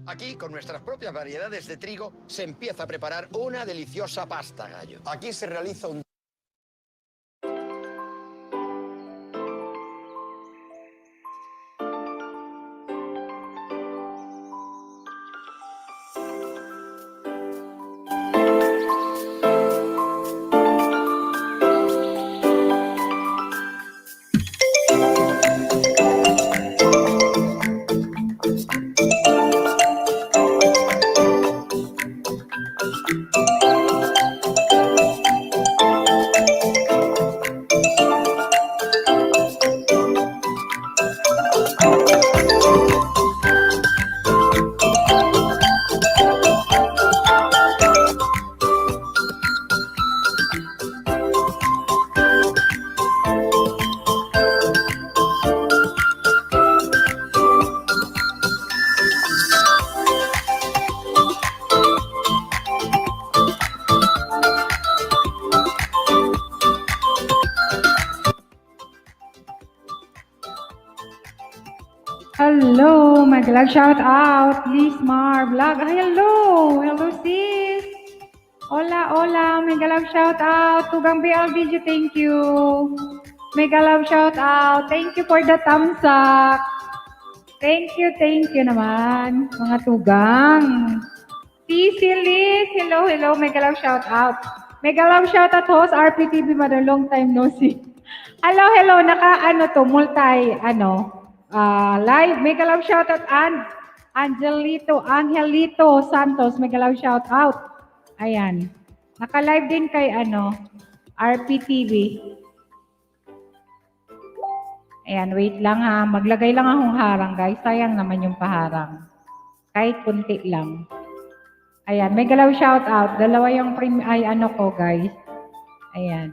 Aquí, con nuestras propias variedades de trigo, se empieza a preparar una deliciosa pasta gallo. Aquí se realiza un... Hello, my love, shout out, Liz Mar Vlog. Ay, hello sis. Hola, mega love shout out, Tugang BLDG, thank you. Mega love shout out, thank you for the thumbs up. Thank you naman, mga tugang. Sisi Liz, hello, mega love shout out. Mega love shout out host, RPTV, mother, long time no see. Hello, live, mega love shout out, and Angelito Santos, mega love shout out. Ayan. Naka-live din kay RPTV. Ayan, wait lang ha. Maglagay lang akong harang, guys. Sayang naman yung paharang. Kahit kunti lang. Ayan, mega love shout out. Dalawa yung ko, guys. Ayan.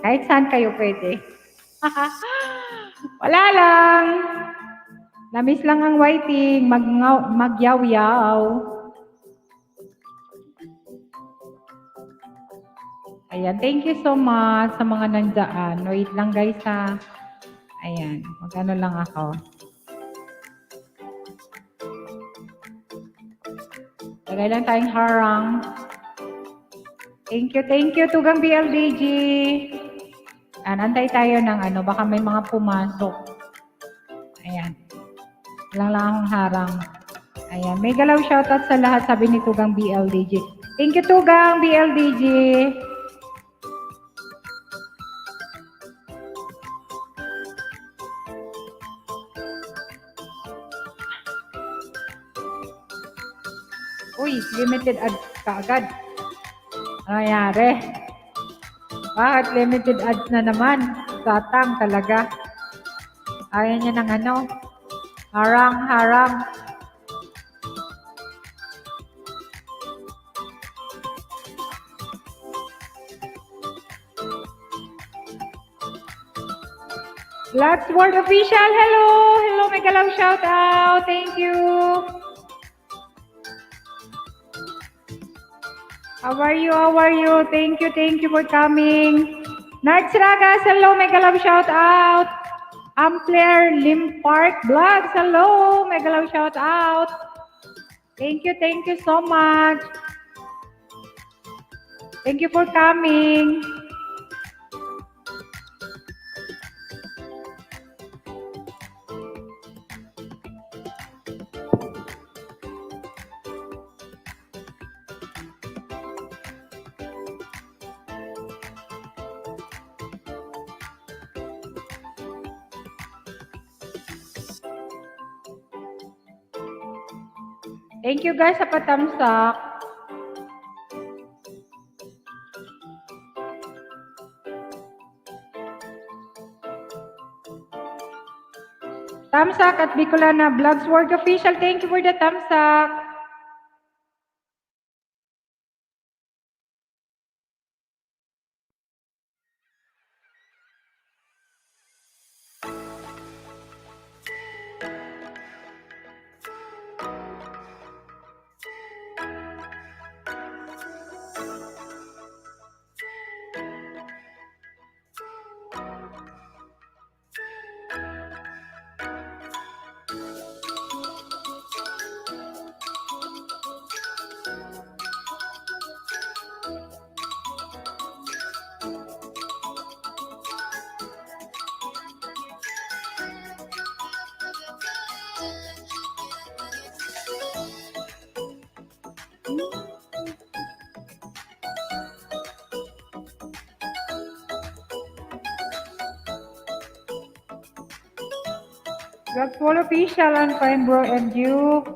Kahit saan kayo pwede. Wala lang. Namiss lang ang waiting. Magyaw-yaw. Ayan, thank you so much sa mga nandyan. Wait lang, guys, ha. Ayan, magano lang ako. Lagay lang tayong harang. Thank you, Tugang BLDG. Antay tayo ng baka may mga pumasok. Ayan. Lang akong harang. Ayan, mega love shoutout sa lahat, sabi ni Tugang BLDG. Thank you, Tugang BLDG. Uy, limited ads kaagad. Ano nangyari? Bakit limited ads na naman? Satang talaga. Ayaw niya ng harang. Black's World Official, hello, mega love shout out, thank you. How are you? Thank you for coming. Nards Ragas, hello, mega love shout out. Ampler Lim Park Vlogs, hello, mega love shout out. Thank you so much. Thank you for coming. Thank you guys sa patamsak. Tamsak at Bicolana Vlogs World Official, thank you for the tamsak. Vlog Full Official and Fine Bro and you.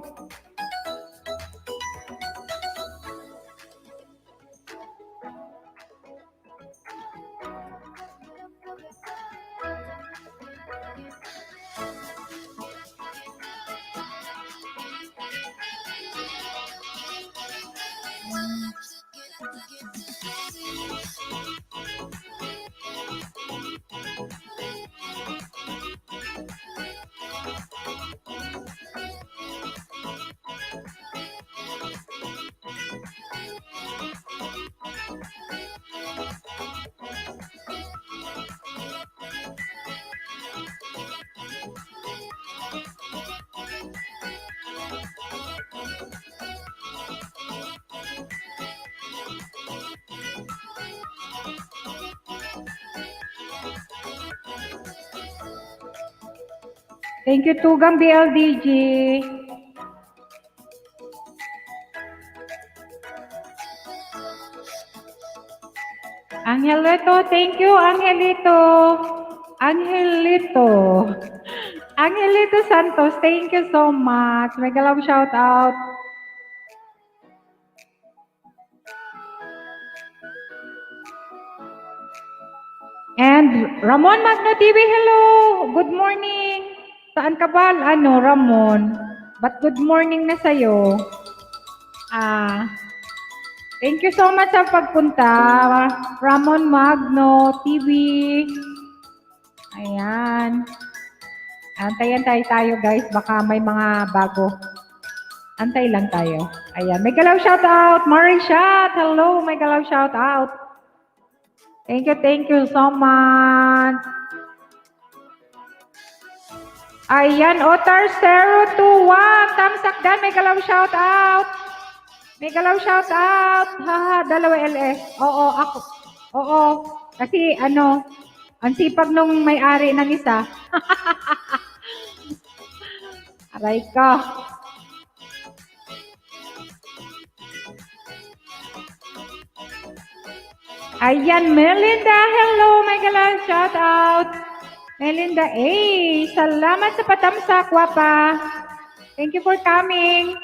Thank you, Tugang BLDG. Angelito, thank you, Angelito. Angelito. Angelito Santos, thank you so much. Mega love shout out. And Ramon Magno TV, hello. Good morning. Saan ka ba? Ano, Ramon? But good morning na sa'yo. Thank you so much sa pagpunta. Ramon Magno TV. Ayan. Antay-antay tayo guys. Baka may mga bago. Antay lang tayo. Ayan. May galaw shout out. Marishat. Hello. May galaw shout out. Thank you so much. Ayan, Otar 021. Tamsak dan, may galaw shout out. May galaw shout out. Haha, dalawa LS. Oo, ako. Oo. Kasi ano, ang sipag nung may-ari ng isa. Aray ka. Ayan, Melinda. Hello, may galaw shout out. Melinda A. Salamat sa patamsak, wapa. Thank you for coming.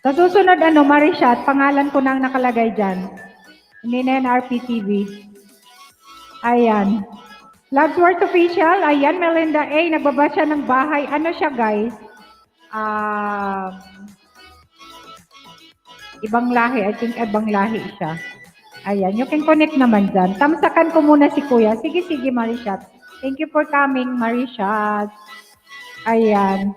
Sa susunod, Marishat, pangalan ko nang nakalagay dyan. Hindi na yan RPTV. Ayan. Loveworth Official. Ayan, Melinda A. Nagbaba siya ng bahay. Ano siya, guys? Ibang lahi. I think ibang lahi siya. Ayan, you can connect naman dyan. Tamsakan ko muna si Kuya. Sige, Marishat. Thank you for coming, Marishat. Ayan.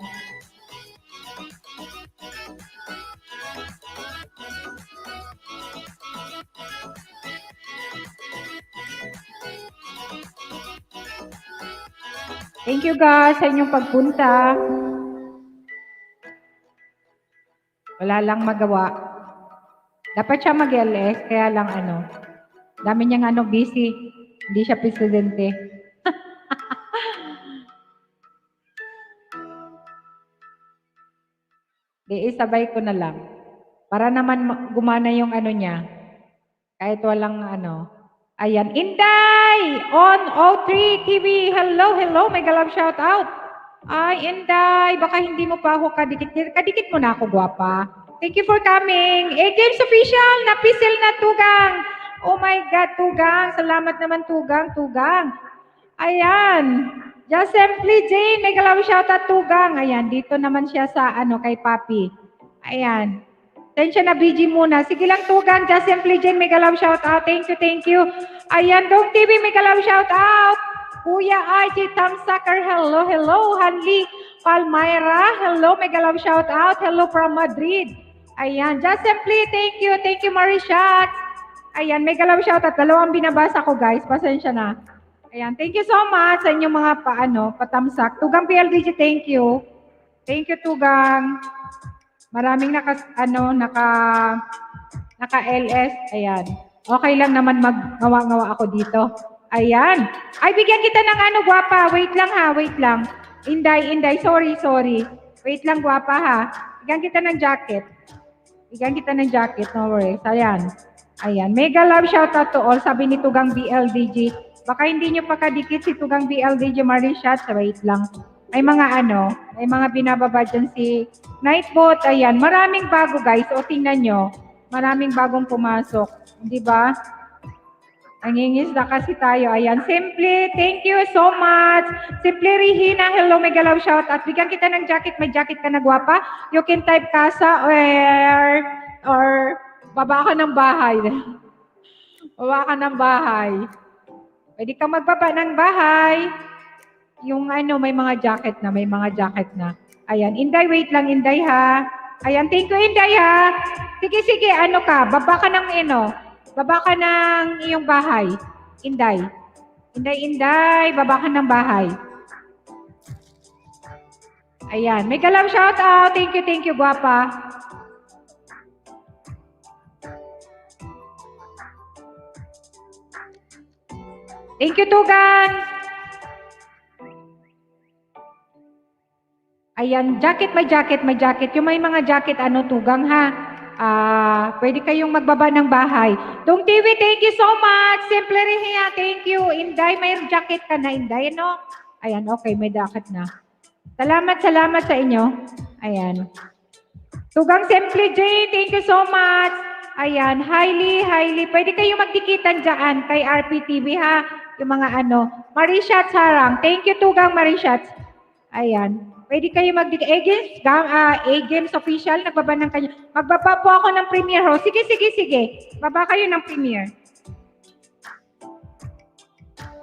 Thank you guys sa inyong pagpunta. Wala lang magawa. Dapat siya mag-LS, kaya lang dami niyang busy. Hindi siya presidente. Sabay ko na lang. Para naman gumana yung niya. Kahit walang Ayan, Inday! On O3 TV. Hello. May galab shout out. Ay, Inday, baka hindi mo pa ako kadikit. Kadikit mo na ako, guwapa. Thank you for coming. Games Official, napisil na Tugang. Oh my God, Tugang. Salamat naman, Tugang. Ayan. Just simply Jane, may galab shout out, Tugang. Ayan, dito naman siya sa kay Papi. Ayan. Tensya na BG muna. Sige lang, Tugang. Just simply Jane, may galab shout out. Thank you. Ayan, Dong TV, may galab shout out. Kuya RJ Tamsaker, hello. Hanli Palmyra, hello, may galab shout out. Hello from Madrid. Ayan, just simply, thank you Marishat. Ayan, may galab shout out. Dalawang binabasa ko guys, pasensya na. Ayan, thank you so much sa inyong mga patamsak. Tugang PLDG, thank you. Thank you, Tugang. Maraming naka-LS. Ayan. Okay lang naman magawa-ngawa ako dito. Ayan. Ay, bigyan kita ng guwapa. Wait lang. Inday. Sorry. Wait lang, guwapa ha. Bigyan kita ng jacket. No worries. Ayan. Mega love shout out to all. Sabi ni Tugang BLDG. Baka hindi nyo pa kadikit si Tugang BLDJ Marishat. Wait lang. May mga binababa dyan si Nightbot. Ayan, maraming bago guys. O tingnan nyo, maraming bagong pumasok. Di ba? Nangingisda kasi tayo. Ayan, Simple, thank you so much. Simple Rihina, hello, mega love shout out. Bigyan kita ng jacket, may jacket ka na gwapa. You can type kasa or baba ka ng bahay. Baba ka ng bahay. Pwede kang magbaba ng bahay. Yung may mga jacket na. Ayan, Inday, wait lang, Inday ha. Ayan, thank you, Inday ha. Sige, baba ka ng baba ka ng iyong bahay. Inday, baba ka ng bahay. Ayan, may love shout out. Thank you, guwapa. Thank you, Tugan. Ayan, may jacket. Yung may mga jacket, Tugang ha. Pwede kayong magbaba ng bahay. Dong TV, thank you so much. Simple Rihia, thank you. Inday, may jacket ka na, Inday, no? Ayan, okay, may jacket na. Salamat sa inyo. Ayan. Tugang Simple J, thank you so much. Ayan, highly. Pwede kayong magdikitan dyan kay RPTV ha. Yung mga Marishat Sarang. Thank you, Tugang Marishat. Ayan. Pwede kayo A-Games official, nagbaba ng kanya. Magbaba po ako ng premiere ho. Sige. Baba kayo ng premiere.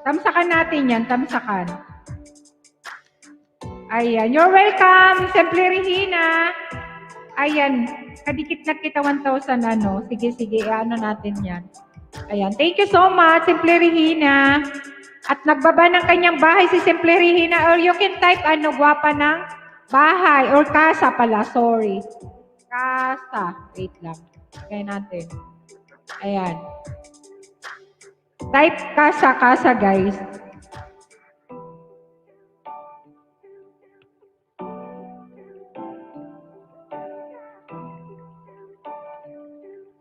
Tamsakan natin yan, tamsakan. Ayan, you're welcome, Simple Regina. Ayan, kadikit na kita 1,000 Sige, natin yan. Ayan, thank you so much, Simple Regina. At nagbaba ng kanyang bahay si Simple Regina, or you can type gwapa ng bahay or kasa pala, sorry. Kasa. Wait lang. Kaya natin. Ayan. Type kasa guys.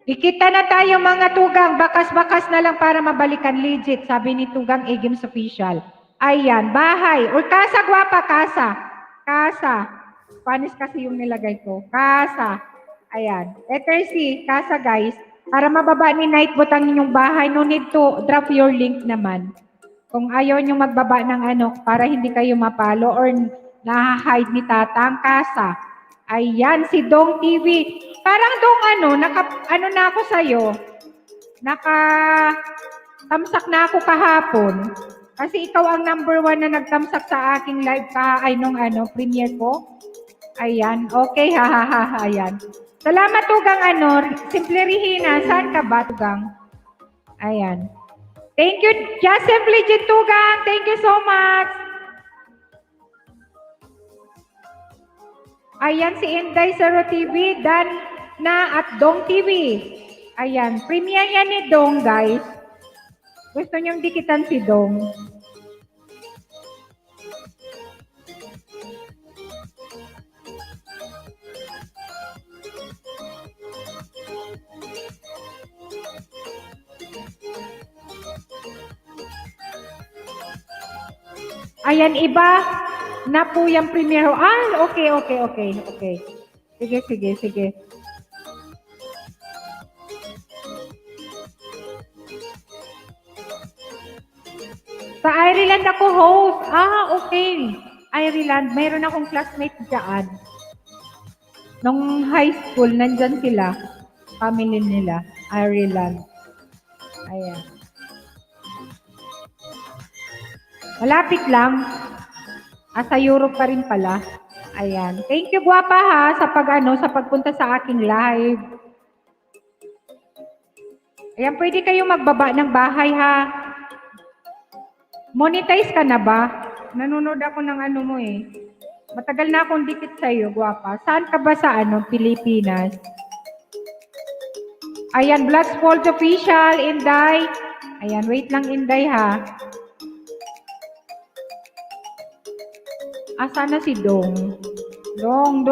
Ikita na tayo mga Tugang, bakas-bakas na lang para mabalikan legit, sabi ni Tugang A-Games official. Ayan, bahay. Or kasa, gwapa, kasa. Spanish kasi yung nilagay ko. Kasa. Ayan. Letter C, kasa guys. Para mababa ni Nightbot ang inyong bahay, no need to drop your link naman. Kung ayaw nyo magbaba ng para hindi kayo mapalo or na-hide ni Tatang, kasa. Ayan, si Dong TV. Parang Dong na ako sa'yo. Tamsak na ako kahapon. Kasi ikaw ang number 1 na nagtamsak sa aking live premiere ko. Ayan, okay, ayan. Salamat, Tugang, Simple Regina, saan ka ba, Tugang? Ayan. Thank you, Joseph Legit, Tugang. Thank you so much. Ayan, si Inday Saro TV, Dan na at Dong TV. Ayan, premiere yan ni Dong, guys. Gusto niyong dikitan si Dong. Ayan, iba na po yung premiere. Okay. Sige. Sa Ireland ako host. Okay. Ireland, mayroon akong classmate dyan. Nung high school, nandyan sila. Family nila, Ireland. Ayan. Malapit lang. Sa Europe pa rin pala. Ayan. Thank you, guwapa ha, sa pagpunta sa aking live. Ayan, pwede kayo magbaba ng bahay ha. Monetize ka na ba? Nanonood ako ng mo eh. Matagal na akong dikit sa'yo, guwapa. Saan ka ba sa Pilipinas? Ayan, Bloodsport official, Inday. Ayan, wait lang, Inday ha. Sana si Dong? Dong.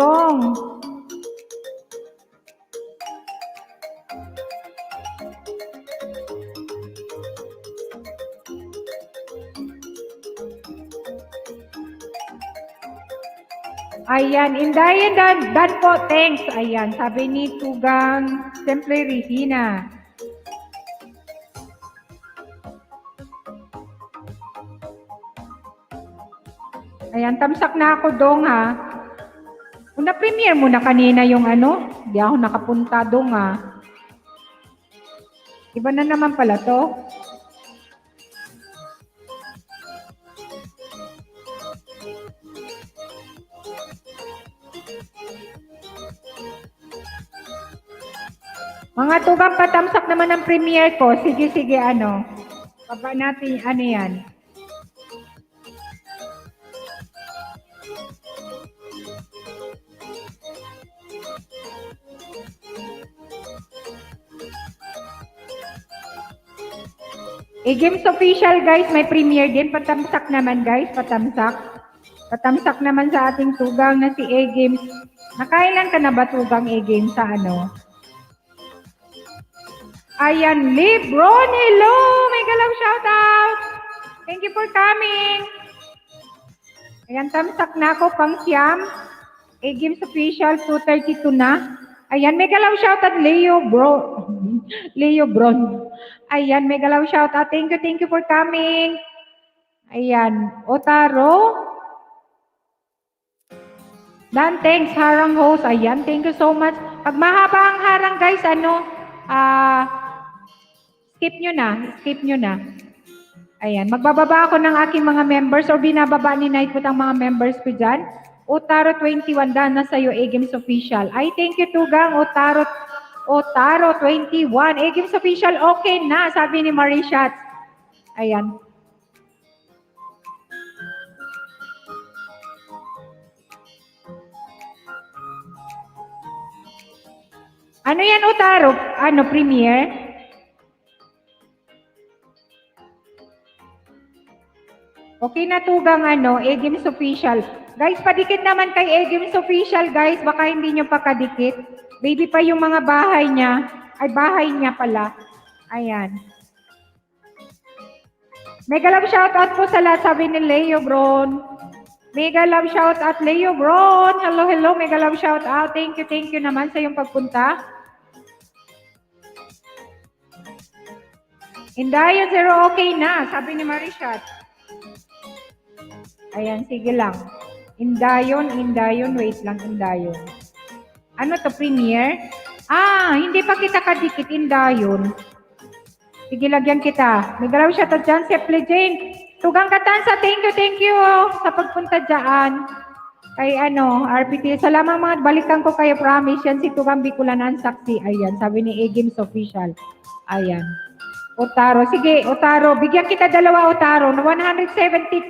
Ayan, Indayan dan po, thanks. Ayan, sabi ni Tugang, Simple Regina. Ayan, tamsak na ako dong ha. Una premiere mo na kanina yung ano, di ako nakapunta dong ha. Iba na naman pala to. Mga tugang patamsak naman ang premiere ko. Sige, sige, ano. Baba natin, ano yan. Games official guys, may premiere din. Patamsak naman guys, patamsak. Patamsak naman sa ating tugang na si A-Games. Nakailan ka na ba tugang A-Games sa ano? Ayan, Lebron, hello! Mega love shoutout! Thank you for coming! Ayan, tamsak na ako pang siyam. A-Games official, 2:32 na. Ayan, mega love shoutout, Leo bro. Leo Bron. Ayan, mega love shoutout. Thank you for coming. Ayan, Otaro. Dan, thanks, harang host. Ayan, thank you so much. Pag mahaba ang harang guys, ano, skip nyo na. Ayan, magbababa ako ng aking mga members or binababa ni Nightfoot ang mga members ko dyan. Otaro 21, dan na sa'yo, A-Games official. Ay, thank you Tugang, Otaro 21, A-Games official, okay na, sabi ni Marishat. Ayan. Ano yan, Otaro? Ano, premiere? Okay na Tugang, ano, A-Games official. Guys, padikit naman kay A-Games official, guys. Baka hindi nyo pakadikit. Baby pa yung mga bahay niya. Ay, bahay niya pala. Ayan. Mega love shoutout po sa lahat, sabi ni Leo Bron. Mega love shoutout, Leo Bron. Hello, hello, mega love shoutout. Thank you naman sa iyong pagpunta. Indayon, zero okay na, sabi ni Marishat. Ayan, sige lang. Indayon, wait lang, Indayon. Ano to, premiere? Hindi pa kita kadikit, Indayon. Sige, lagyan kita. May galaw siya to dyan, Seple Jane. Tugang Katansa, thank you sa pagpunta dyan. Kay RPT. Salamat mga balikan ko kayo, promise. Yan si Tugang Biculan ang saksi. Ayan, sabi ni A-Games official. Ayan. Otaro. Sige, Otaro. Bigyan kita dalawa, Otaro. 172.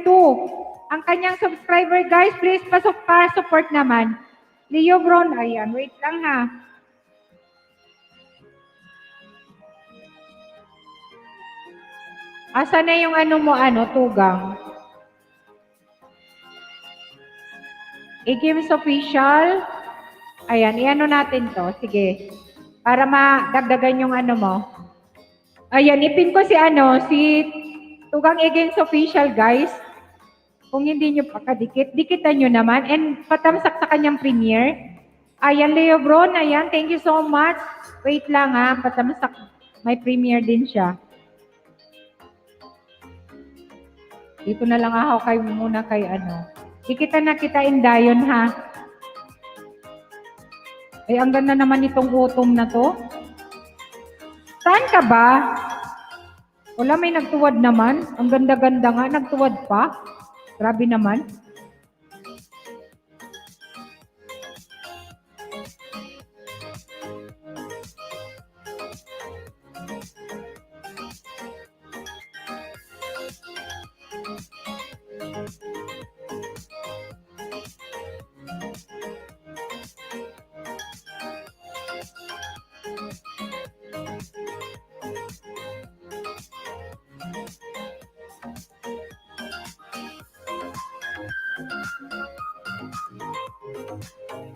Ang kanyang subscriber, guys. Please, pa-support naman. Leo Bron. Ayan, wait lang ha. Asa na yung mo, Tugang? A-Games official. Ayan, i-ano natin to. Sige. Para madagdagan yung mo. Ayan, ipin ko si Tugang A-Games official, guys. Kung hindi nyo pakadikit, dikitan nyo naman. And patamsak sa kanyang premiere. Ayan, Leo Bron. Ayan, thank you so much. Wait lang ha, patamsak. May premiere din siya. Dito na lang ako muna kay Dikitan na kita, Indayon ha. Ay, ang ganda naman itong gutom na to. Saan ka ba? Wala, may nagtuwad naman. Ang ganda-ganda nga, nagtuwad pa. Grabe naman.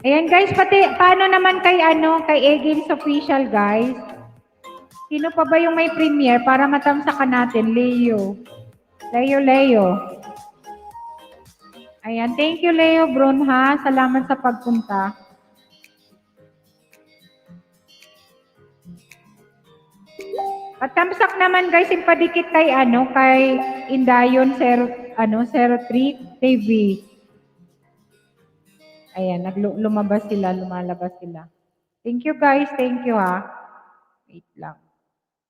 Ayan guys, paano naman kay A-Games official, guys? Sino pa ba yung may premiere para matamsakan natin? Leo. Ayan, thank you Leo Bron ha. Salamat sa pagpunta. Patamsak naman guys, yung padikit kay Indayon 03 TV. Ayan, lumabas sila, lumalabas sila. Thank you guys, thank you ha. Wait lang.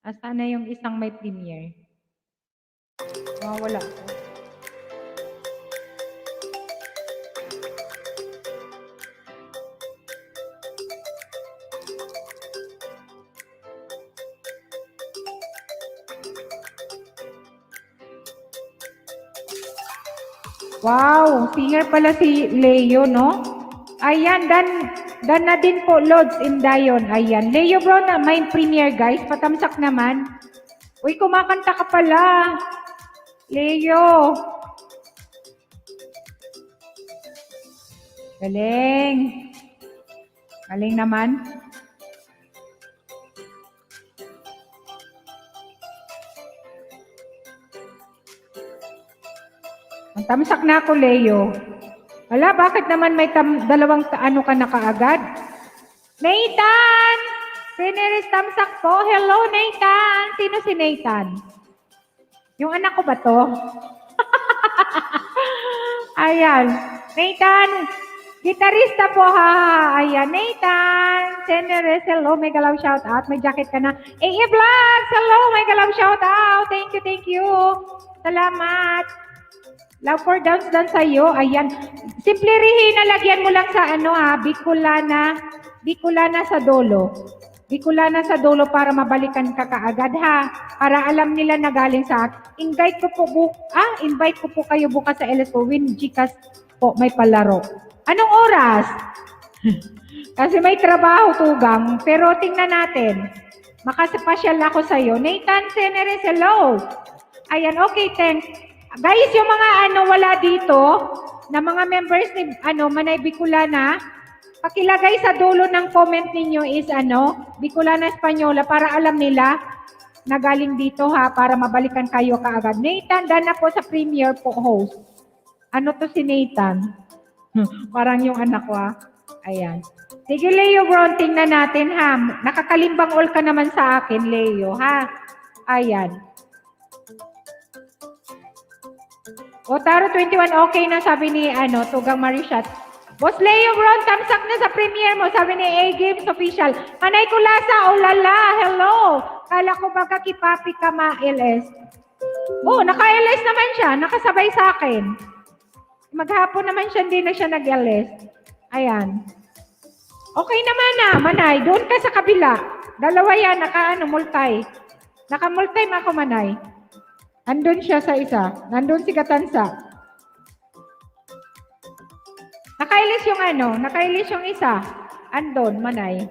Asa na yung isang may premiere? Wala ko. Wow, singer pala si Leo, no? Ayan, dan na din po, Lods Indayon. Ayan, Leo bro na may premiere guys, patamsak naman. Uy, kumakanta ka pala. Leo. Galing. Galing naman. Ang tamsak na ako, Leo. Wala, bakit naman may dalawang ano ka na kaagad? Nathan! Sineris tamsak po. Hello, Nathan! Sino si Nathan? Yung anak ko ba to? Ayan. Nathan, gitarista po ha. Ayan, Nathan. Sineris, hello, mega love shout out. May jacket ka na. AA Vlogs, hello, mega love shout out. Thank you, thank you. Salamat. Love for dance sa'yo. Ayan. Simple rihin, nalagyan mo lang sa Bicolana sa dolo. Bicolana sa dolo para mabalikan ka kaagad ha. Para alam nila na galing sa akin. Invite ko po kayo bukas sa LS ko. Win Gcash po, may palaro. Anong oras? Kasi may trabaho tugang. Pero tingnan natin. Makasipasyal ako sa'yo. Nathan Seneres, hello. Ayan, okay, thanks. Guys, yung mga wala dito, na mga members ni Manay Bicolana, pakilagay sa dulo ng comment ninyo is Bicolana Espanyola para alam nila na galing dito ha, para mabalikan kayo kaagad. Nathan, dana po sa premier po host. Ano to si Nathan? Parang yung anak ko ha. Ayan. Sige Leo bro, tingnan natin ha. Nakakalimbang all ka naman sa akin, Leo ha. Ayan. Otaro 21, okay na, sabi ni Tugang Marishat. Boss Leo Bron, tamsak na sa premiere mo, sabi ni A-Games Official. Manay Kulasa, oh lala, hello. Kala ko baka kipapi ka ma-LS. Oh, naka-LS naman siya, nakasabay sa akin. Maghapon naman siya, hindi na siya nag-LS. Ayan. Okay naman na, Manay, doon ka sa kabila. Dalawa yan, multi. Naka-multi na ako, Manay. Andun siya sa isa. Nandun si Gatansa. Nakailis yung nakailis yung isa. Andun, Manay.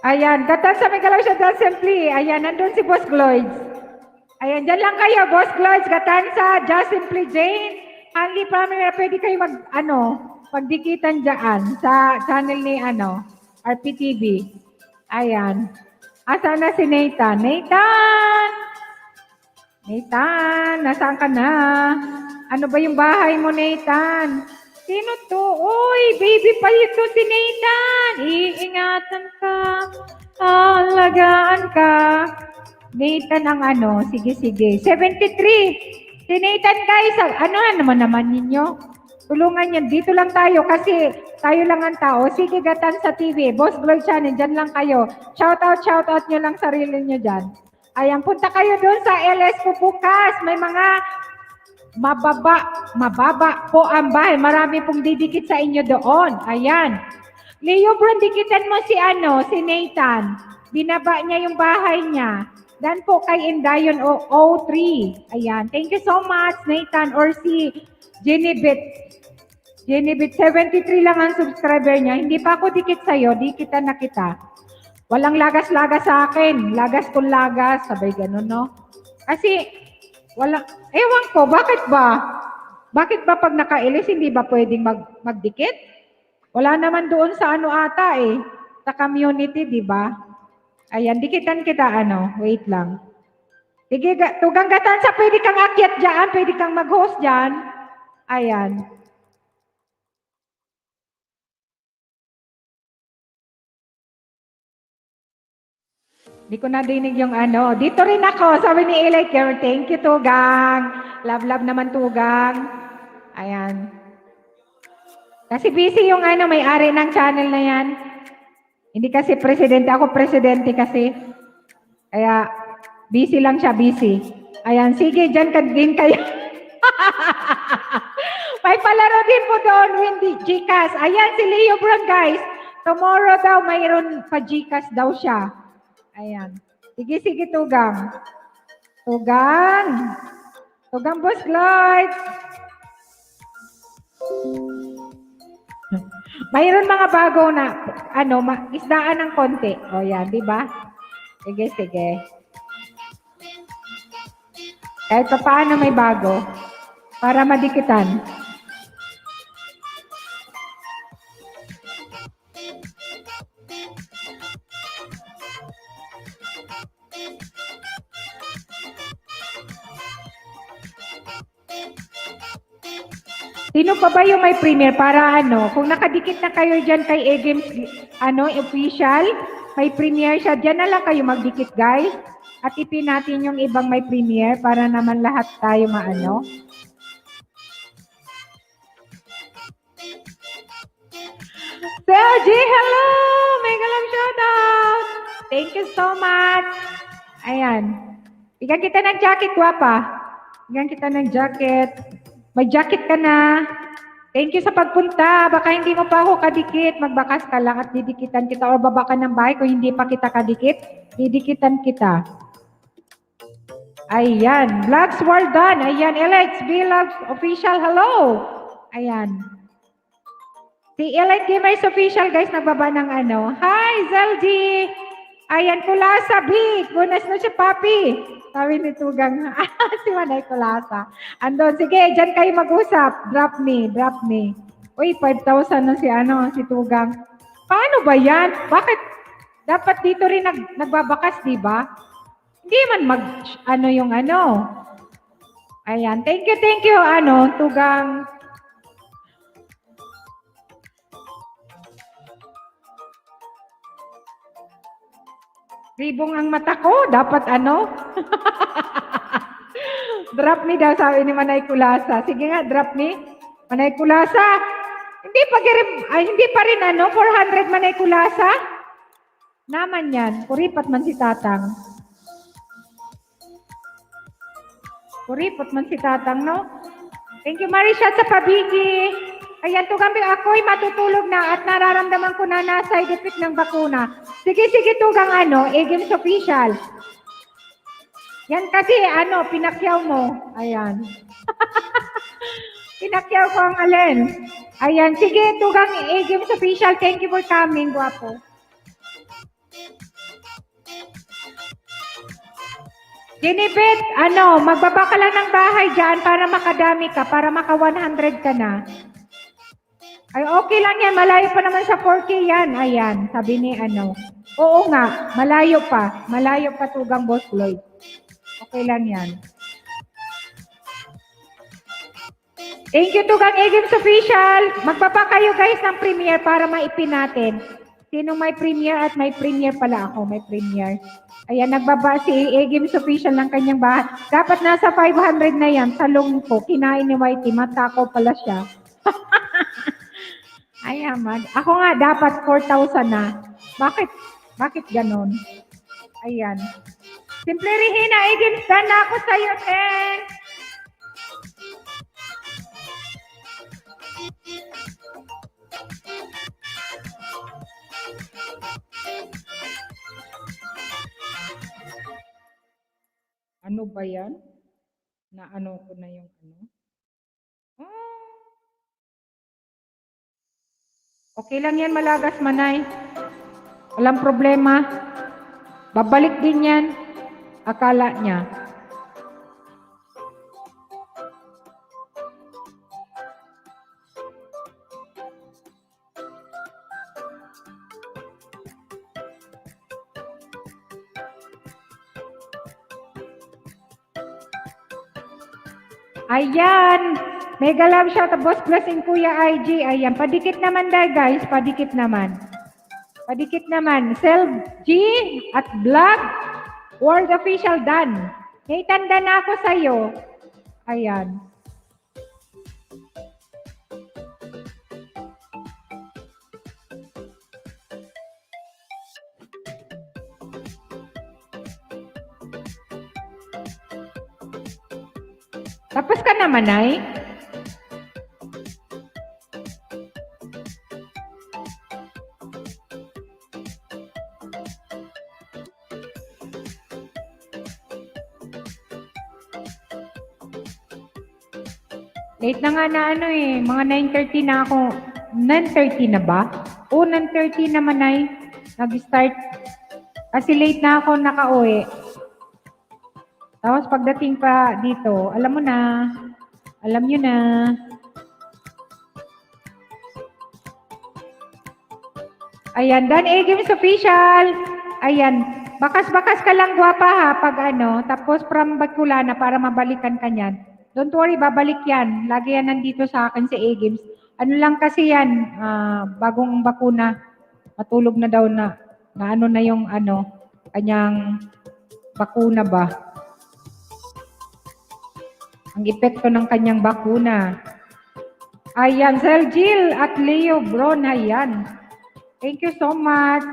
Ayan, Gatansa may galaw siya dyan simply. Ayan, nandun si Boss Gloyd. Ayan, dyan lang kayo, Boss Gloyd, Gatansa, Just Simply Jane. Hanli Pramila, pwede kayo pagdikitan dyan sa channel ni RPTV. Ayan. Asa na si Nathan? Nathan! Nathan, nasaan ka na? Ano ba yung bahay mo, Nathan? Sino to? Uy, baby pa ito si Nathan. Iingatan ka. Alagaan ka. Nathan ang sige. 73. Si Nathan guys, naman ninyo? Tulungan yan. Dito lang tayo kasi tayo lang ang tao. Sige, Gatansa TV. Boss Gloy Channel, dyan lang kayo. Shout out nyo lang sarili nyo dyan. Ayan, punta kayo doon sa LS ko bukas. May mga mababa po ang bahay. Marami pong didikit sa inyo doon. Ayan. Leo Bron, dikitan mo si Nathan. Binaba niya yung bahay niya. Dan po kay Indayon 03. Ayan. Thank you so much, Nathan. Or si Jenibet 73 lang ang subscriber niya. Hindi pa ako dikit sa'yo, dikitan na kita. Walang lagas-lagas sa akin. Lagas kung lagas. Sabay ganun, no? Kasi, ewan ko, bakit ba? Bakit ba pag nakailis, hindi ba pwedeng magdikit? Wala naman doon sa ata sa community, di ba? Ayan, dikitan kita, wait lang. Sige, tugang gatansa, pwede kang akyat dyan, pwede kang mag-host dyan. Ayan. Di ko nadinig yung ano. Dito rin ako, sabi ni Eli Care. Thank you, Tugang. Love naman, Tugang. Ayan. Kasi busy yung ano, may-ari ng channel na yan. Hindi kasi presidente. Ako presidente kasi. Kaya, busy lang siya, busy. Ayan, sige, dyan ka din kayo. May palaro din po doon, Wendy Gcash. Ayan, si Leo Brown, guys. Tomorrow daw, mayroon pa Gcash daw siya. Ayan. Sige, Tugang. Tugang. Tugang, Boss Lloyd. Mayroon mga bago na, ano, isdaan ng konti. O yan, di ba? Sige. Kahit pa paano may bago. Para madikitan. Sino pa ba yung may premier para ano? Kung nakadikit na kayo dyan kay A-Games, ano, official, may premier siya. Dyan na lang kayo magdikit, guys. At ipin natin yung ibang may premier para naman lahat tayo maano. Sergi, hello! Mega love shoutout! Thank you so much! Ayan. Bigyan kita ng jacket, guwapa. Bigyan kita ng jacket. May jacket ka na. Thank you sa pagpunta. Baka hindi mo pa ako kadikit. Magbakas ka lang at didikitan kita. O baba ka ng bahay kung hindi pa kita kadikit. Didikitan kita. Ayan. Vlogs well done. Ayan. LXB Vlogs Official. Hello. Ayan. Si Elite Gamers Official, guys, nagbaba ng ano. Hi, Zelji! Ayan, Kulasa, big! Bunas na siya, papi! Sabi ni Tugang, si Manay Kulasa. Andon, sige, dyan kayo mag-usap. Drop me. Uy, 5,000 na si Tugang. Paano ba yan? Bakit? Dapat dito rin nagbabakas, di ba? Hindi man yung ano. Ayan, thank you, Tugang. Ribong ang mata ko, dapat ano? Drop me daw, sabi ni Manay Kulasa. Sige nga, drop me. Manay Kulasa. Hindi pa rin ano, 400 Manay Kulasa. Naman yan, kuripat man si Tatang. Kuripot man si Tatang, no? Thank you, Marisha, sa pabigi. Ayan, Tugang, ako'y matutulog na at nararamdaman ko na nasa side effect ng bakuna. Sige, Tugang, A-Games Official. Yan kasi, pinakyaw mo. Ayan. Pinakyaw ko ang alin. Ayan, sige, Tugang, A-Games Official. Thank you for coming, guwapo. Ginibit, magbaba ka lang ng bahay dyan para makadami ka, para maka 100 ka na. Ay, okay lang yan. Malayo pa naman sa 4K yan. Ayan, sabi ni Oo nga, malayo pa. Malayo pa, Tugang, Boss Lloyd. Okay lang yan. Thank you, Tugang, A-Games Official. Magbaba kayo, guys, ng premiere para maipin natin. Sinong may premiere at may premiere pala ako. May premiere. Ayan, nagbaba si A-Games Official ng kanyang bahay. Dapat nasa 500 na yan. Salong ko. Kinain ni Whitey. Matakaw pala siya. Ayan, ako nga dapat 4,000 na. Bakit ganon? Ayan. Simple Rihina, A-Games done na ako sa'yo, thanks. Ano ba yan? Ko na yung Okay lang yan, Malagas Manay. Walang problema. Babalik din yan. Akala niya. Ayan. Mega love shout out, Boss Blessing Kuya IG. Ayan. Padikit naman dahil guys. Padikit naman. Padikit naman. Self G at Vlog. World Official Dan. May tanda na ako sa'yo. Ayan. Tapos ka naman, ay? Late na nga na ano eh. Mga 9:30 na ako. 9:30 na ba? Oo, 9:30 naman ay. Nag-start. Kasi late na ako nakauwi. Tapos pagdating pa dito, alam mo na. Alam nyo na. Ayan, Dan A Games Official. Ayan, bakas-bakas ka lang gwapa ha pag ano. Tapos from Bacolana para mabalikan ka niyan. Don't worry, babalik yan. Lagi yan nandito sa akin si A Games. Ano lang kasi yan, bagong bakuna. Matulog na daw na ano na yung ano, kanyang bakuna ba? Ang epekto ng kanyang bakuna. Ayan, Sir Jill at Leo Bron, ayan. Thank you so much.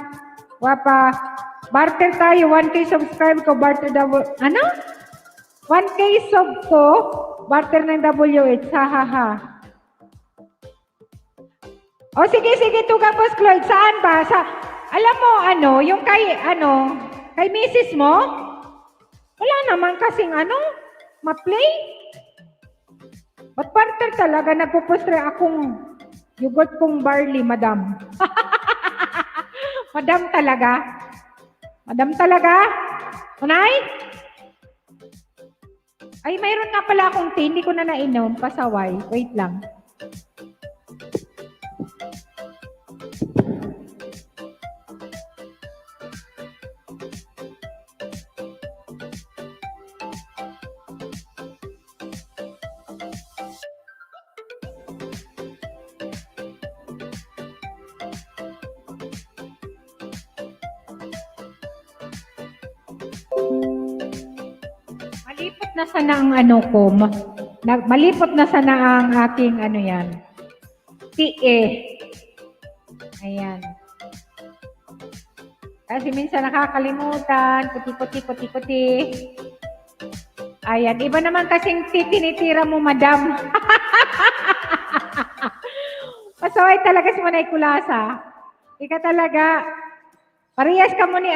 Wapa. Barter tayo, 1K subscribe ko, barter ano? 1K sub ko, barter ng WH, ha. O sige, tugang Boss Cloyd, saan ba? Alam mo, yung kay misis mo? Wala naman kasing ma-play. Ba't barter talaga? Nagpupustre akong yogurt kong barley, madam. Madam talaga? Madam talaga? Unay? Ay, mayroon nga pala akong tea. Hindi ko na nainom. Pasaway. Wait lang. Malipot na sana ang ko. Malipot na sana ang aking yan. TE. Ayan. Kasi minsan nakakalimutan. Puti. Ayan. Iba naman kasing tinitira mo, madam. Pasaway talaga si Manay Kulasa. Ika talaga. Parehas ka mo ni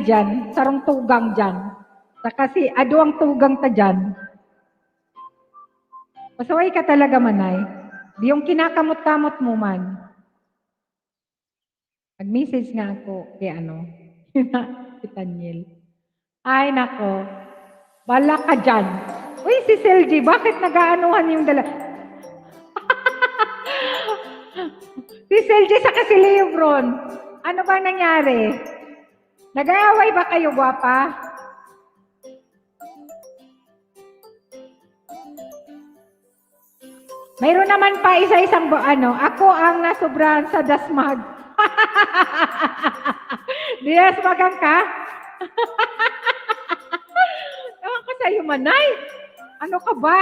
dyan, sarong tugang dyan. Kasi aduang tugang ta dyan. Pasaway ka talaga, Manay. Yung kinakamot-kamot mo man. Mag-message nga ako kay si Tanyel. Ay, nako. Bala ka dyan. Uy, si Selji, bakit nag-aanuhan yung dala? Si Selji sa kasi Leobron. Ano ba nangyari? Nag-aaway ba kayo, gwapa? Mayroon naman pa isa-isang ako ang nasobrahan sa dasmag. Dinasmagan ka? Ewan ko sa'yo, Manay. Ano ka ba?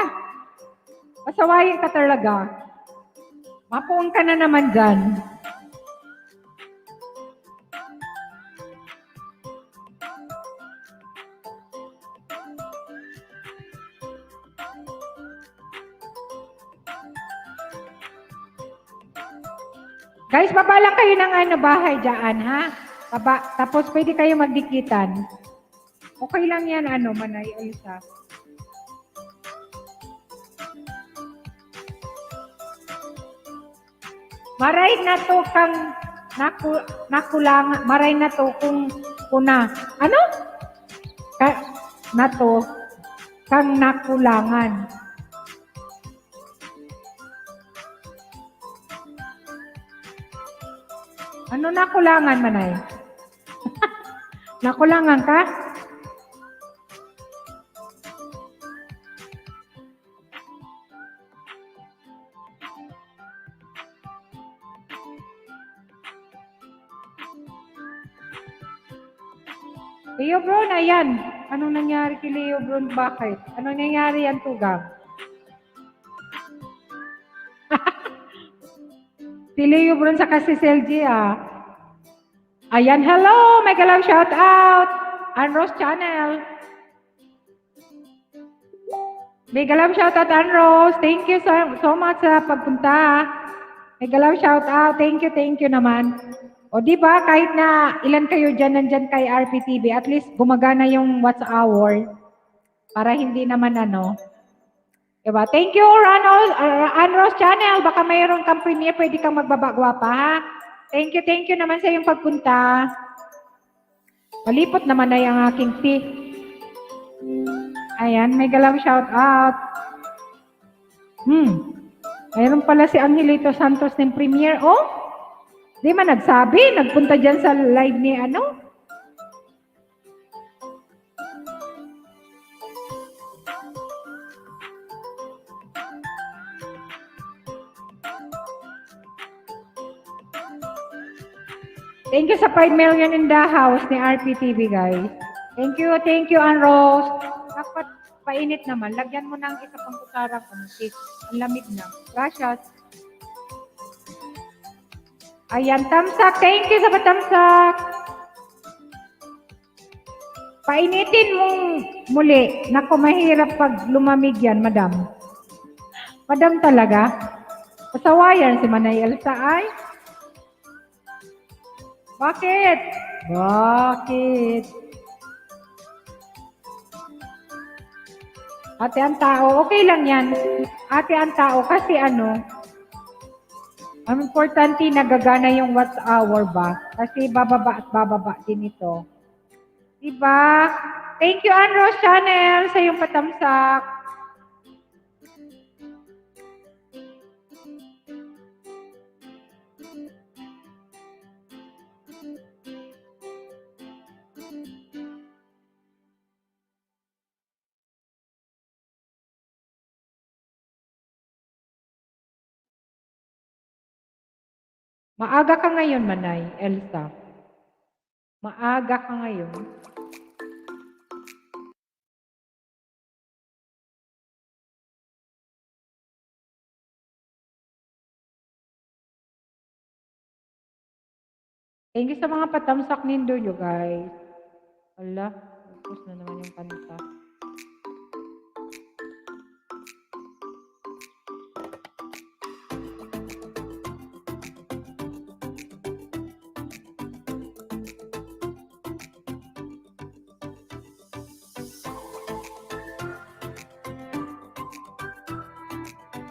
Pasawayin ka talaga. Mapuong ka na naman dyan. Guys, baba lang kayo ng bahay dyan, ha? Baba. Tapos pwede kayo magdikitan. Okay lang yan, Manay. Ayos, ha? Maray na to kang nakulangan. Maray na to kung kuna. Ano? Na to kang nakulangan. Ano nakulangan, Manay? Nakulangan ka? Leo Bron, ayan. Anong nangyari kay Leo Bron? Bakit? Anong nangyari yan, Tugang? Si Leo Bron sa kasi Selgie, ah. Ayan, hello! Mega love shout out! Anros Channel. Mega love shout out, Anros. Thank you so much sa pagpunta. Mega love shout out. Thank you naman. O di ba kahit na ilan kayo dyan nandyan kay RPTV, at least gumagana yung What's Hour para hindi naman ano. Diba? Thank you, Anros Channel. Baka mayroon kang premiere, pwede kang magbabagwa pa, ha? Thank you naman sa iyong pagpunta. Malipot naman na yung aking fee. Ayan, mega love shout out. Mayroon pala si Angelito Santos ng premiere. Oh, di man nagsabi, nagpunta dyan sa live ni ano? Thank you sa 5 million in the house ni RPTV, guys. Thank you, Anros. Dapat painit naman. Lagyan mo ng isa pang kutsarang konti. Ang lamig na. Gracias. Ayan, tamsak. Thank you sa patamsak. Painitin mong muli. Naku, mahirap pag lumamig yan, madam. Madam talaga. Pasawayan si Manay Elsa ay. Bakit? Ate ang tao, okay lang yan. Ate ang tao, kasi ano, ang importante nagagana yung What's Hour ba? Kasi bababa at bababa din ito. Diba? Thank you, Anros Channel, sa iyong patamsak. Maaga ka ngayon, Manay, Elsa. Maaga ka ngayon. Thank you sa mga patamsak nindo, you guys. Ala, tapos na naman yung kanta.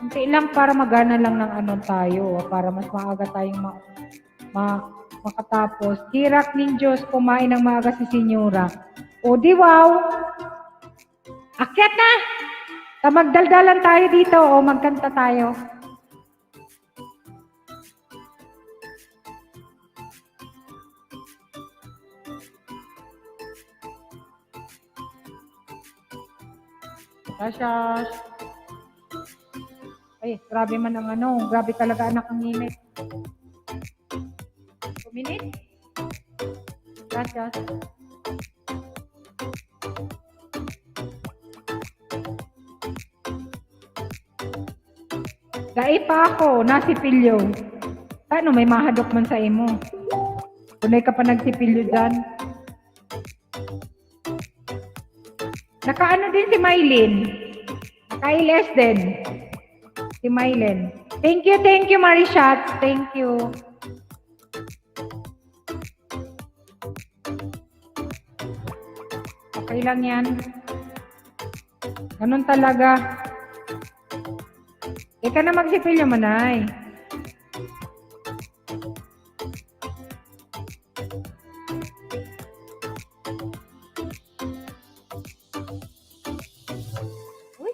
Kunti lang para magana lang ng ano tayo, para mas maaga tayong makatapos. Kirak Ninjos, kumain ng maaga si Senyora. O di wow! Akyat na! Magdaldalan tayo dito o magkanta tayo. Gracias. Ay, grabe man ang ano. Grabe talaga anak ang init. 2 minutes? Gracias. Dai pa ako, nasipilyo. Paano may mahadok man sa imo? Kunay ka pa nagsipilyo dyan. Nakaano din si Mylene. Naka-LS din. Si Mylene. Thank you, Marishat. Thank you. Okay lang yan. Ganun talaga. Ika na magsipilyo, Manay. Uy.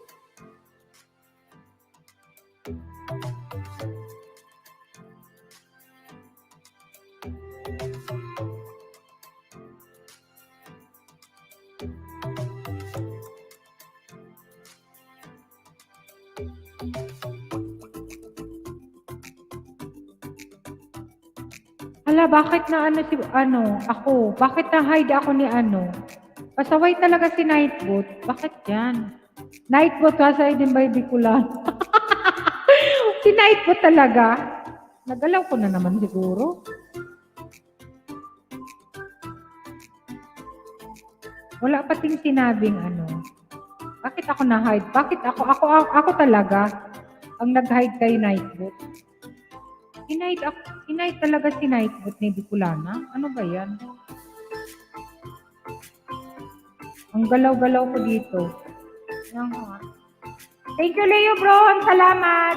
Hala, bakit na ako? Bakit na-hide ako ni ano? Pasaway talaga si Nightbot. Bakit yan? Nightbot kasi din ba Bicolana? Si Nightbot talaga. Nagalaw ko na naman siguro. Wala pating sinabing ano. Bakit ako na-hide? Bakit ako talaga ang nag-hide kay Nightbot? Hinide talaga si Nightbot ni Bicolana. Ano ba yan? Ang galaw-galaw ko dito. Yan nga. Thank you, Leo bro. Ang salamat.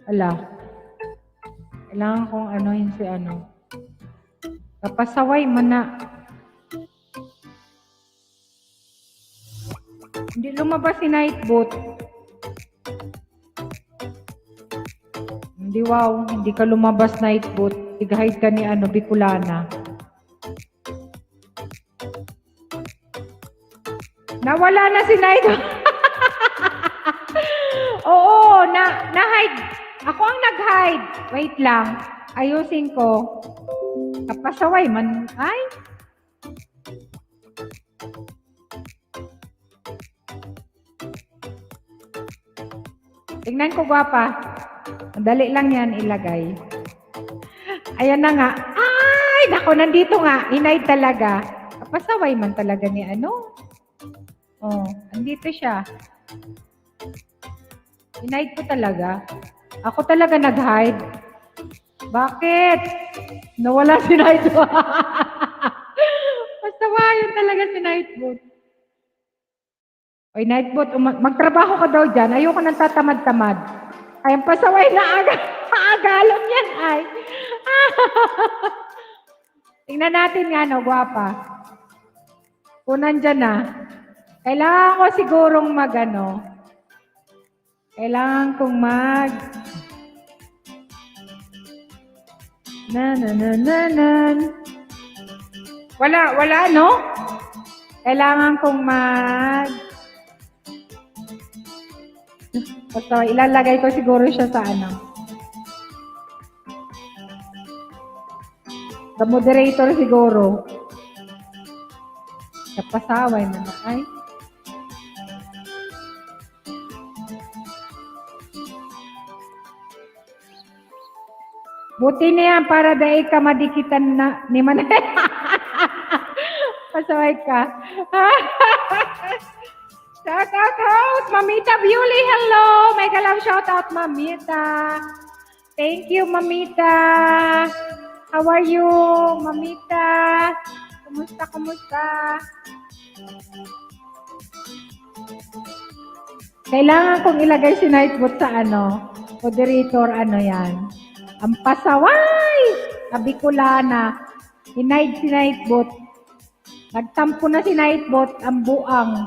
Ala. Kailangan kong yun si ano. Kapasaway mo na. Hindi lumabas si Nightbot. Hindi hindi ka lumabas Nightbot. Tig-hide ka ni Bicolana. Nawala na si Nightbot. Oo, na-hide. Ako ang nag-hide. Wait lang. Ayusin ko. Kapasaway man. Ay. Tingnan ko, gwapa. Madali lang yan ilagay. Ayan na nga. Ay, nako, nandito nga. Hinide talaga. Kapasaway man talaga ni ano. Oh, andito siya. Hinide ko talaga. Ako talaga nag-hide. Bakit? Nawala si Nightbot. Pasawayan talaga si Nightbot. Oy, Nightbot, magtrabaho ka daw dyan. Ayoko nang tatamad-tamad. Ay, ang pasaway na agalon yan ay. Tingnan natin nga, no, gwapa. Kung nandyan na. Kailangan ko sigurong kailangan kong Wala, no? Kailangan kong So, ilalagay ko siguro siya sa sa moderator siguro. Kapasaway naman ay. Buti na yan para dahil ka madikitan na ni Manay. Pasaway ka. Shout out, Mamita Beauty. Hello. Mega love shout out, Mamita. Thank you, Mamita. How are you, Mamita? Kumusta? Kailangan kong ilagay si Nightbot sa moderator, yan. Ang pasaway! Bicolana. Hinide si Nightbot. Nagtampo na si Nightbot ang buang.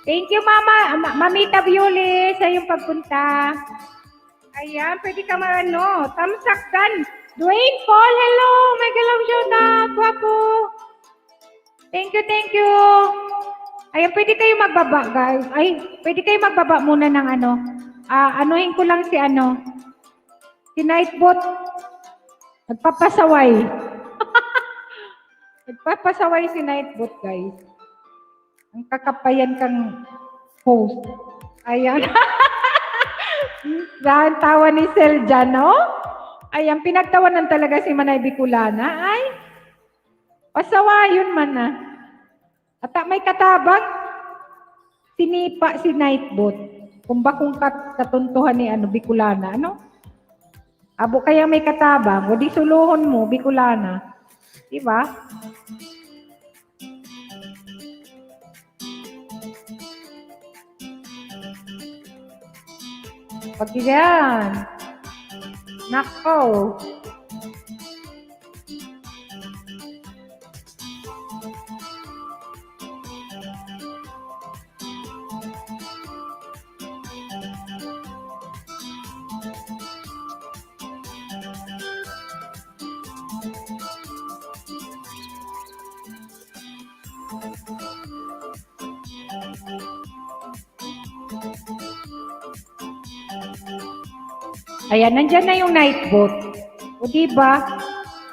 Thank you, Mamita Beauty, sa iyong pagpunta. Ayan, pwede ka tamsakdan. Dwayne Paul, hello! Mega love shout out, guwapo. Thank you. Ayan, pwede kayo magbaba, guys. Ay, pwede kayo magbaba muna ng anuhin ko lang si Nightbot. Nagpapasaway. Nagpapasaway si Nightbot, guys. Ang kakapayan kang host. Ayan. Dahil tawa ni Selja, no? Ayan, pinagtawanan talaga si Manay Bicolana. Ay, pasawayon man na. At may katabang, sinipa si Nightbot. Kung bakong katuntuhan ni Bicolana, Abo kaya may katabang, o di suluhon mo, Bicolana. Diba? Pag yan. Nako. Ayan, nandyan na yung Nightbot. O diba?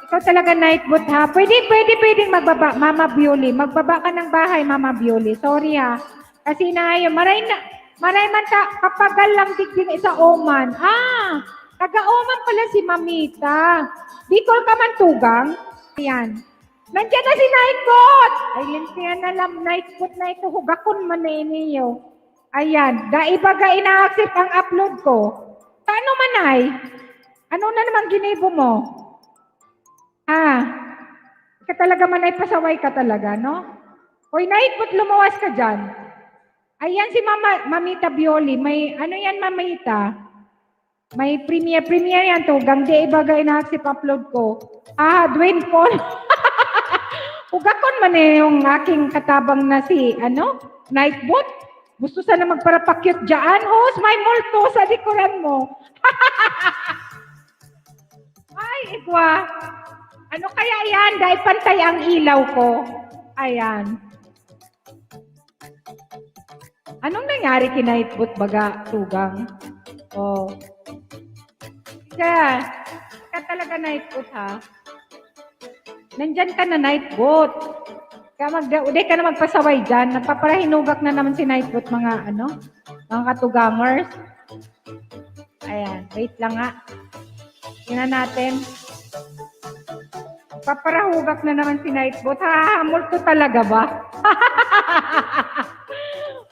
Ikaw talaga Nightbot ha. Pwedeng magbaba, Mama Bioli. Magbaba ka ng bahay, Mama Bioli. Sorry ha. Kasi maray man kapagal lang digding sa Oman. Taga-Oman pala si Mamita. Bicol ka man tugang. Ayan. Nandiyan na si Nightbot. Ayun siya na lang, Nightbot na ito. Hugakon man na iniyo. Ayan. Daibaga ina-accept ang upload ko. Paano manay? Ano na naman ginibo mo? Ka talaga manay, pasaway ka talaga, no? Hoy, Nightbot, lumawas ka dyan. Ayan si Mamita Bioli. May, ano yan, Mamita? May premiere yan to. Gangdi ibaga ina-accept upload ko. Dwayne Paul. Ugakon man yung aking katabang na si, Nightbot. Gusto sana magparapakyot dyan. Host, may multo sa likuran mo. Ay, igwa. Ano kaya yan? Dahil pantay ang ilaw ko. Ayan. Anong nangyari kay Nightbot baga, tugang? Kaya talaga Nightbot ha. Nandyan ka na Nightbot. Kaya uday ka na magpasaway dyan. Nagpaparahinugak na naman si Nightbot mga katugamers. Ayan, wait lang nga. Tingnan natin. Paparahugak na naman si Nightbot. Multo talaga ba?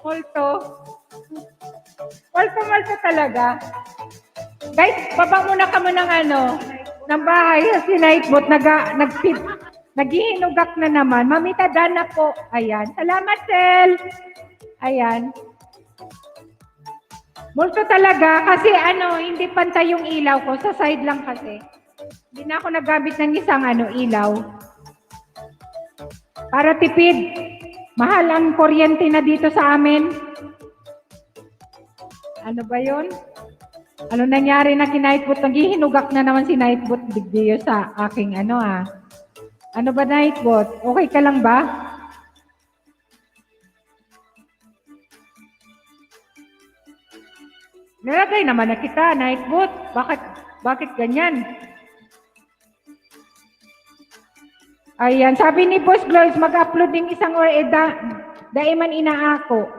Multo talaga. Guys, baba muna ka mo ng bahay. Si Nightbot, naghihinugak na naman. Mamita Dana po. Ayan. Salamat, Sel. Ayan. Multo talaga kasi hindi pantay yung ilaw ko. Sa side lang kasi. Hindi na ako nagamit ng isang ilaw. Para tipid. Mahal ang kuryente na dito sa amin. Ano ba yun? Ano nangyari na kay Nightbot? Naghihinugak na naman si Nightbot digdiyo sa aking Ano ba Nightbot? Okay ka lang ba? Nalagay naman na kita, Nightbot. Bakit ganyan? Ayan, sabi ni Boss Gloys, mag-upload ng isang daiman inaako.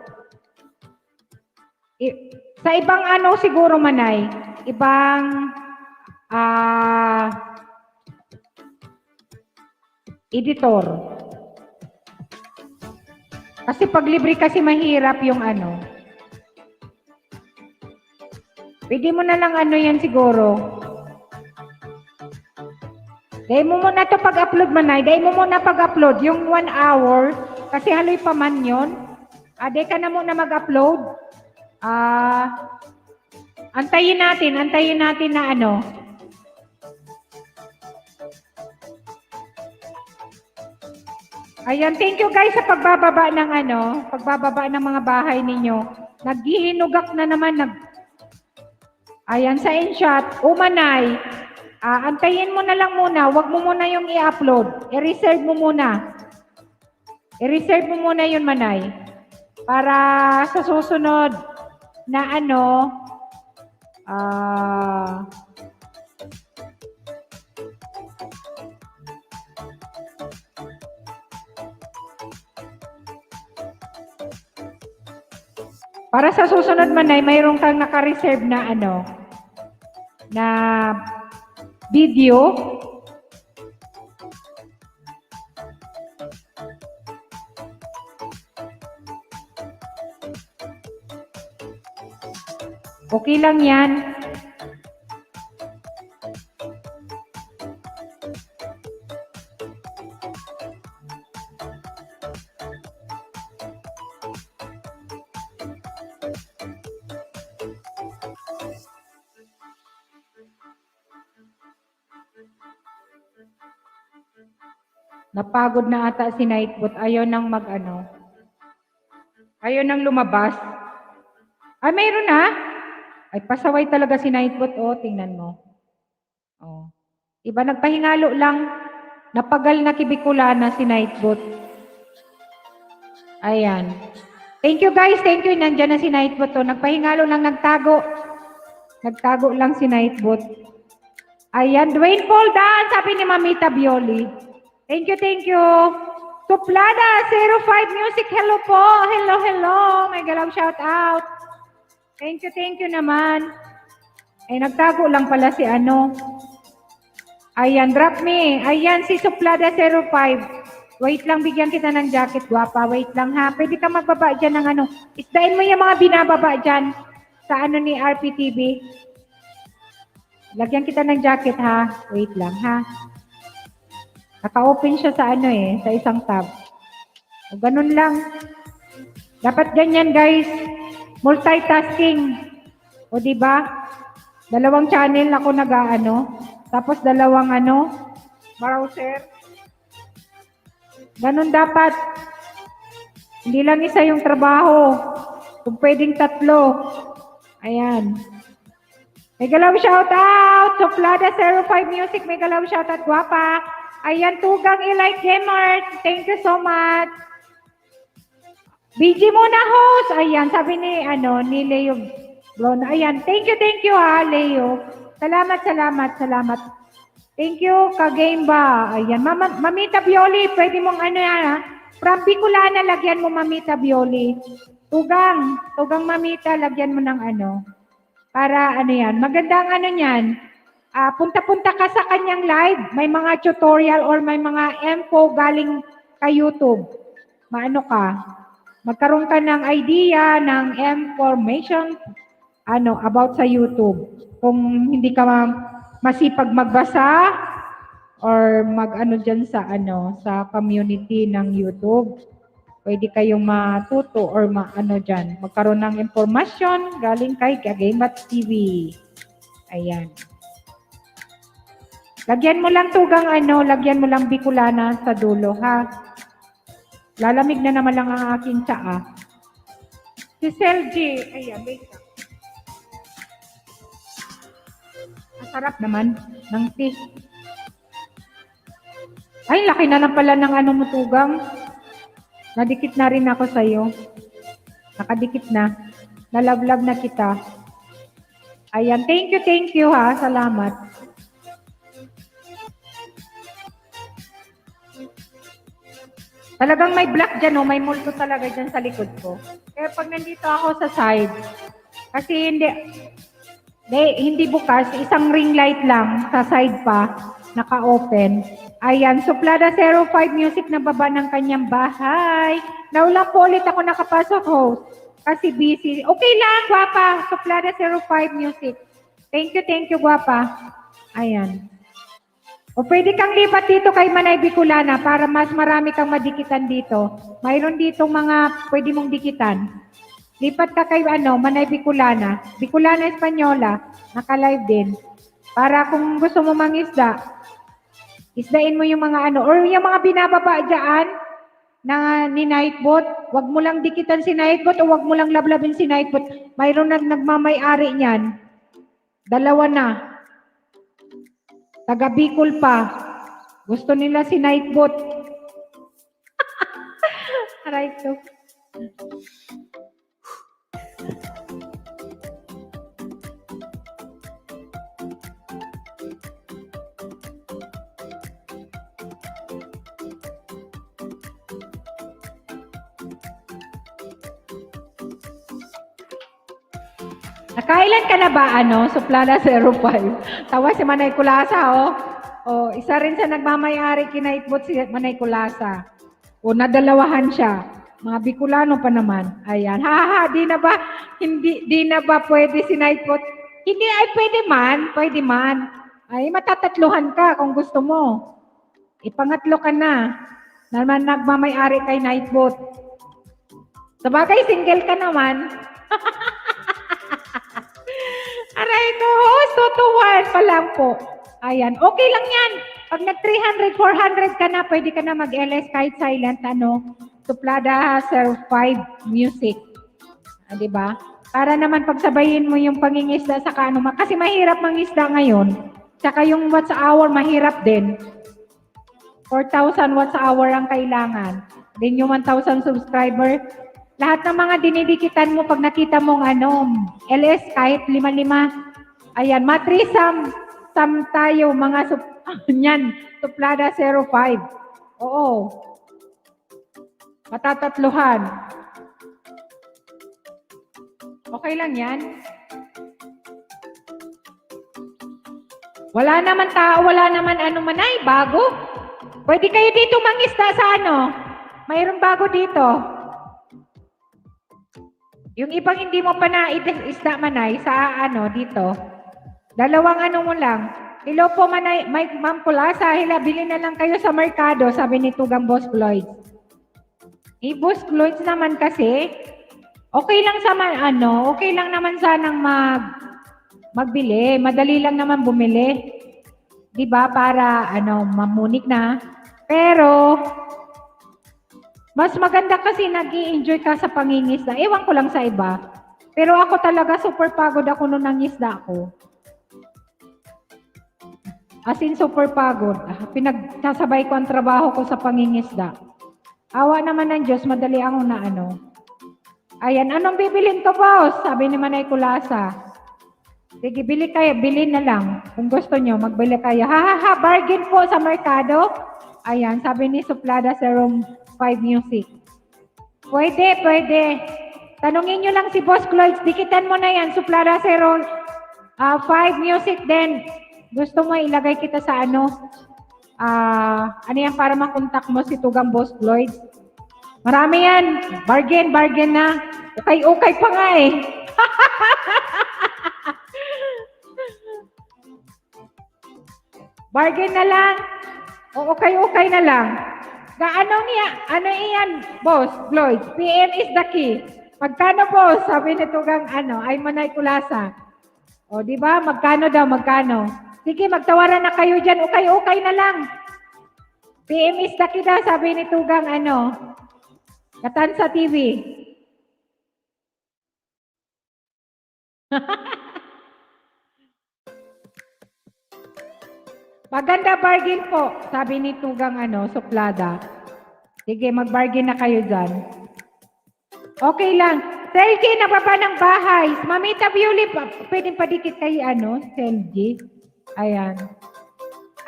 Sa ibang siguro manay, ibang editor. Kasi pag libre kasi mahirap yung Pwede mo na lang yan siguro. Dahil mo muna ito pag-upload manay. Dahil mo muna pag-upload yung 1 hour. Kasi haloy pa man yun. Dahil ka na muna mag-upload. Antayin natin na Ayan, thank you guys sa pagbababa ng mga bahay ninyo. Naghihinugak na naman. Ayan, sa InShot, umanay. Antayin mo na lang muna. Huwag mo muna yung i-upload. I-reserve mo muna. I-reserve mo muna yun, manay. Para sa susunod na para sa susunod manay, mayroon kang naka-reserve na na video. Okay lang yan. Napagod na ata si Nightbot. Ayaw nang Ayaw nang lumabas. Ay, mayroon na. Ay, pasaway talaga si Nightbot. Tingnan mo. Iba nagpahingalo lang. Napagal na kibikulana si Nightbot. Ayan. Thank you guys. Thank you. Nandyan na si Nightbot. Nagpahingalo lang, nagtago. Nagtago lang si Nightbot. Ayan, Dwayne Paul Dan, sabi ni Mamita Bioli. Thank you, thank you. Suplada, 05 Music, hello po. Hello, hello. May galaw shout out. Thank you naman. Ay, nagtago lang pala si ano. Ayan, drop me. Ayan, si Suplada 05. Wait lang, bigyan kita ng jacket, guwapa. Wait lang ha. Pwede ka magbaba dyan ng ano. Isdain mo yung mga binababa dyan sa ano ni RPTV. Lagyan kita ng jacket ha. Wait lang ha. Naka-open siya sa ano sa isang tab. O, ganun lang. Dapat ganyan guys. Multitasking. O diba? Dalawang channel ako nag-ano. Tapos dalawang browser. Ganun dapat. Hindi lang isa yung trabaho. Kung pwedeng 3. Ayan. May galaw shout out. Suplada 05 Music. May galaw shout out. Guwapa. Ayan, Tugang Elite Gamer. Thank you so much. BG muna host. Ayan, sabi ni Leo Blon. Ayan, thank you ha, Leo. Salamat. Thank you, ka-game ba? Ayan, Mamita Bioli, pwede mong from Bicolana, lagyan mo Mamita Bioli. Tugang Mamita, lagyan mo ng para yan. Magandang niyan. Punta-punta ka sa kanyang live. May mga tutorial or may mga info galing kay YouTube. Maano ka? Magkaroon ka ng idea, ng information, about sa YouTube. Kung hindi ka masipag magbasa or dyan sa sa community ng YouTube, pwede kayong matuto or dyan. Magkaroon ng impormasyon galing kay Gamebat TV. Ayan. Lagyan mo lang Tugang lagyan mo lang Bicolana sa dulo ha. Lalamig na naman lang ang aking tsaa. Si Selji, ayan, wait lang. Masarap naman ng tea. Ay, laki na lang pala ng mo Tugang. Nadikit na rin ako sa'yo. Nakadikit na. Nalaglag na kita. Ayan, thank you ha. Salamat. Talagang may black dyan, may multo talaga dyan sa likod ko. Kaya pag nandito ako sa side, kasi hindi bukas, isang ring light lang sa side pa, naka-open. Ayan, Suplada 05 Music na baba ng kanyang bahay. Naulang po ulit ako nakapasok, host. Kasi busy. Okay lang, guwapa. Suplada 05 Music. Thank you, guwapa. Ayan. O pwede kang lipat dito kay Manay Bicolana para mas marami kang madikitan dito. Mayroon dito mga pwede mong dikitan. Lipat ka kay Manay Bicolana. Bicolana Espanyola. Naka-live din. Para kung gusto mo mangisda, isdain mo yung mga or yung mga binababa dyan ni Nightbot. Huwag mo lang dikitan si Nightbot o huwag mo lang lablabin si Nightbot. Mayroon na nagmamay-ari niyan. 2 na. Taga Bicol pa. Gusto nila si Nightbot. Aray ko. Nakailan ka na ba, Suplada 05? Tawa si Manay Kulasa, O, isa rin sa nagmamayari kay Nightbot si Manay Kulasa. O, nadalawahan siya. Mga Bicolano pa naman. Ayan. Di na ba pwede si Nightbot? Hindi, ay pwede man. Ay, matatatluhan ka kung gusto mo. Ipangatlo ka na. Naman nagmamayari kay Nightbot. Sabagay, single ka naman. Aray ko, tutuwan pa lang po. Ayan, okay lang yan. Pag nag-300, 400 ka na, pwede ka na mag-LS kahit silent, Suplada 05 Music. Diba? Para naman pagsabayin mo yung pangingisda sa kasi mahirap mangisda ngayon. Saka yung watts hour, mahirap din. 4,000 watts hour ang kailangan. Then yung 1,000 subscriber, lahat ng mga dinidikitan mo pag nakita mong LS kahit 5-5, Ayan, matrisam tayo mga yan, suplada 05. Oo. Matatatluhan. Okay lang yan. Wala naman tao, wala naman ano man ay, bago. Pwede kayo dito mangisda sa ano. Mayroong bago dito. Yung ibang hindi mo pa na isda manay sa ano dito. Dalawang ano mo lang. Hello po manay, Ma'am Kulasa, bili na lang kayo sa merkado, sabi ni Tugang Boss Floyd. Boss Floyd naman kasi, okay lang sa okay lang naman sanang magbili, madali lang naman bumili. 'Di ba? Para mamunik na. Pero mas maganda kasi nag-i-enjoy ka sa pangingisda. Ewan ko lang sa iba. Pero ako talaga super pagod ako nung nangisda ako. As in super pagod. Pinagsasabay ko ang trabaho ko sa pangingisda. Awa naman ng Diyos, madali ako na Ayan, anong bibilin ko, boss? Sabi ni Manay Kulasa. Sige, bili na lang. Kung gusto nyo, magbili kayo. Ha, bargain po sa merkado. Ayan, sabi ni Suplada 05 Music. Pwede. Tanungin nyo lang si Boss Cloyd. Dikitan mo na yan, Suplada 05 Music din. Gusto mo ilagay kita sa ano yan para makontak mo si Tugang Boss Cloyd. Marami yan. Bargain na. Okay pa nga eh. Bargain na lang. O okay na lang. Ano iyan, Boss Floyd? PM is the key. Magkano, boss? Sabi ni Tugang ay Manay Kulasa. O, di ba? Magkano daw? Sige, magtawaran na kayo dyan. Okay na lang. PM is the key daw, sabi ni Tugang Katansa TV. Maganda bargain po, sabi ni Tugang Suplada. Sige, mag-bargain na kayo dyan. Okay lang. Selgi, nababa ng bahay. Mamita Beauty, pwedeng padikit kay Selgi.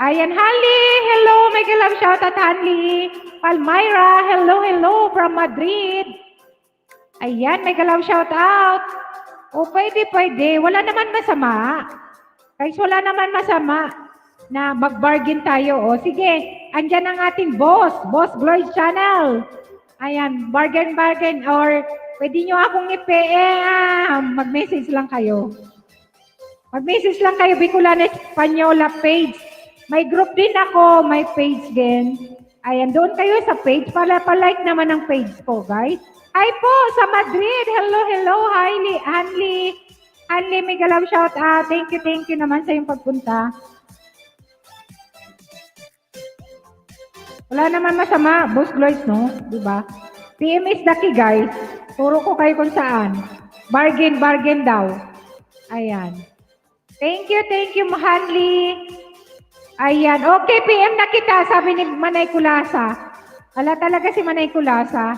Ayan, Hanli. Hello, mega love shoutout, Hanli. Palmyra, hello from Madrid. Ayan, mega love shoutout. O, pwede. Wala naman masama. Guys, wala naman masama na mag-bargain tayo. O, sige, andyan ang ating boss Gloyd Channel. Ayan, bargain, or pwede nyo akong mag-message lang kayo. Bicolana Española page. May group din ako, may page din. Ayan, doon kayo sa page. Pa-like naman ang page ko, guys. Hi po, sa Madrid. Hello, Hanli, mega love shout out. Thank you naman sa iyong pagpunta. Wala naman masama, Boss Gloyd, no? Diba? PM is the key, guys. Turo ko kayo kung saan. Bargain daw. Ayan. Thank you, Hanli. Ayan. Okay, PM na kita, sabi ni Manay Kulasa. Wala talaga si Manay Kulasa.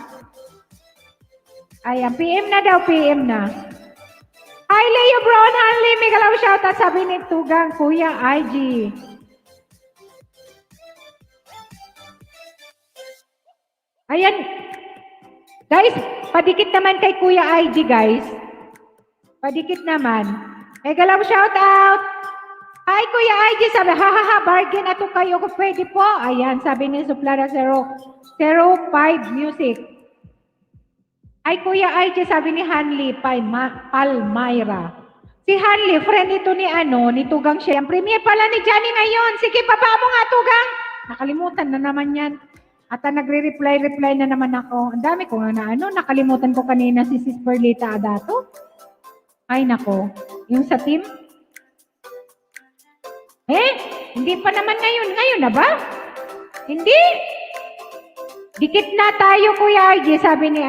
Ayan, PM na daw, PM na. Hi, Leo Brown, Hanli, mega love shoutout, sabi ni Tugang, Kuya IG. Ayan. Guys, padikit naman kay Kuya IG, guys. Padikit naman. Mega love shout out. Hi, Kuya IG. Sabi, bargain ato kayo kung pwede po. Ayan, sabi ni Suplada 05 Music. Hi, Kuya IG, sabi ni Hanli Palmyra. Si Hanli, friend ito ni Tugang siya. Ang premier pala ni Johnny ngayon. Sige, baba mo nga, Tugang. Nakalimutan na naman yan. At nagre-reply na naman ako. Ang dami ko nga nakalimutan ko kanina si Sis Perlita Adato. Ay, nako. Yung sa team? Hindi pa naman ngayon. Ngayon na ba? Hindi. Dikit na tayo, Kuya RG, sabi ni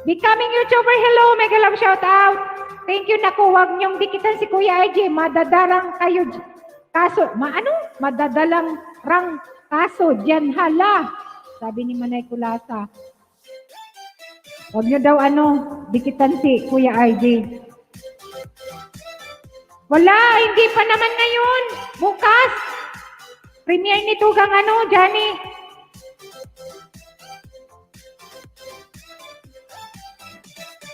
Becoming YouTuber, hello, mega love shout out. Thank you, naku, huwag niyong dikitan si Kuya RG. Madadarang kayo. Madadalang rang kaso, dyan hala. Sabi ni Manay Kulasa. Huwag niyo daw dikitan si Kuya RJ. Wala, hindi pa naman ngayon. Bukas. Premiere ni Tugang Johnny.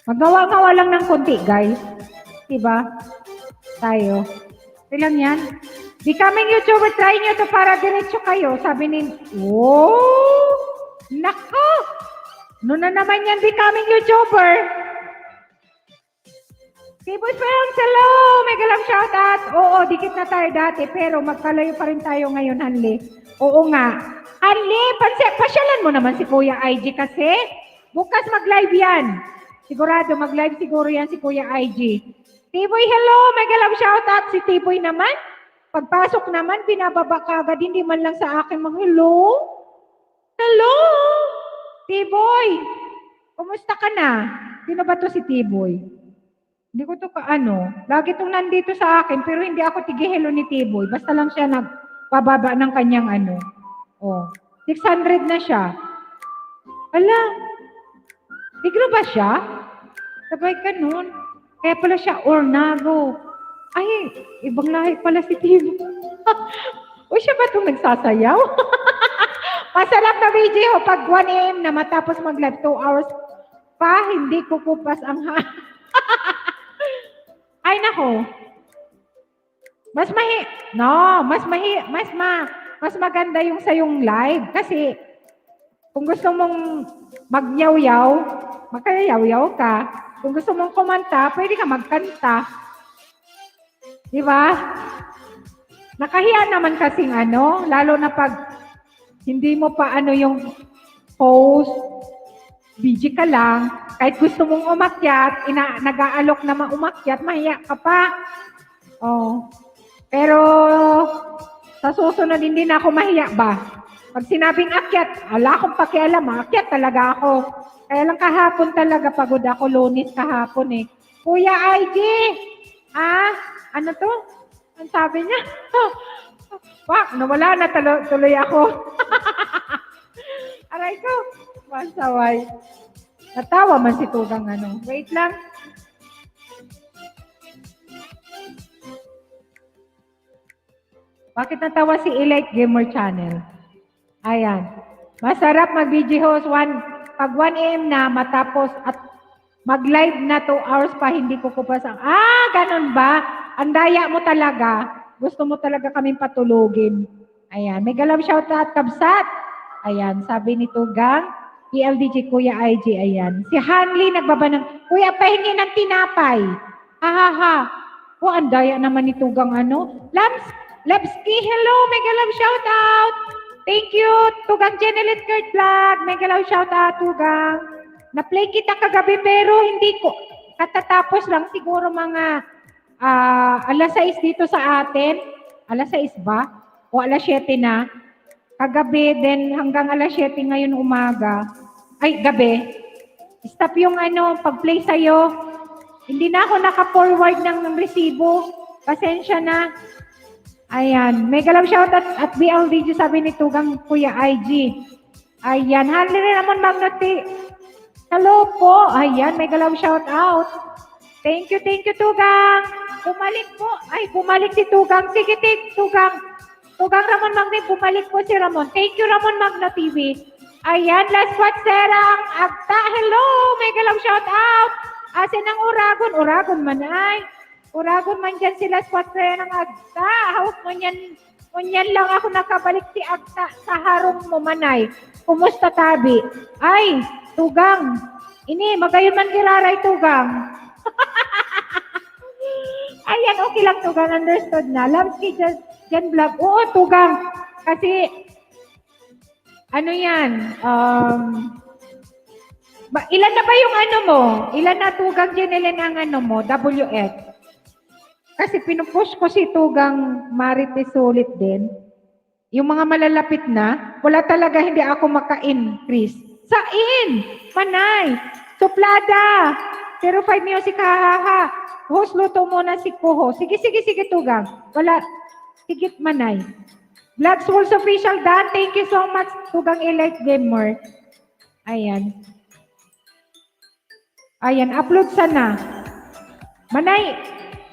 Magawa-gawa lang ng konti, guys. Diba? Tayo. Ilang yan? Becoming YouTuber, try nyo to para diretso kayo. Sabi ni, oh! Nako! Ano na naman yan, becoming YouTuber? Tiboy Films, hello! Mega love shoutout! Oo, dikit na tayo dati, pero magkalayo pa rin tayo ngayon, Hanli. Oo nga. Hanli, pasyalan mo naman si Kuya IG kasi. Bukas mag-live yan. Sigurado, mag-live siguro yan si Kuya IG. Tiboy, hello! Mega love shoutout! Si Tiboy naman. Pagpasok naman, binababa ka agad, hindi man lang sa akin hello? Hello? Tiboy! Kumusta ka na? Sino ba to si Tiboy? Hindi ko to lagi itong nandito sa akin, pero hindi ako tigihelo ni Tiboy. Basta lang siya nagpababa ng kanyang 600 na siya. Ala, biglo ba siya? Sabay ka nun. Kaya pala siya Ornago. Ay, ibang lahi pala si Tiboy. O siya ba itong nagsasayaw? Masarap na video pag 1 AM na matapos mag-live 2 hours pa, hindi kukupas ang Ay, nako. Mas maganda yung sa yung live kasi kung gusto mong magyaw-yaw, magkayaw-yaw ka. Kung gusto mong kumanta, pwede ka magkanta. Di ba? Nakahiya naman kasing lalo na pag hindi mo pa yung post, busy ka lang, kahit gusto mong umakyat, nag-aalok na umakyat, mahiya ka pa. Oh. Pero sa susunod, hindi na ako mahiya ba? Pag sinabing akyat, wala akong pakialam, akyat talaga ako. Kaya lang kahapon talaga, pagod ako, Lunes kahapon Kuya IG, ano to? Ang sabi niya? Wak, nawala na tuloy ako. Aray ko, masaway. Natawa man si Tugang Wait lang. Bakit natawa si Elite Gamer Channel? Ayan. Masarap mag-video host pag 1 AM na matapos at mag-live na 2 hours pa hindi ko kupasang. Ganun ba? Ang daya mo talaga. Gusto mo talaga kaming patulugin. Ayan. Mega love shoutout, Kabsat. Ayan. Sabi ni Tugang, PLDG Kuya IG. Ayan. Si Hanli nagbaba ng, Kuya, pahingi ng tinapay. Ang daya naman ni Tugang Labski, hello. Mega love shoutout. Thank you. Tugang Jenelit Kurt Vlog. Mega love shoutout, Tugang. Na-play kita kagabi pero hindi ko. Katatapos lang siguro mga alas 6 dito sa atin. Alas 6 ba? O alas 7 na. Kagabi, then hanggang alas 7 ngayon umaga. Ay, gabi. Stop yung pag-play sa'yo. Hindi na ako naka-forward ng resibo. Pasensya na. Ayan. Mega love shoutout at BLDG sabi ni Tugang Kuya IG. Ayan. Hanli rin naman Magnoti. Hello po. Ayan. Mega love shoutout. Thank you, Tugang. Bumalik po. Ay, bumalik si Tugang. Sige, Tugang. Tugang Ramon Magni, bumalik po si Ramon. Thank you, Ramon Magna TV. Ayan, last watch, Serang Agta. Hello, mega love shoutout. Asin ang Uragon. Uragon man ay. Uragon man dyan sila spot Serang Agta. Hawak mo yan lang ako nakabalik si Agta sa harong mo manay. Kumusta tabi? Ay, Tugang. Ini, magayon man kiraray, Tugang. Ayan, okay lang, Tugang. Understood na. Lamski Jan Vlog. Oo, Tugang. Kasi, yan? Ilan na ba yung mo? Ilan na Tugang Janellen ang mo? WF. Kasi pinupush ko si Tugang Marites ulit din. Yung mga malalapit na, wala talaga hindi ako maka-increase. Sain! Manay! Suplada! 05 Music, ha. Host, luto muna si Kuho. Sige, Tugang. Wala. Sigit manay. Vlogs Wolves Official Dan. Thank you so much, Tugang Elite Gamer. Ayan. Upload sana. Manay,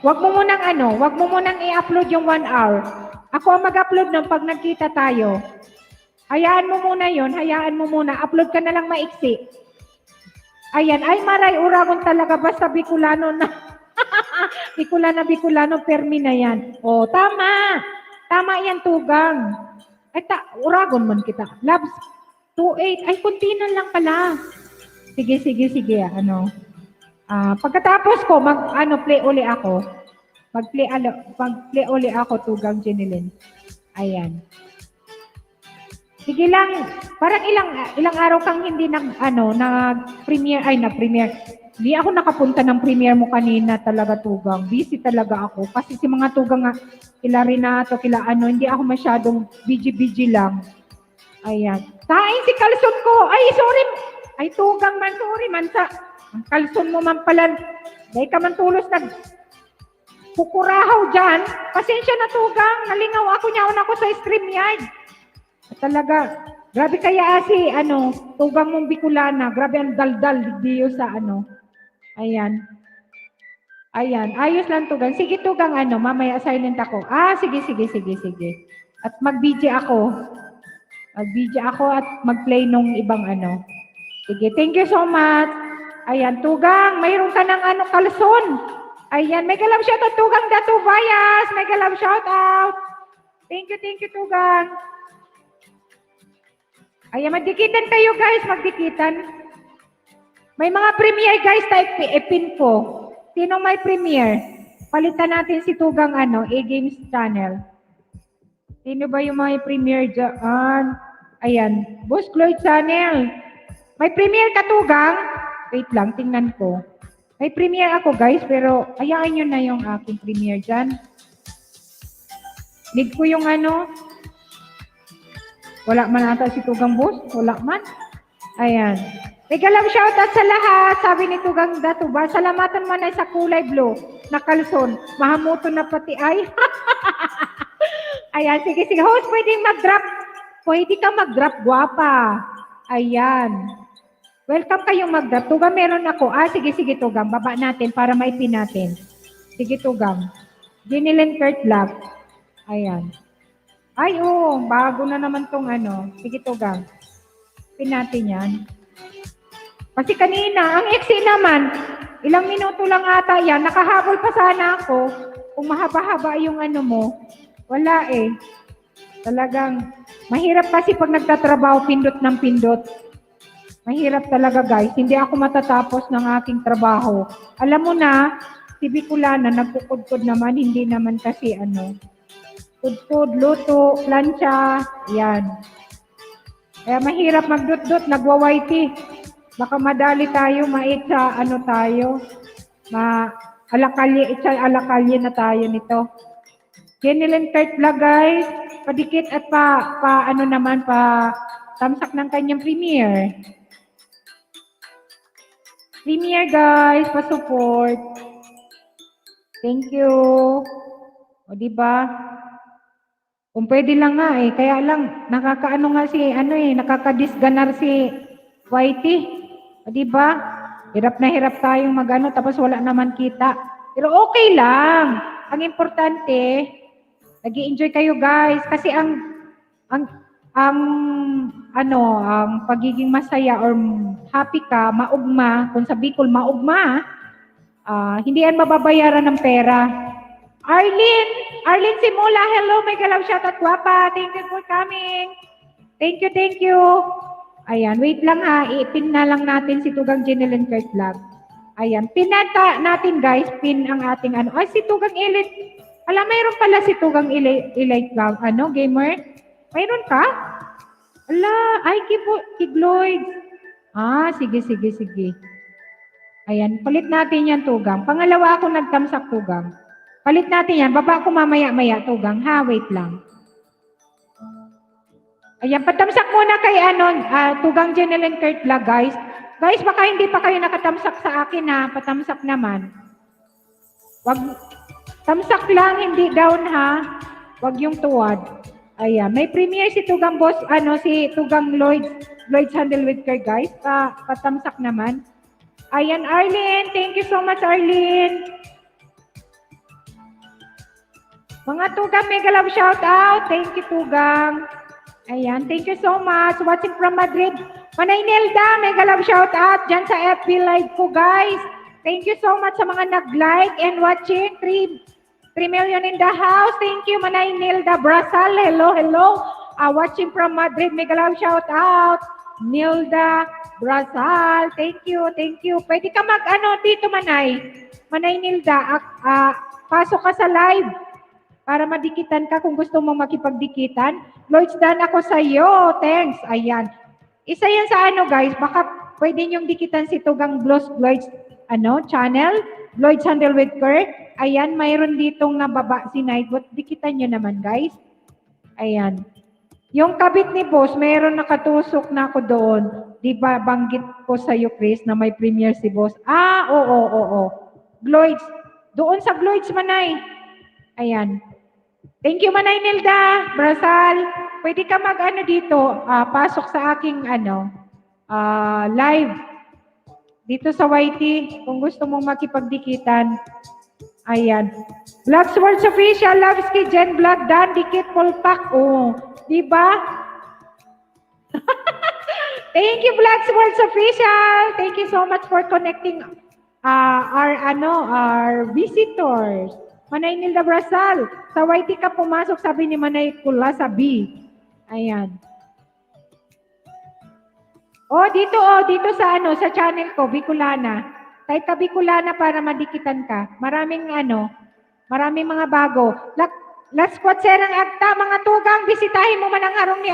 wag mo munang i-upload yung 1 hour. Ako ang mag-upload nun pag nagkita tayo. Hayaan mo muna. Upload ka na lang maiksi. Ayan, ay maray uragon talaga basta Bicolano na. Bicolano, permi na yan. O, tama. Tama yan, tugang. Ay, uragon man kita. Labs, 2.8. Ay, kuntinan lang pala. Sige. Pagkatapos ko, play uli ako. Mag-play uli ako, tugang Jenilyn. Ayan. Sige lang, parang ilang araw kang hindi nag-premiere. Hindi ako nakapunta ng premiere mo kanina talaga, tugang. Busy talaga ako. Kasi si mga tugang, kila Renato, hindi ako masyadong busy lang. Ayan. Saing si kalson ko. Ay, sorry. Ay, tugang man, sorry man. Ang kalson mo man pala. Dahil ka man tulos kukurahaw dyan. Pasensya na, tugang. Nalingaw ako sa StreamYard. Talaga, grabe kaya tugang mong Bicolana, grabe ang daldal diyo sa Ayan. Ayos lang, tugang. Sige, tugang, mamaya silent ako. Sige. At mag-video ako. At mag-play nung ibang Sige, thank you so much. Ayan, tugang, mayroon ka ng kalson. Ayan, may galab shoutout, tugang Datu Bayas. May galab shoutout. Thank you, tugang. Ayan, magdikitan kayo guys, May mga premiere guys, type pin ko. Sinong may premiere? Palitan natin si tugang A-Games channel. Sino ba yung may premiere dyan? Ayan, Boss Chloe channel. May premiere ka, tugang? Wait lang, tingnan ko. May premiere ako guys, pero ayaan nyo na yung aking premiere dyan. Need ko yung Wala man ata si Tugang Boss. Wala man. Ayan. May galab shoutout sa lahat. Sabi ni Tugang Datuba, salamatan man ay sa kulay blue na kalson. Mahamuto na pati ay. Ayan. Sige. Host, pwedeng mag-drop. Pwede ka mag-drop, guwapa. Ayan. Welcome kayong mag-drop. Tugang, meron ako. Sige, Tugang. Baba natin para maipin natin. Sige, Tugang. Jenilyn Kurt Vlog. Ayan. Ay, bago na naman tong Sige, tugang. Pin natin yan. Kasi kanina, ang exe naman, ilang minuto lang ata yan, nakahabol pa sana ako. Kung mahaba-haba yung mo, wala eh. Talagang, mahirap kasi pag nagtatrabaho, pindot ng pindot. Mahirap talaga guys, hindi ako matatapos ng aking trabaho. Alam mo na, si Bicolana, nagkukudkod naman, hindi naman kasi Food, luto, plancha, yan. Kaya mahirap magdut-dut, nagwa-whitey. Baka madali tayo, tayo. Alakalye na tayo nito. Jenilyn Kurt Vlog guys, padikit at tamsak ng kanyang premiere. Premiere guys, pa-support. Thank you. O diba? Kung pwede lang nga kaya lang, nakakadisganar si Whitey. O diba? Hirap na hirap tayong tapos wala naman kita. Pero okay lang. Ang importante, nag-i-enjoy kayo guys. Kasi ang pagiging masaya or happy ka, maugma, kung sa Bicol, maugma, hindi yan mababayaran ng pera. Arlene Simula, hello, may galaw shoutout, guwapa. Thank you for coming. Thank you. Ayan, wait lang i-pin na lang natin si Tugang Jenilyn Kurt Vlog. Ayan, pinata natin guys, pin ang ating si Tugang Elite. Mayroon pala si Tugang Elite Vlog, gamer? Mayroon ka? Kigloyd. Sige. Ayan, palit natin yan, Tugang. Pangalawa ako nagtamsak, Tugang. Palit natin yan. Baba ko mamaya-maya, Tugang. Wait lang. Ayan, patamsak muna kay Tugang Jenilyn Kurt Vlog, guys. Guys, baka hindi pa kayo nakatamsak sa akin, patamsak naman. Wag, tamsak lang, hindi down, Wag yung tuwad. Ayan, may premiere si Tugang Boss, si Tugang Lloyd's Handle with Care, guys. Patamsak naman. Ayan, Arlene. Thank you so much, Arlene. Mga Tugang, mega love shout out. Thank you, Tugang. Ayan, thank you so much. Watching from Madrid. Manay Nelda, mega love shout out dyan sa FB Live ko, guys. Thank you so much sa mga nag-like and watching. 3 million in the house. Thank you, Manay Nelda Brasal. Hello, hello. Watching from Madrid, mega love shout out. Nilda Brasal. Thank you, thank you. Pwede ka mag-ano dito, Manay. Manay Nilda, pasok ka sa live para madikitan ka kung gusto mo makipagdikitan. Lloyds, dan ako sa iyo. Thanks. Ayan. Isa yan sa ano, guys. Baka pwede niyong dikitan si Tugang Lloyds channel. Lloyds Handle with Kurt. Ayan, mayroon ditong nababa si Nightbot. Dikitan niyo naman, guys. Ayan. Yung kabit ni boss, mayroon nakatusok na ako doon. Di ba banggit ko sa iyo, Chris, na may premiere si boss? Oo. Lloyds. Doon sa Lloyds, Manay. Ayan. Thank you, Manay Nilda, Brasal. Pwede ka mag-ano dito, pasok sa aking live. Dito sa YT, kung gusto mong makipagdikitan. Ayan. Vlogs Words Official, Lovesky, Jen Vlog, Dan, Dikit, Polpak. Oh, di ba? Thank you, Vlogs Words Official. Thank you so much for connecting our visitors. Manay Nilda Brasal. Sa YT ka pumasok, sabi ni Manay Kula sa B. Ayan. Dito sa channel ko, Bicolana. Type ka Bicolana para madikitan ka. Maraming mga bago. Las Quatserang Agta, mga Tugang, bisitahin mo man ang harong ni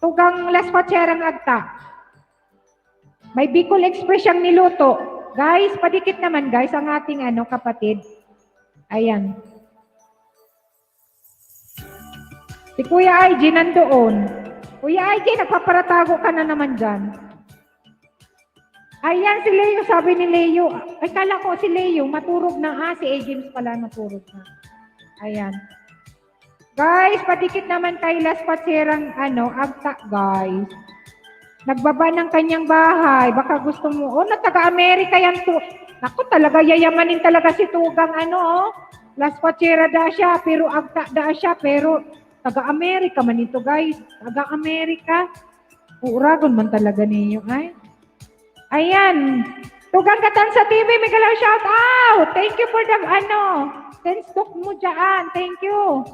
Tugang Las Quatserang Agta. May Bicol Express siyang niluto. Guys, padikit naman guys, ang ating kapatid. Ayan. Si Kuya IG nandoon. Kuya IG, nagpaparatago ka na naman dyan. Ayan, si Leo, sabi ni Leo. Ay, kala ko si Leo, maturog na. Si A-James pala maturog na. Ayan. Guys, padikit naman kay Las Quatserang Agta, guys. Nagbaba ng kanyang bahay. Baka gusto mo, na taga-Amerika yan to. Naku, talaga yayamanin talaga si Tugang Las Quatsera da siya, pero Agta da siya, pero taga-Amerika man ito, guys. Taga-Amerika. Uragon man talaga niyo, ay. Ayan. Tugang Katansa TV, mega love shout out. Thank you for the stok mo dyan. Thank you.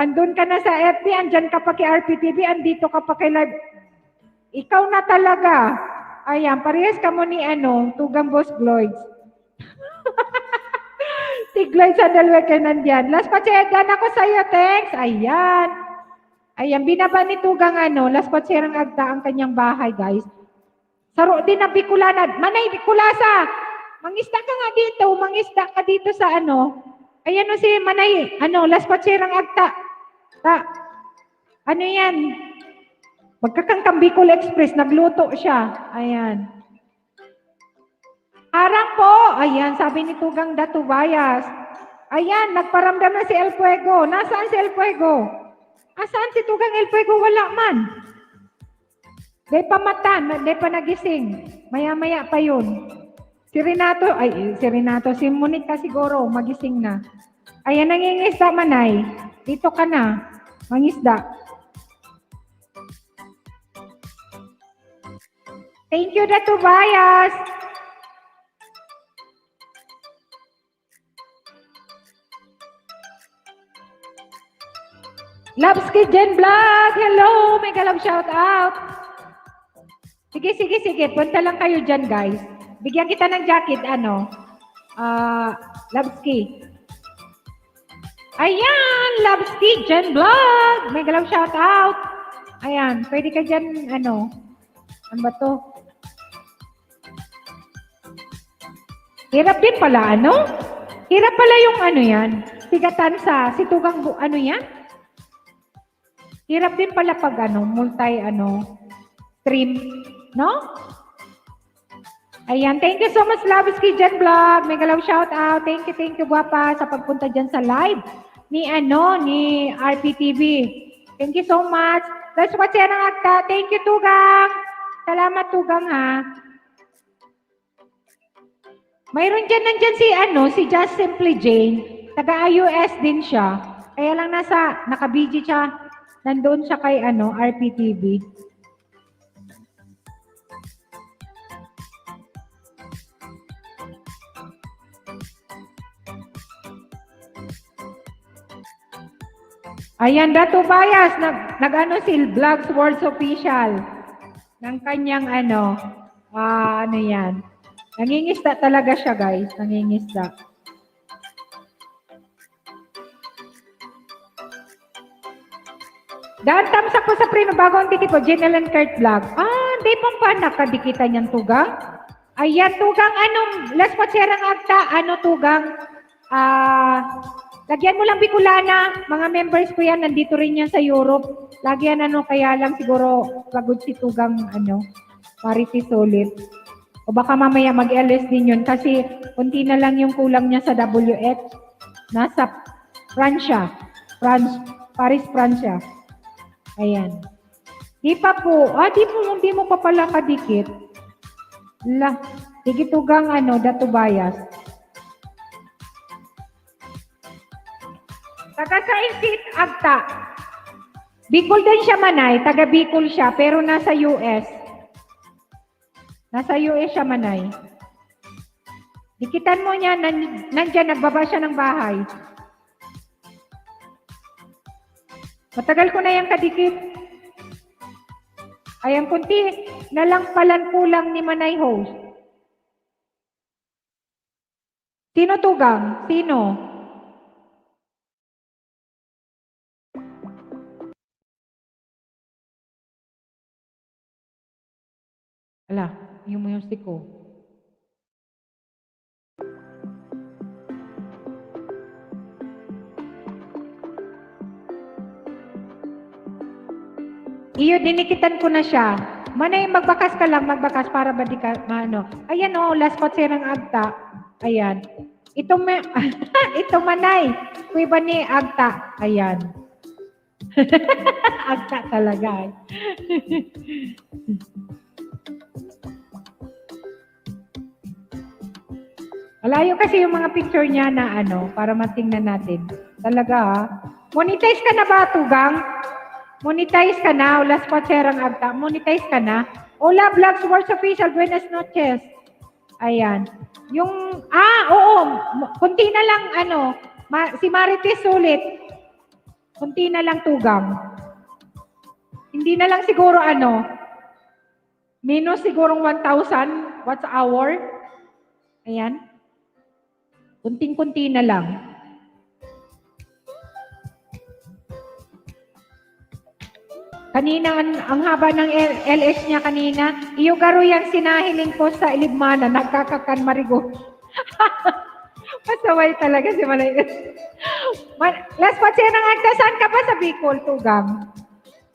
Andun ka na sa FB, andyan ka pa kay RPTV, andito ka pa kay live. Ikaw na talaga. Ayan, parehas ka mo ni Tugang Boss Gloyds. Si Gloyds sa dalawa ka nandyan. Las Quatserang ako sa'yo, thanks. Ayan, binaba ni Tugang Las Quatserang Agta ang kanyang bahay, guys. Saro din ang Bicolana. Manay, Bicolasa. Mangisda ka nga dito. Mangisda ka dito sa Ayan si Manay. Las Quatserang Agta. Yan? Magkakangkang Bicol Express, nagluto siya. Ayan. Harang po. Ayan, sabi ni Tugang Datubayas. Ayan, nagparamdam na si El Fuego. Nasaan si El Fuego? Asaan si Tugang El Fuego? Wala man. Day pa matan, day pa nagising. Maya-maya pa yun. Si si Monica siguro, magising na. Ayan, nangingisda, Manay. Dito ka na. Mangisda. Thank you, Datubayas. Lovesky Jen Vlog. Hello, mega love shout out. Sige. Punta lang kayo dyan, guys. Bigyan kita ng jacket, Lovesky. Ayan, Lovesky Jen Vlog. Mega love shout out. Ayan, pwede ka dyan, ano ba to? Hirap din pala, Hirap pala yung yan. Tigatan sa, si Tugang, yan? Hirap din pala pag, stream, no? Ayan, thank you so much, Lovesky Jen Vlog. Mega love shout out. Thank you, guwapa, sa pagpunta dyan sa live ni RPTV. Thank you so much. Let's watch yan ang akta. Thank you, Tugang. Salamat, Tugang, ha. Mayroon dyan, nandyan si Just Simply Jane. Taga-US din siya. Kaya lang naka-BG siya. Nandoon siya kay RPTV. Ayan, Dato Bias, nag-ano si Vlogs Worlds Official ng kanyang ano yan. Nangingisda talaga siya, guys. Nangingisda. Daan tamsak ko sa prino bagong titi ko, Jenel and Kurt Vlog. Di pa nakadikitan niyang tugang. Ayan, tugang last patserang agta, tugang. Lagyan mo lang Bicolana, mga members ko yan, nandito rin yan sa Europe. Lagyan kaya lang siguro pagod si tugang Marites ulit. O baka mamaya mag-LS din yun kasi kunti na lang yung kulang niya sa WX. Nasa Paris, Francia. Ayan. Di pa po. Di mo pa pala kadikit. Digitugang Dato Bias. Taga sa Insit Agta. Bicol din siya manay. Taga Bicol siya pero nasa US. Nasa US siya manay. Dikitan mo niya, nandyan, nagbaba siya ng bahay. Matagal ko na yung kadikit. Ayan, kunti na lang palan kulang ni Manay host. Sino tugang? Sino? Ala, yung music ko. Iyo, dinikitan ko na siya. Manay, magbakas ka lang, magbakas para ba di ka, Ayan last patserang agta. Ayan. Ito manay. Kuya ba ni agta? Ayan. Agta talaga. Malayo kasi yung mga picture niya na para matingnan natin. Talaga Monetize ka na ba, tugang? Monetize ka na, Olas Patserang Agta. Monetize ka na. Hola, Vlogs Worlds Official, buenas noches. Ayan. Oo, kunti na lang, si Marites ulit. Kunti na lang tugang. Hindi na lang siguro, minus siguro 1,000 watts hour. Ayan. Kunting-kunti na lang. Kanina, ang haba ng LS niya kanina. Iyo garo yan sinahiling ko sa Ilibmana. Nagkakakan marigo. Pasaway talaga si Malay. Last Patserang Agta, saan ka ba sa Bicol, tugang?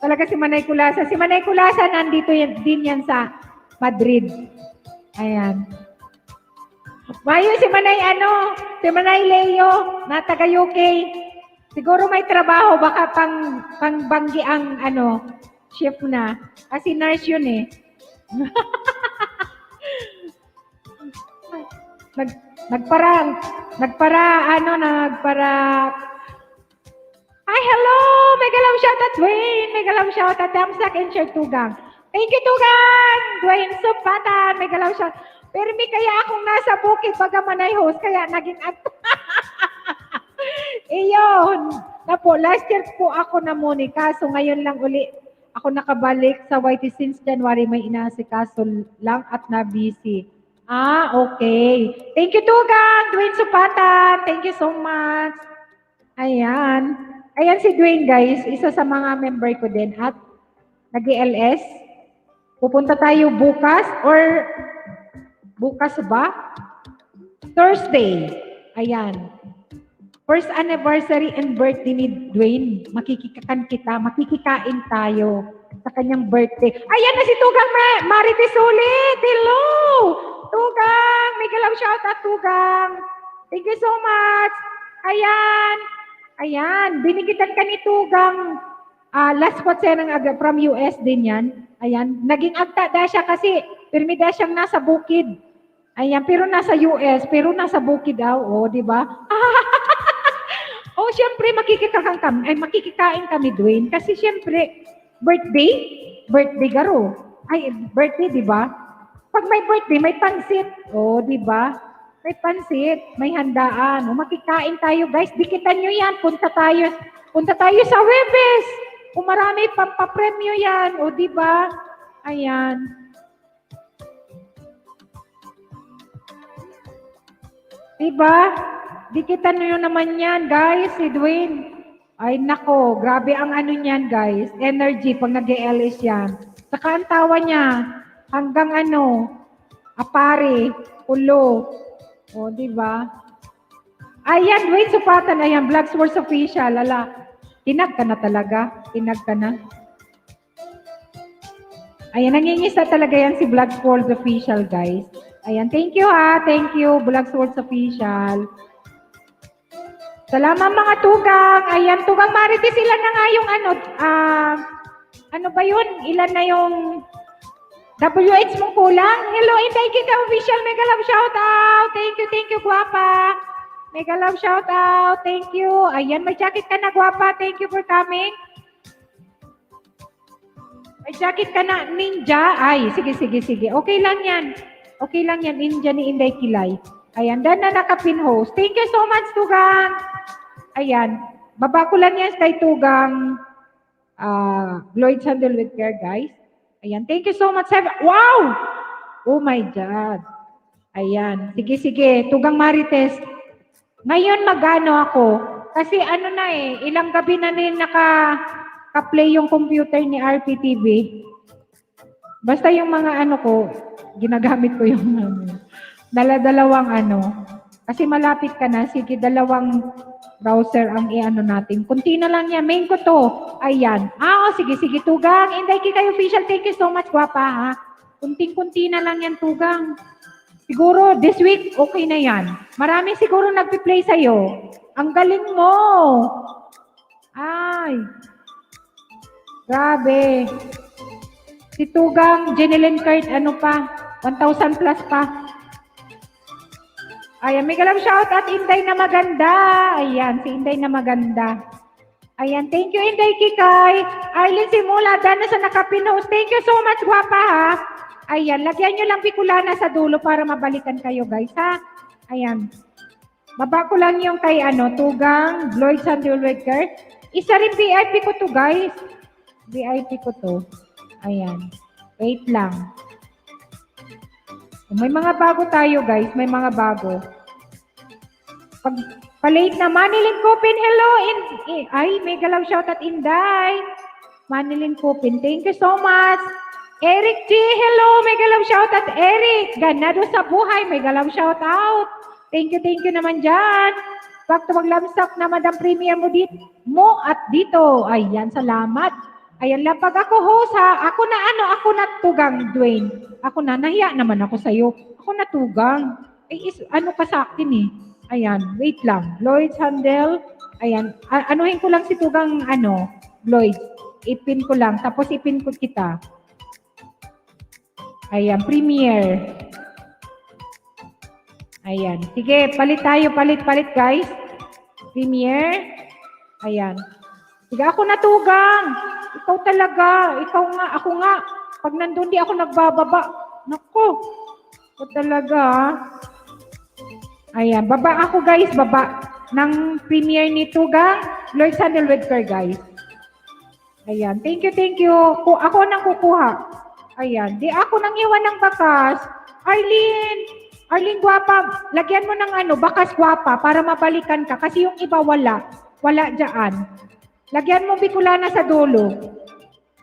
Talaga si Manay Kulasa. Si Manay Kulasa, nandito din yan sa Madrid. Ayan. Mayo si Manay Leo, na taga UK. Siguro may trabaho, baka pangbanggi ang shift na. Kasi nurse yun eh. Nagpara. Hi, hello! Mega love shout out, Dwayne! Mega love shout out, Damsak and Share Tugang. Thank you, Tugang! Dwayne Supatan, mega love shout. Pero may kaya akong nasa bukid baga manay host, kaya naging Iyon. Last year po ako na Monica, so ngayon lang uli ako nakabalik sa YT since January, may inaasikaso lang at na-busy. Okay. Thank you, Tugang. Dwayne Supatan. Thank you so much. Ayan. Ayan si Dwayne, guys. Isa sa mga member ko din at nag-LS. Pupunta tayo bukas or bukas ba? Thursday. Ayan. First anniversary and birthday ni Dwayne. Makikikain tayo sa kanyang birthday. Ayan na si Tugang Marites ulit. Hello! Tugang! Mega love shout out, Tugang. Thank you so much. Ayan. Binigitan ka ni Tugang. Last Patserang Agta from US din yan. Ayan. Naging agta da siya kasi pirmida siyang nasa bukid. Ayan. Pero nasa US. Pero nasa bukid daw. O, di ba? syempre, makikikain kami, Dwayne. Kasi syempre, birthday garo. Ay, birthday, di ba? Pag may birthday, may pansit. O, di ba? May pansit, may handaan. O, makikain tayo, guys. Dikitan nyo yan. Punta tayo sa Webes. Kung marami pampapremyo yan. O, di ba? Ayan. Diba? Dikitan nyo naman yan, guys, si Dwayne. Ay, nako, grabe ang ano niyan, guys. Energy pag nag-LS yan. Saka ang tawa niya, hanggang apare, ulo. O, diba? Ayan, Dwayne, supatan. Ayan, Vlogs Wars Official. Ala, tinag ka na talaga. Tinag ka na. Ayan, nangingisa talaga yan si Vlogs Wars Official, guys. Ayan, thank you ha. Thank you, Vlogs Wars Official. Salamat mga tugang. Ayan, tugang Marites, ilan na nga yung ano ba yun? Ilan na yung WH mong kulang? Hello, Inday Kika Official. Mega love shout out. Thank you, guwapa. Mega love shout out. Thank you. Ayan, may jacket ka na, guwapa. Thank you for coming. May jacket ka na, ninja. Ay, sige. Okay lang yan. Okay lang yan, ninja ni Inday Kilay. Ayan, dan na nakapin-host. Thank you so much, Tugang. Ayan, baba ko lang yan kay Tugang Lloyd Sandal with Care, guys. Ayan, thank you so much. Wow! Oh my God. Ayan, sige. Tugang Marites. Ngayon magano ako. Kasi ilang gabi na rin naka-play yung computer ni RPTV. Basta yung mga ginagamit ko yung dalawang Kasi malapit ka na, sige, dalawang browser ang natin. Kunti na lang yan. Main ko to. Ayan. Sige, Tugang. Inday Kikay Official, thank you so much, guwapa, ha. Kunting-kunti na lang yan, Tugang. Siguro, this week, okay na yan. Marami siguro nagpi-play sa'yo. Ang galing mo. Ay. Grabe. Si Tugang, Jeneline Kurt, 1,000 plus pa. Ayan, may galang shout at Inday na maganda. Ayan, si Inday na maganda. Ayan, thank you, Inday Kikay. Arlene Simula, dana sa nakapinost. Thank you so much, guwapa, ha. Ayan, lagyan nyo lang pikulana sa dulo para mabalikan kayo, guys, ha. Ayan. Baba ko lang yung kay, Tugang, Lloyd Sandulweger. Isa rin VIP ko to, guys. VIP ko to. Ayan. Wait lang. May mga bago tayo, guys. May mga bago. Palate na. Manilin Kopin, hello. Ay, may galaw shout at Inday. Manilin Kopin, thank you so much. Eric G, hello. May galaw shout at Eric. Ganado sa buhay. May galaw shout out. Thank you naman dyan. Back to maglamsak na Madam Premier mo at dito. Ayan, salamat. Ayan lang, pag ako host ha, ako na Tugang, Dwayne. Ako na, nahiya naman ako sa'yo. Ako na Tugang. Ka sa akin eh. Ayan, wait lang. Lloyd Handel. Ayan, anuhin ko lang si Tugang, Lloyd. Ipin ko lang, tapos ipin ko kita. Ayan, Premier. Ayan, sige, palit guys. Premier. Ayan. Sige, ako na Tugang. Ikaw talaga. Ikaw nga. Ako nga. Pag nandun, di ako nagbababa. Naku. Ikaw talaga. Ayan. Baba ako, guys. Baba. Ng premiere ni Tugang. Lloyd Sandalwedker, guys. Ayan. Thank you. Ako nang kukuha. Ayan. Di ako nang iwan ng bakas. Arlene, guwapa. Lagyan mo ng bakas guwapa para mabalikan ka. Kasi yung iba wala. Wala dyan. Lagyan mo Bicolana sa dulo.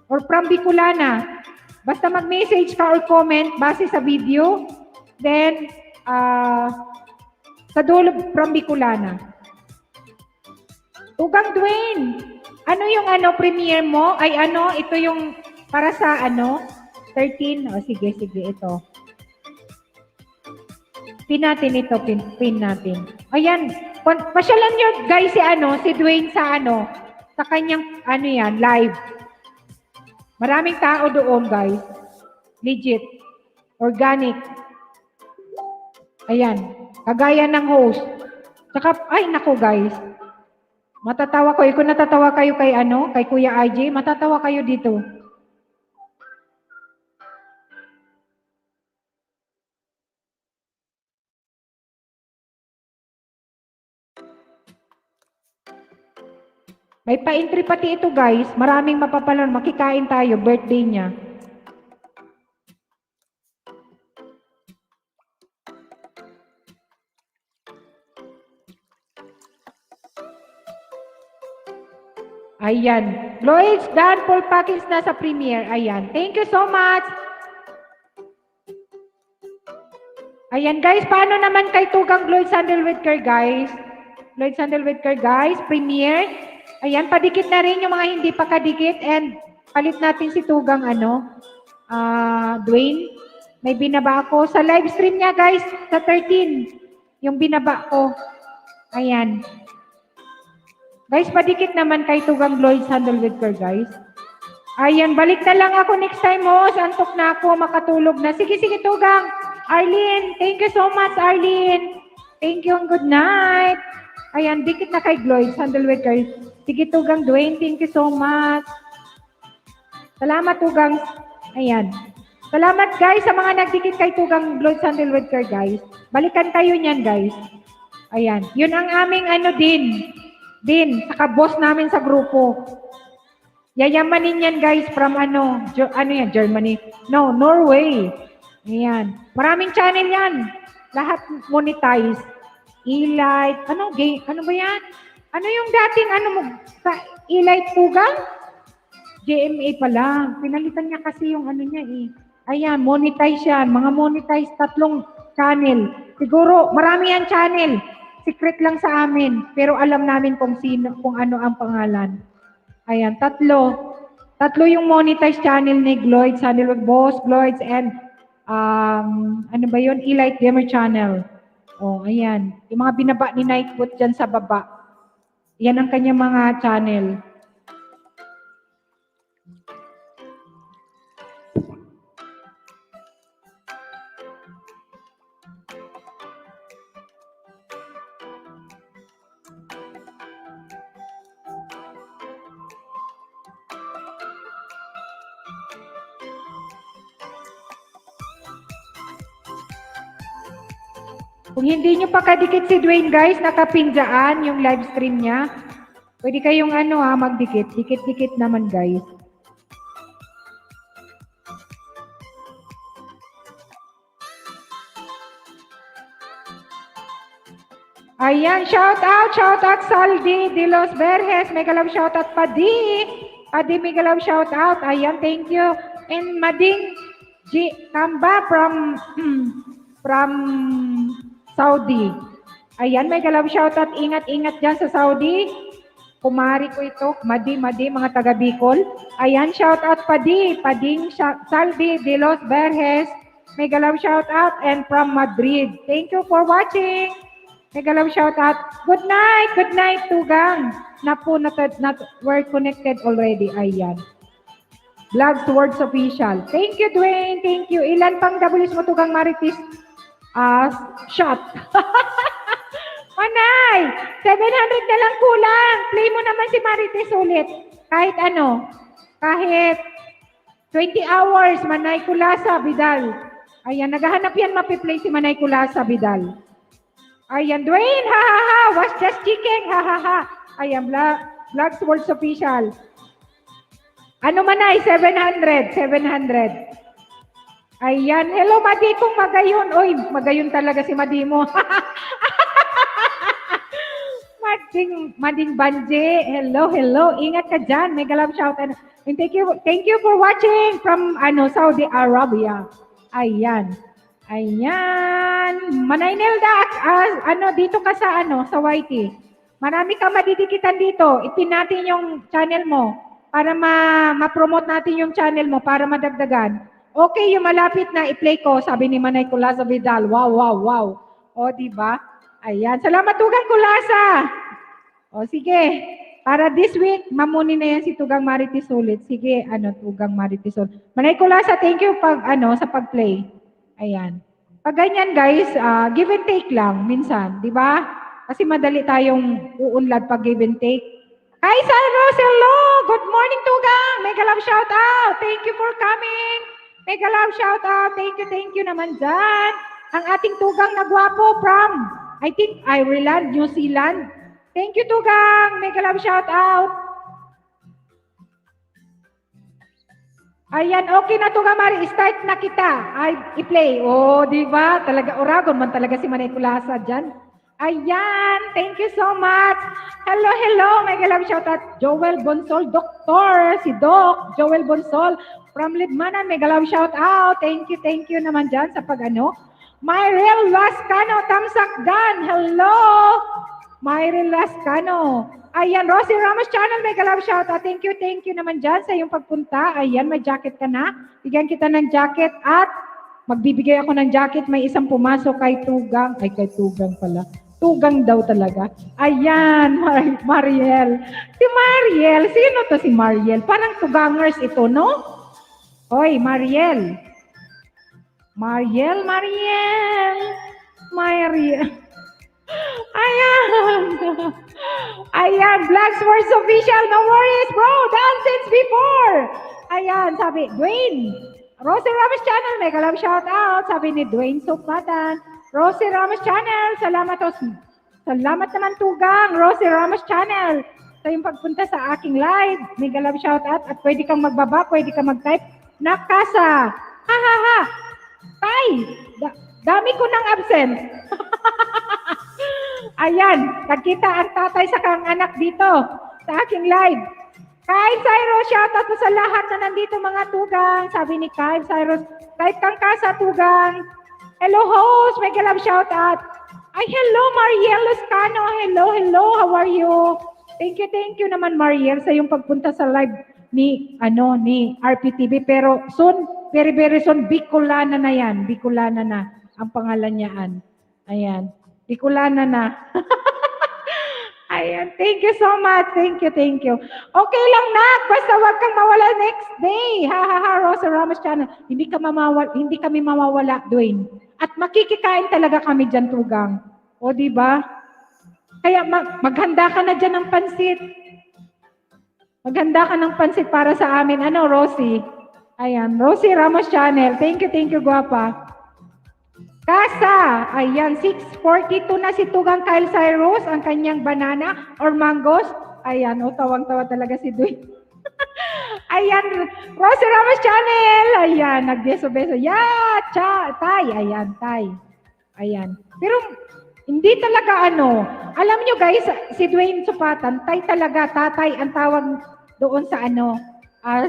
Or from Bicolana. Basta mag-message ka or comment base sa video. Then, sa dulo from Bicolana. Tugang Dwayne. Ano yung premiere mo? Ay ito yung para sa 13. O sige, ito. Pin natin ito, pin natin. Ayan. Pasyalan nyo guys si Dwayne sa sa kanyang, live. Maraming tao doon, guys. Legit. Organic. Ayan. Kagaya ng host. Saka, ay, nako, guys. Matatawa ko. Kung natatawa kayo kay kay Kuya IJ, matatawa kayo dito. May pa-entry pati ito guys. Maraming mapapanood. Makikain tayo. Birthday niya. Ayan. Lloyds, Dan, Paul Packins na sa premiere. Ayan. Thank you so much. Ayan guys, paano naman kay Tugang Lloyd Sandalwood Care guys? Lloyd Sandalwood Care guys, premiere. Ayan, padikit na rin yung mga hindi pa kadikit and palit natin si Tugang Dwayne. May binaba ako sa live stream niya guys, sa 13. Yung binaba ko. Ayan. Guys, padikit naman kay Tugang Lloyd Sandalwood Care guys. Ayan, balik na lang ako next time host. Antok na ako, makatulog na. Sige, Tugang. Arlene, thank you so much, Arlene. Thank you and good night. Ayan, dikit na kay Lloyd Sandalwood Care. Sige, Tugang Dwayne, thank you so much. Salamat, Tugang. Ayan. Salamat, guys, sa mga nagdikit kay Tugang Lloyd Sandalwood Care, guys. Balikan kayo niyan, guys. Ayan. Yun ang aming din, saka boss namin sa grupo. Yayamanin yan, guys, from Germany. No, Norway. Ayan. Maraming channel yan. Lahat monetize. E-Light. Ano ba yan? Ano yung dating E-Light Tugang? GMA pala. Pinalitan niya kasi yung niya eh. Ayan, monetize yan. Mga monetize, 3 channel. Siguro, marami yan channel. Secret lang sa amin. Pero alam namin kung ano ang pangalan. Ayan, 3 yung monetize channel ni Lloyd Sandalwood Boss, Lloyds, and E-Light Gamer Channel. Oh, ayan. Yung mga binaba ni Nightwood dyan sa baba. Yan ang kanyang mga channel. Kung hindi nyo pa kadikit si Dwayne, guys, nakapin dyan yung live stream niya. Pwede kayong magdikit. Dikit-dikit naman, guys. Ayan, shout out Saldi de los Verges. Mega love shout out Padi, mega love shout out. Ayan, thank you. And Mading G Kamba from Saudi. Ayan, mega love shout out. Ingat dyan sa Saudi. Kumari ko ito. Madi, mga taga Bicol. Ayan, shout out Pading Saldi de los Verges. Mega love shout out and from Madrid. Thank you for watching. Mega love shout out. Good night, Tugang. We're connected already. Ayan. Vlogs Words Official. Thank you, Dwayne. Thank you. Ilan pang W's mo, Tugang Marites? Shot. Manay, 700 na lang kulang. Play mo naman si Marites ulit. Kahit 20 hours, Manay Kulasa, Vidal. Ayan, naghahanap yan, mapiplay si Manay Kulasa, Vidal. Ayan, Dwayne, was just chicken, Ayan, Vlogs Words Official. Manay, 700. Ayan, hello, Madi kong Magayon. Oy, Magayon talaga si Madi mo. Mading Banje, hello. Ingat ka dyan. Mega love shout out. And thank you for watching from Saudi Arabia. Ayan. Manay Nelda, dito ka sa YT. Marami ka madidikitan dito. Ipin natin yung channel mo para ma-promote natin yung channel mo para madagdagan. Okay, yung malapit na i-play ko, sabi ni Manay Kulasa Vidal. Wow. O, diba? Ayan. Salamat, Tugang Kulasa. O, sige. Para this week, mamuni na yan si Tugang Marites ulit. Sige, Tugang Marites ulit. Manay Kulasa, thank you sa pag-play. Ayan. Pag ganyan, guys, give and take lang minsan, di ba? Kasi madali tayong uunlad pag give and take. Hi, Cyrus! Hello! Good morning, Tugang! Mega love shout out! Thank you for coming! Mega love shout out! Thank you naman dyan! Ang ating Tugang na gwapo from, I think, Ireland, New Zealand. Thank you, Tugang! Mega love shout out! Ayan, okay na Tugang Mari. Start na kita. I-play. Oh, di ba? Talaga, oragon man talaga si Manay Kulasa dyan. Ayan, thank you so much. Hello, mega love shout out. Joel Bonsol, Doktor, si Doc, Joel Bonsol from Libmanan, mega love shout out. Thank you naman dyan sa pag-ano. Myrel Lascano, Tamsakdan, hello. Myrel Lascano. Ayan, Rosie Ramos Channel, mega love shout out. Thank you naman dyan sa iyong pagpunta. Ayan, may jacket ka na. Bigyan kita ng jacket at magbibigay ako ng jacket. May isang pumasok kay Tugang. Ay, kay Tugang pala. Tugang daw talaga. Ayan, Mariel. Si Mariel. Sino to si Mariel? Parang Tugangers ito, no? Hoy, Mariel. Mariel. Ayan, Black Sports Official. No worries, bro. Done since before. Ayan, sabi, Dwayne. Rosie Ramos Channel, mega love shout out. Sabi ni Dwayne Sukmatan. Rosie Ramos Channel, salamat naman Tugang. Rosie Ramos Channel, sa yung pagpunta sa aking live. Mega love shout out. At pwede kang magbaba, pwede kang mag-type. Nakasa. Ha. Tay, dami ko ng absent. Ayan, nagkita ang tatay sa kang anak dito sa aking live. Kyle Cyrus, shoutout po sa lahat na nandito mga Tugang. Sabi ni Kyle Cyrus, kahit kang kasa Tugang. Hello host, mega love shoutout. Ay, hello Mariel Lascano. Hello, how are you? Thank you naman Mariel sa yung pagpunta sa live ni RPTV. Pero soon, very soon, Bicolana na yan. Bicolana na ang pangalan niyaan. Ayan, Bicolana na. Ayan, thank you so much. Thank you. Okay lang nak, basta wag kang mawala next day. Ha, Rosa Ramos Channel. Hindi kami mawawala, Dwayne. At makikikain talaga kami diyan Tugang. O di ba? Kaya maghanda ka na diyan ng pansit. Maghanda ka ng pansit para sa amin. Ano, Rosie? Ayan, Rosie Ramos Channel. Thank you, guwapa. Kasa, ayan, 6:42 na si Tugang Kyle Cyrus, ang kanyang banana or mangoes. Ayan, tawang-tawa talaga si Dwayne. Ayan, Rosie Ramos Channel. Ayan, nagbeso-beso. Tay. Ayan, tay. Ayan. Pero, hindi talaga alam nyo guys, si Dwayne Supatan, tay talaga, tatay ang tawag doon sa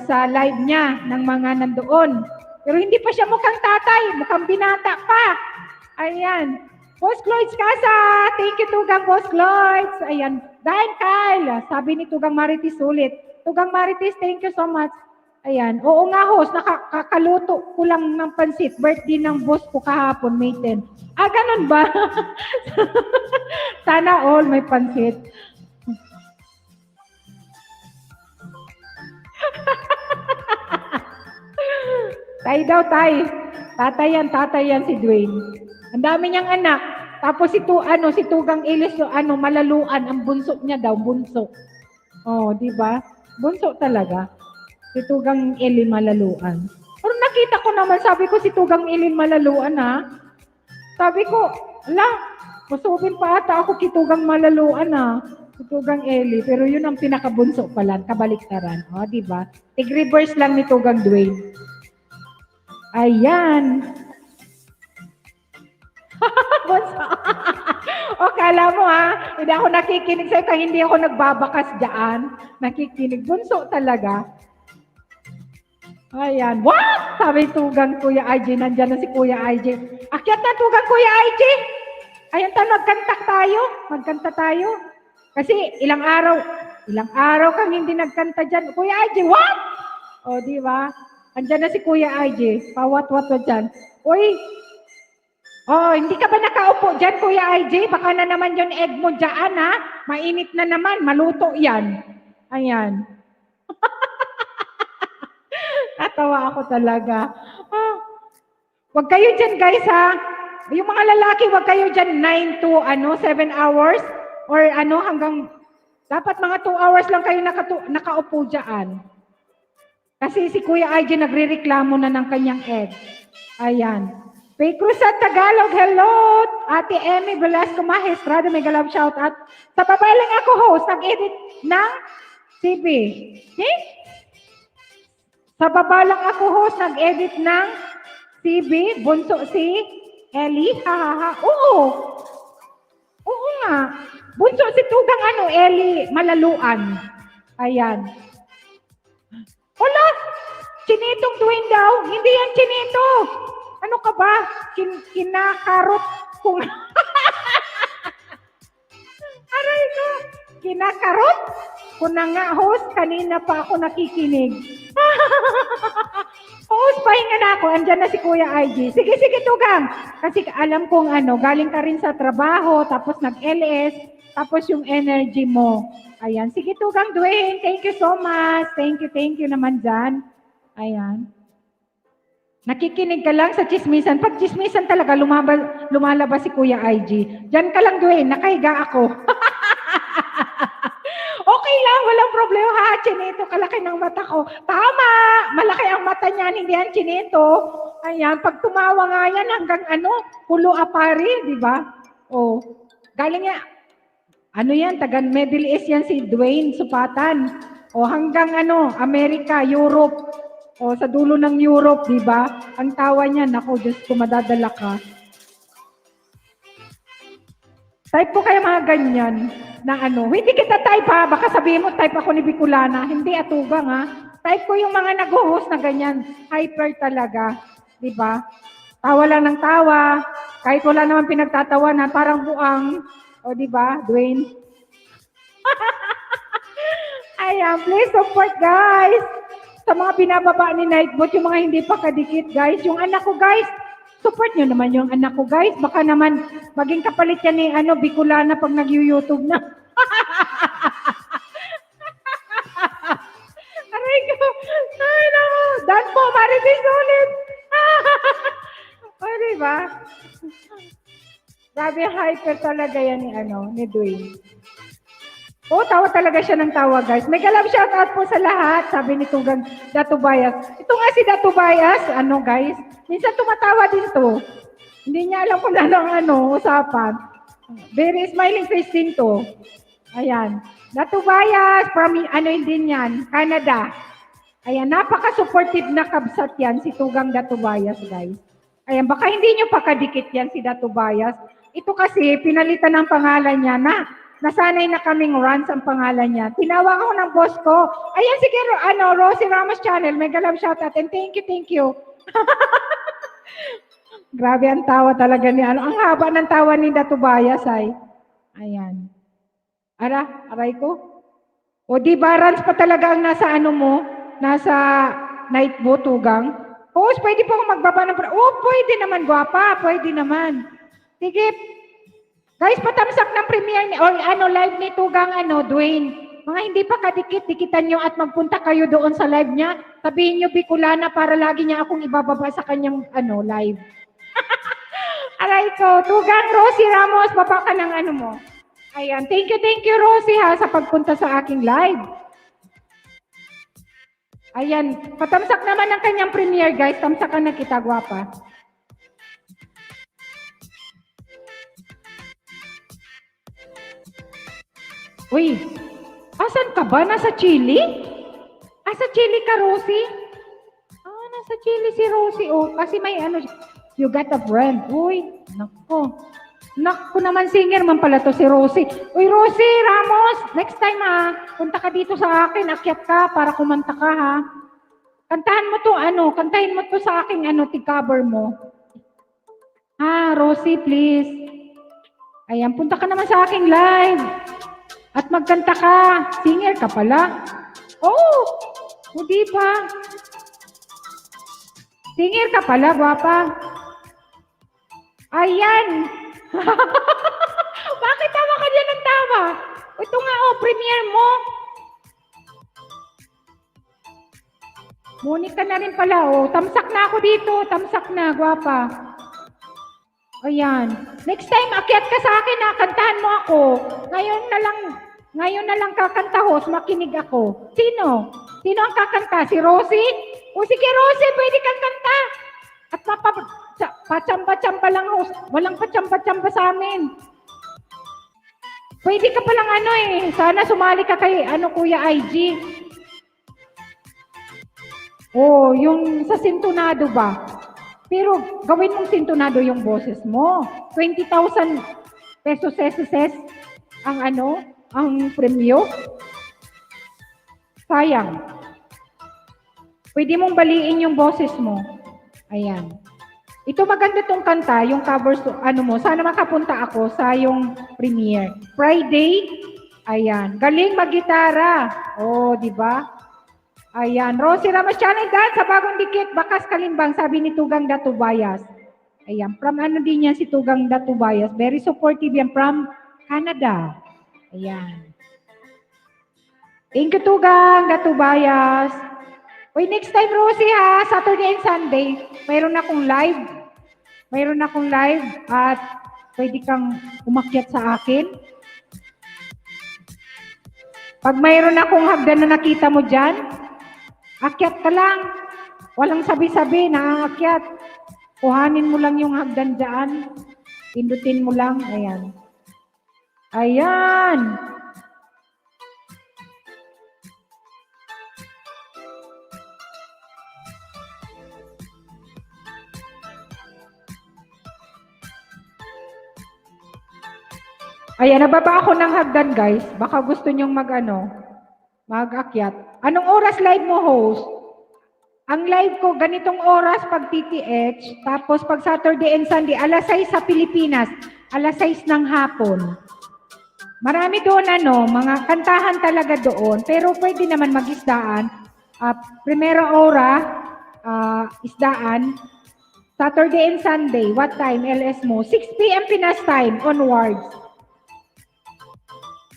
sa live niya ng mga nandoon. Pero hindi pa siya mukhang tatay, mukhang binata pa. Ayan. Boss Cloyd Casa, thank you Tugang Boss Cloyd. Ayan. Dahil Kyle, sabi ni Tugang Marites ulit. Tugang Marites, thank you so much. Ayan. Oo nga host, nakakaluto ko lang ng pansit. Birthday ng boss ko kahapon, May 10. Ganun ba? Sana all may pansit. Tay daw, tay. Tatay yan si Dwayne. Ang dami niyang anak. Tapos si Tugang Ilis, malaluan. Ang bunso niya daw, bunso. Oh, di ba? Bunso talaga. Si Tugang Ili malaluan. Pero nakita ko naman, sabi ko si Tugang Ili malaluan ha. Sabi ko, masubin pa ata ako kitugang malaluan ha. Si Tugang Eli. Pero yun ang pinakabunso pala, kabaliktaran. O, di ba? Tig-reverse lang ni Tugang Dwayne. Ayan. O, kala mo ha, hindi ako nakikinig sa'yo kaya hindi ako nagbabakas dyan. Nakikinig. Bunso talaga. Ayan. What? Sabi Tugang Kuya IJ. Nandyan na si Kuya IJ. Akyat na Tugang Kuya IJ. Ayan magkanta tayo. Kasi ilang araw kang hindi nagkanta dyan. Kuya IJ, what? O, di ba? Andyan na si Kuya IJ. Pawat-wat dyan. Uy, hindi ka ba nakaupo dyan, Kuya IJ? Baka na naman yung egg mo dyan, ha? Mainit na naman. Maluto yan. Ayan. Natawa ako talaga. Huwag kayo dyan, guys, ha? yung mga lalaki, wag kayo dyan 9 to 7 hours or hanggang dapat mga 2 hours lang kayo nakaupo dyan. Kasi si Kuya IG nagrereklamo na ng kanyang egg. Ayan. Pay Cruz at Tagalog, hello! Ate Emmy Velasco Maestrado, mega love shout out. Sa baba lang ako host, nag-edit ng CB. Sa baba lang ako host, nag-edit ng CB. Bunso si Ellie. Oo. Oo nga. Bunso si Tugang Ellie Malaluan. Ayan. Wala! Chinitong Dwayne daw. Hindi yan chinito. Ano ka ba? Kinakarot kung... Aray ko. Kinakarot? Kung na nga, host, kanina pa ako nakikinig. Host, pahinga na ako. Andyan na si Kuya IG. Sige, Tugang. Kasi alam kong galing ka rin sa trabaho, tapos nag-LS, tapos yung energy mo. Ayan. Sige, Tugang Dwayne. Thank you so much. Thank you naman dyan. Ayan. Nakikinig ka lang sa chismisan. Pag chismisan talaga, lumalabas si Kuya IG. Diyan ka lang, Dwayne. Nakahiga ako. Okay lang, walang problema ha. Chinito, kalaki ng mata ko. Tama! Malaki ang mata niyan, hindi yan chinito. Ayan, pag tumawa nga yan hanggang pulo apari, di ba? O, galing nga, yan, taga Middle East yan si Dwayne Supatan. O hanggang Amerika, Europe. O sa dulo ng Europe, di ba? Ang tawa niya, naku, Diyos ko, madadala ka. Type po kayo mga ganyan na hindi kita type ha, baka sabihin mo type ako ni Bicolana. Hindi, Atugang ha. Type ko yung mga nag-host na ganyan. Hyper talaga. Di ba? Tawa lang ng tawa. Kahit wala naman pinagtatawanan, parang buang. O di ba, Dwayne? Ayan, please support guys. Sa mga binababa ni Nightbot, yung mga hindi pa kadikit guys. Yung anak ko guys, support nyo naman yung anak ko guys. Baka naman maging kapalit yan ni Bicolana pag nag-YouTube na. Aray ko. Ay naku. Dan po, Marites ulit. O diba? Grabe hyper talaga yan ni Dwayne. Oo, tawa talaga siya ng tawa, guys. Mega love shoutout po sa lahat, sabi ni Tugang Datubayas. Ito nga si Datubayas, guys. Minsan tumatawa din to. Hindi niya alam kung anong usapan. Very smiling face din to. Ayan. Datubayas, from din yan, Canada. Ayan, napaka-supportive na kabsat yan, si Tugang Datubayas, guys. Ayan, baka hindi nyo pa kadikit yan si Datubayas. Ito kasi, pinalitan ng pangalan niya na nasanay na kaming Rans ang pangalan niya. Tinawag ako ng boss ko. Ayan, sige, Rosie Ramos Channel. Mega love shoutout. And thank you. Grabe ang tawa talaga ni Ang haba ng tawa ni Datubayas ay. Ayan. Aray ko. O di ba, Rans pa talaga ang nasa mo? Nasa night boat, Tugang. Host, pwede po akong magbaba ng... pwede naman, gwapa. Pwede naman. Sige, guys, patamsak ng premiere or live ni Tugang Dwayne. Mga hindi pa kadikit, dikitan nyo at magpunta kayo doon sa live niya. Sabihin nyo Bicolana para lagi niya akong ibababa sa kanyang live. Aray ko, Tugang Rosie Ramos, baba ka ng mo. Ayan, thank you Rosie ha sa pagpunta sa aking live. Ayan, patamsak naman ng kanyang premiere guys, tamsakan na kita, gwapa. Uy, asan ka ba? Nasa Chile? Sa Chile ka, Rosie? Nasa Chile si Rosie. Kasi may you got a friend. Uy, nako. Nako naman, singer man pala to si Rosie. Uy, Rosie Ramos, next time punta ka dito sa akin, akyat ka para kumanta ka ha. Kantahan mo to, kantahin mo to sa akin, tig-cover mo. Rosie, please. Ayan, punta ka naman sa aking live. At magkanta ka. Singer ka pala. Di ba? Singer ka pala, gwapa. Ayan. Bakit tawa ka dyan ng tawa? Ito nga, premiere mo. Monica na rin pala, Tamsak na ako dito. Tamsak na, gwapa. Ayan. Next time, akyat ka sa akin ha, kantahan mo ako. Ngayon na lang kakanta, host, makinig ako. Sino? Sino ang kakanta? Si Rosie? O sige, Rosie, pwede kang kanta. At pachamba-chamba lang, host. Walang pachamba-chamba sa amin. Pwede ka palang sana sumali ka kay, Kuya IG. Oh, yung sa sintonado ba? Pero gawin mong sintonado yung boses mo. 20,000 pesos ang ang premyo. Sayang. Pwede mong baliin yung boses mo. Ayan. Ito maganda tong kanta, yung covers, sana makapunta ako sa yung premiere. Friday, ayan. Galing mag-gitara. Oh, di ba? Ayan. Rosie Ramos Channel, dahil sa bagong dikit, Bakas Kalimbang, sabi ni Tugang Datubayas. Ayan. From din yan si Tugang Datubayas. Very supportive yan from Canada. Ayan. Thank you, Tugang Datubayas. Uy, next time, Rosie, ha? Saturday and Sunday, mayroon akong live. Mayroon akong live at pwede kang umakyat sa akin. Pag mayroon akong hagdan na nakita mo dyan, akyat ka lang. Walang sabi-sabi na aakyat. Kuhanin mo lang yung hagdan dyan. Pindutin mo lang. Ayan. Ayan. Ayan, nababa ako ng hagdan, guys. Baka gusto nyong mag-akyat. Anong oras live mo, host? Ang live ko, ganitong oras pag TTH, tapos pag Saturday and Sunday, alas 6 sa Pilipinas, alas 6 ng hapon. Marami doon, mga kantahan talaga doon, pero pwede naman mag-isdaan. Primera ora, isdaan, Saturday and Sunday, what time, LS mo? 6 p.m. Pinas time, onwards.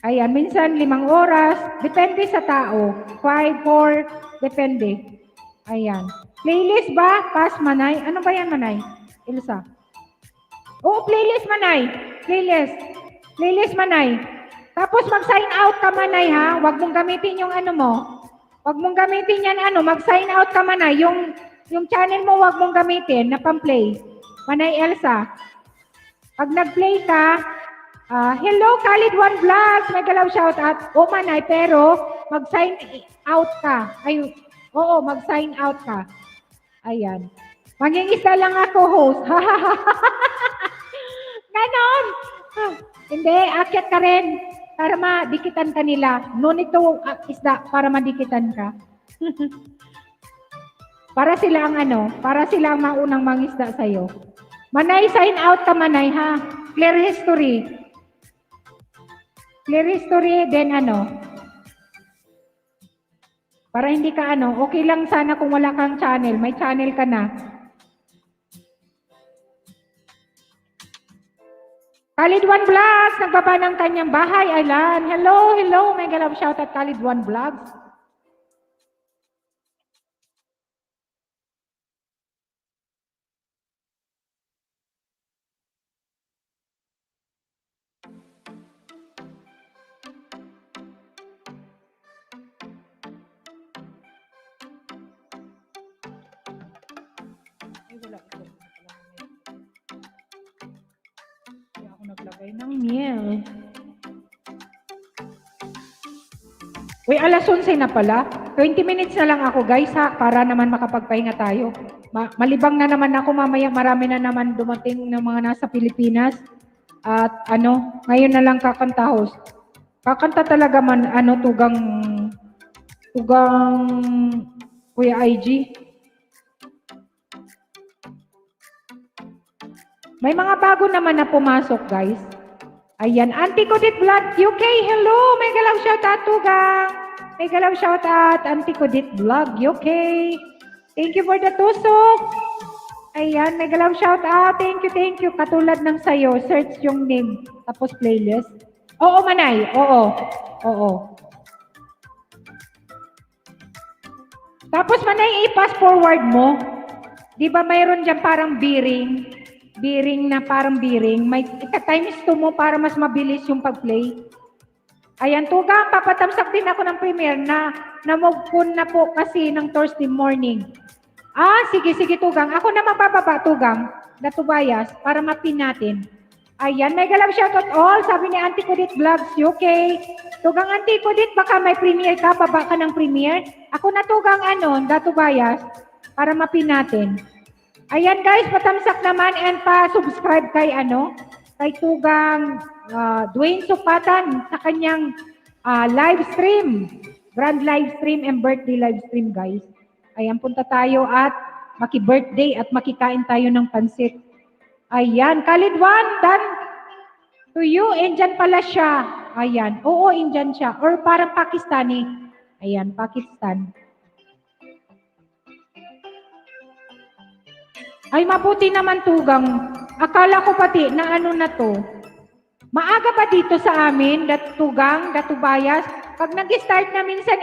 Ayan, minsan 5 oras. Depende sa tao. 5, 4, depende. Ayan. Playlist ba? Pass, Manay. Ano ba yan, Manay? Ilsa. Oo, playlist, Manay. Playlist. Playlist, Manay. Tapos mag-sign out ka, Manay, ha? Huwag mong gamitin yung mo. Huwag mong gamitin yan, mag-sign out ka, Manay. Yung channel mo, huwag mong gamitin na pang-play. Manay Elsa. Pag nag-play ka, hello, Khalid One Vlogs. May galaw shout out. O Manay, pero mag-sign out ka. Ay, oo, mag-sign out ka. Ayan. Mangingisda lang ako, host. Ganon. Hindi, akyat ka rin. Para madikitan ka nila. No need to isda para madikitan ka. Para sila ang maunang mangisda sa'yo. Manay, sign out ka, Manay, ha? Clear history. Clear history, then para hindi ka okay lang sana kung wala kang channel, may channel ka na. Khalid One Vlogs, nagbaba ng kanyang bahay, Aylan. Hello, may galaw shout out Khalid One Vlogs. Naglagay ng miel. Uy, alas 11 na pala. 20 minutes na lang ako, guys, ha? Para naman makapagpahinga tayo. Malibang na naman ako mamaya. Marami na naman dumating ng mga nasa Pilipinas. At ngayon na lang kakanta, host. Kakanta talaga man, tugang Kuya IG. May mga bago naman na pumasok, guys. Ayan, Auntie Kudit Vlog UK. Hello, may galaw shout out, Tugang. May galaw shout out, Auntie Kudit Vlog UK. Thank you for the tusok. Ayan, may galaw shout out. Thank you. Katulad ng sayo, search yung name, tapos playlist. Oo, Manay. Oo. Tapos, Manay, i-pass forward mo. Di ba mayroon dyan parang bearing? Biring na parang biring. May times 2 mo para mas mabilis yung pag-play. Ayan, Tugang, papatamsak din ako ng premiere na namugpon na po kasi ng Thursday morning. Sige, Tugang. Ako na mabababa, Tugang, Datubayas, para mapin natin. Ayan, may galap shoutout all. Sabi ni Auntie Kudit Vlogs, UK. Tugang, Auntie Kudit, baka may premiere ka, baba ka ng premiere. Ako na, Tugang, Datubayas, para mapin natin. Ayan guys, patamsak naman and pa-subscribe kay kay Tugang Dwayne Supatan sa kanyang live stream, grand live stream and birthday live stream guys. Ayan, punta tayo at maki-birthday at makikain tayo ng pansit. Ayan, Khalidwan, done to you. Indian pala siya. Ayan, oo, Indian siya. Or parang Pakistani. Ayan, Pakistan. Ay, mabuti naman, Tugang. Akala ko pati na na to. Maaga pa dito sa amin, Tugang, Datubayas. Pag nag-start na minsan,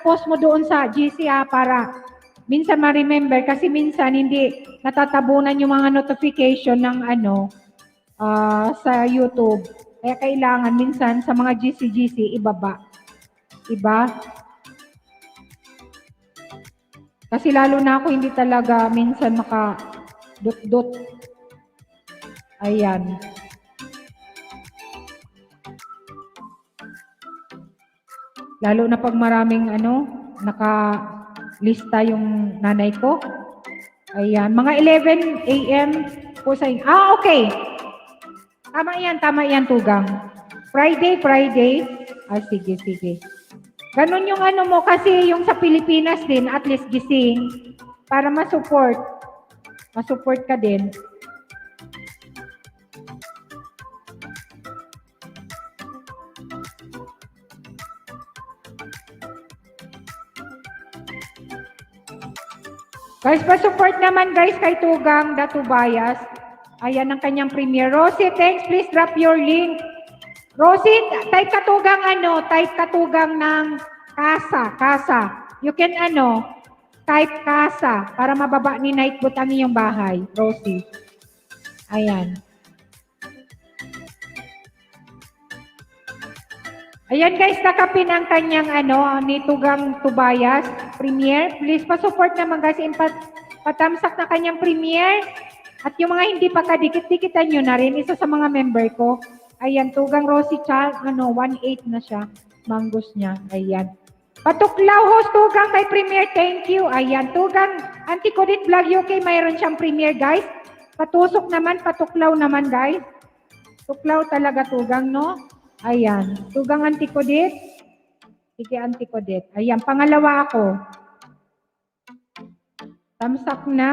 post mo doon sa GC para minsan ma-remember. Kasi minsan hindi natatabunan yung mga notification ng sa YouTube. Kaya kailangan minsan sa mga GC ibaba. Diba? Kasi lalo na ako hindi talaga minsan maka-dot-dot. Ayan. Lalo na pag maraming naka-lista yung nanay ko. Ayan. Mga 11 a.m. po sa inyo. Okay. Tama yan, Tugang. Friday. Sige. Ganon yung mo kasi yung sa Pilipinas din, at least gising, para ma-support. Ma-support ka din. Guys, pa-support naman guys kay Tugang Datubayas. Ayan ang kanyang premiere. Rosie, thanks. Please drop your link. Rosie, type katugang type katugang ng casa. You can type casa para mababa ni Nightbot ang iyong bahay, Rosie. Ayan. Ayan guys, nakapin ang kanyang ni Tugang Tubayas premiere. Please pa-support naman guys, patamsak na kanyang premiere. At yung mga hindi pa kadikit-dikitan nyo na rin, isa sa mga member ko. Ayan, Tugang Rosie Child, 1.8 na siya. Manggos niya. Ayan. Patuklaw, host Tugang kay premiere. Thank you. Ayan, Tugang Auntie Kudit Vlog UK, mayroon siyang premiere, guys. Patusok naman, patuklaw naman, guys. Tuklaw talaga, Tugang, no? Ayan. Tugang Auntie Kudit. Sige, Auntie Kudit. Ayan, pangalawa ako. Tamsak na.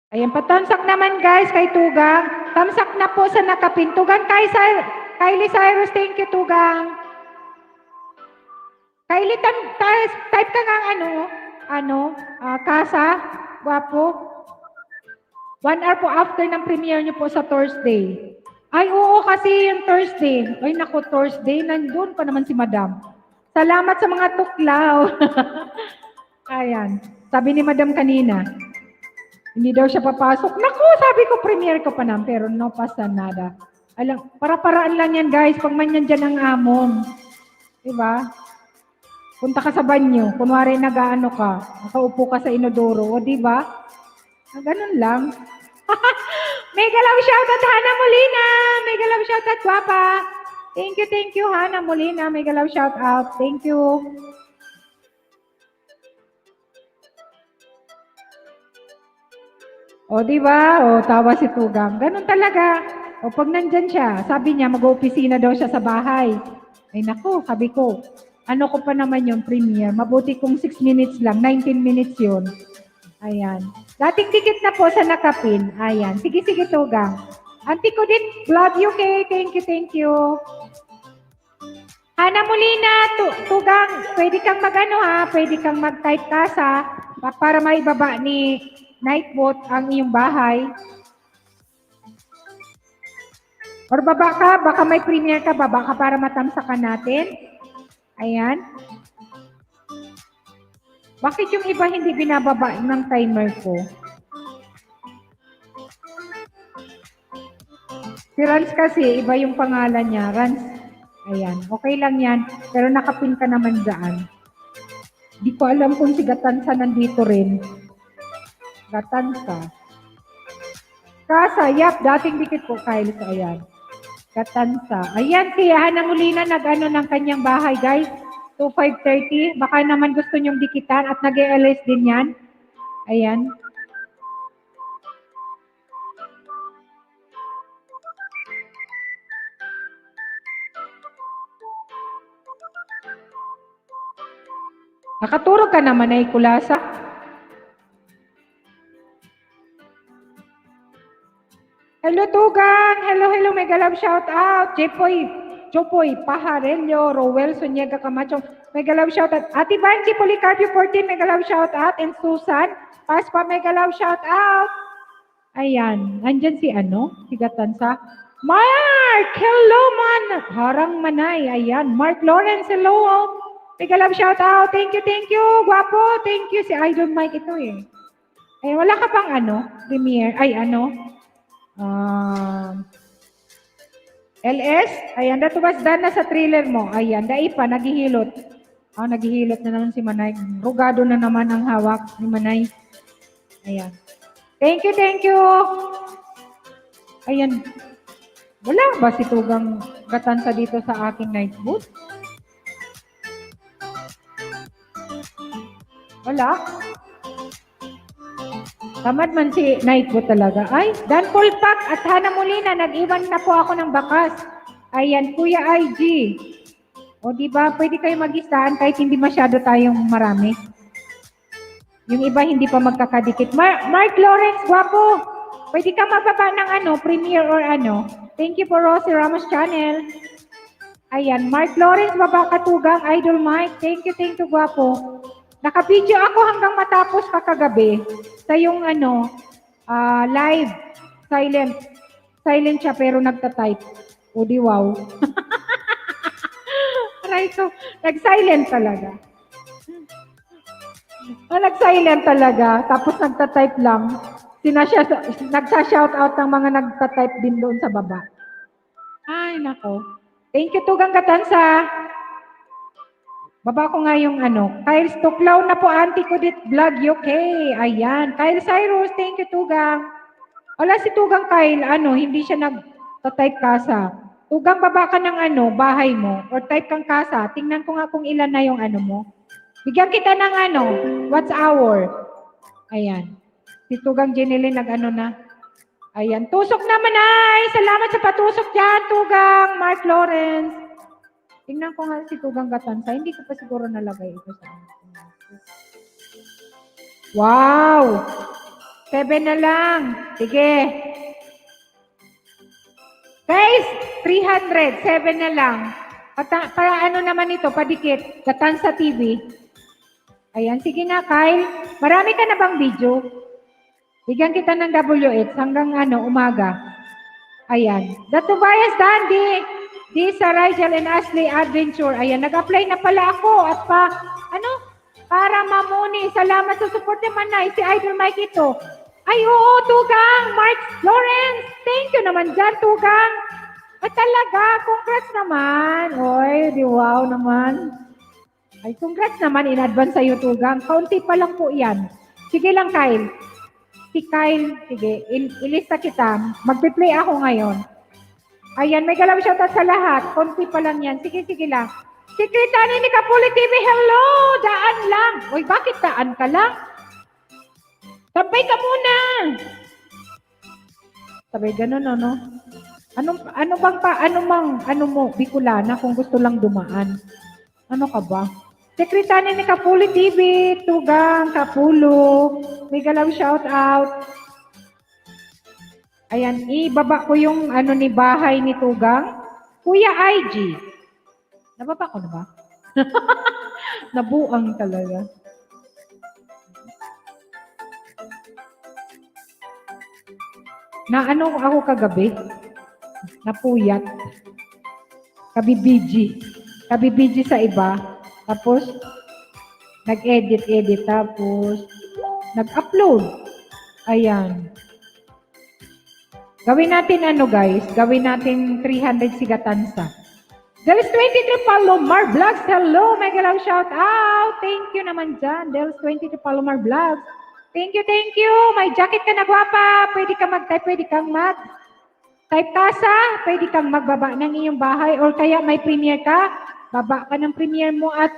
Ayan, patamsak naman guys kay Tugang. Tamsak na po sa nakapin. Tugang Kylie Cyrus, thank you Tugang. Kylie, type ka nga casa, guwapo. 1 hour po after ng premiere nyo po sa Thursday. Ay, oo kasi yung Thursday. Ay, naku, Thursday, nandun pa naman si Madam. Salamat sa mga tuklaw. Ayan, sabi ni Madam kanina. Hindi daw siya papasok. Naku, sabi ko, premiere ko pa na, pero no pasa nada. Alam, para-paraan lang yan, guys, pag man yan dyan ang amon. Diba? Punta ka sa banyo, kunwari nag-ano ka, nakaupo ka sa inodoro, o diba? Ganun lang. Mega love shoutout, Hana Molina! Mega love shoutout, Guapa! Thank you, Hana Molina. Mega love shoutout. Thank you. O, diba? O, tawa si Tugang. Ganun talaga. O, pag nandyan siya, sabi niya, mag-opisina daw siya sa bahay. Ay, naku, sabi ko, ano ko pa naman yung premiere? Mabuti kung 6 minutes lang, 19 minutes yun. Ayan. Dating dikit na po sa nakapin. Ayan. Sige, Tugang. Auntie Kudit, Vlog UK. Thank you. Hana Molina, Tugang, pwede kang pwede kang mag-type casa para maibaba ni Nightbot ang iyong bahay. Or baba ka, baka may premiere ka, baba ka para matamsakan natin. Ayan. Bakit yung iba hindi binababa ng timer ko? Si Rans kasi, iba yung pangalan niya. Rans, ayan. Okay lang yan. Pero nakapin ka naman dyan. Di ko alam kung si Gatansa nandito rin. Gatansa. Kasa, yap, dating dikit ko, Kyle. So, ayan. Gatansa. Ayan, si Hana Molina nag-ano ng kanyang bahay, guys. 5:30. Baka naman gusto nyong dikitan at nag-e-LS din yan. Ayan. Nakaturog ka naman ay kulasa. Hello, Tugang! Hello, mega love shout out! Jopoy, Pajarello, Rowel, Sonyega Camacho, mega love shout out. Ate Banji, Policarpio 14, mega love shout out. And Susan, Paspa, mega love shout out. Ayan, nandyan si Si Gatansa. Mark! Hello, man! Harang Manay, ayan. Mark Lawrence, hello. Mega love shout out. Thank you. Guwapo, thank you. Si Idol Mike ito eh. Ay, wala ka pang premiere. LS, ayan, natubas done na sa thriller mo. Ayan, dai pa, naghihilot. Naghihilot na naman si Manay. Rugado na naman ang hawak ni Manay. Ayan. Thank you. Ayan. Wala ba si Tugang Gatansa dito sa aking night booth? Wala. Tamad man si Nightbot talaga. Ay, Dan Pulpak at Hana Molina, nag-iwan na po ako ng bakas. Ayan, Kuya IG. O, di ba, pwede kayo mag-isahan kahit hindi masyado tayong marami. Yung iba hindi pa magkakadikit. Mark Lawrence, guwapo. Pwede ka magbaba ng premiere or Thank you for Rosie Ramos channel. Ayan, Mark Lawrence, baba ka Tugang, Idol Mike. Thank you, guwapo. Naka-video ako hanggang matapos kakagabi sa yung live. Silent siya pero nagta-type. O di wow. Aray ko, nag-silent talaga. Nag-silent talaga. Tapos nagta-type lang. Nagsa-shoutout ng mga nagta-type din doon sa baba. Ay, nako. Thank you, Tugang Gatansa. Baba ko nga yung Kyle Stoklaw na po, auntie ko dit vlog UK. Ayan. Kyle Cyrus, thank you, Tugang. Wala si Tugang Kyle, hindi siya nag-type kasa. Tugang, baba ka ng bahay mo, or type kang kasa. Tingnan ko nga kung ilan na yung mo. Bigyan kita ng what's our. Ayan. Si Tugang Jeneline na. Ayan. Tusok naman ay. Salamat sa patusok dyan, Tugang. Mark Lawrence. Tingnan ko nga si Tugang Gatansa. Hindi ko pa siguro nalagay ito sa Wow! 7 na lang. Sige. Guys, 300. 7 na lang. Para naman ito, padikit. Gatansa TV. Ayan, sige na, Kyle. Marami ka na bang video? Bigyan kita ng WH hanggang umaga. Ayan. The Tobias Dandy. Sa Rigel and Ashley Adventure. Ayan, nag-apply na pala ako at para mamuni. Salamat sa support naman na si Idol Mike ito. Ay, oo, Tugang, Mark Lawrence. Thank you naman dyan, Tugang. At talaga, congrats naman. Oy, wow naman. Ay, congrats naman in advance sa'yo, Tugang. Kaunti pa lang po yan. Sige lang, Kyle. Si Kyle, sige, ilista kita. Magpi-play ako ngayon. Ayan, may galaw shoutout sa lahat. Konti pa lang yan. Sige lang. Sekretary ni Kapuli TV, hello! Daan lang. Uy, bakit daan ka lang? Sabay ka muna. Sabay ganun, Ano mo, Bicolana, kung gusto lang dumaan. Ano ka ba? Sekretary ni Kapuli TV, Tugang, Kapulo. May galaw shoutout. Ayan, ibaba ko yung ni bahay ni Tugang. Kuya IG. Nababa ko na ba? Nabuang talaga. Ako kagabi? Napuyat. Kabibiji sa iba. Tapos, nag-edit tapos nag-upload. Ayan. Gawin natin guys, gawin natin 300 si Gatansa. Dels 23 Palomar Vlogs, hello, mega love shout out. Thank you naman dyan, Dels 23 Palomar Vlogs. Thank you. May jacket ka na gwapa. Pwede ka mag-type, pwede kang type tasa, pwede kang magbaba ng iyong bahay or kaya may premiere ka, baba ka ng premiere mo at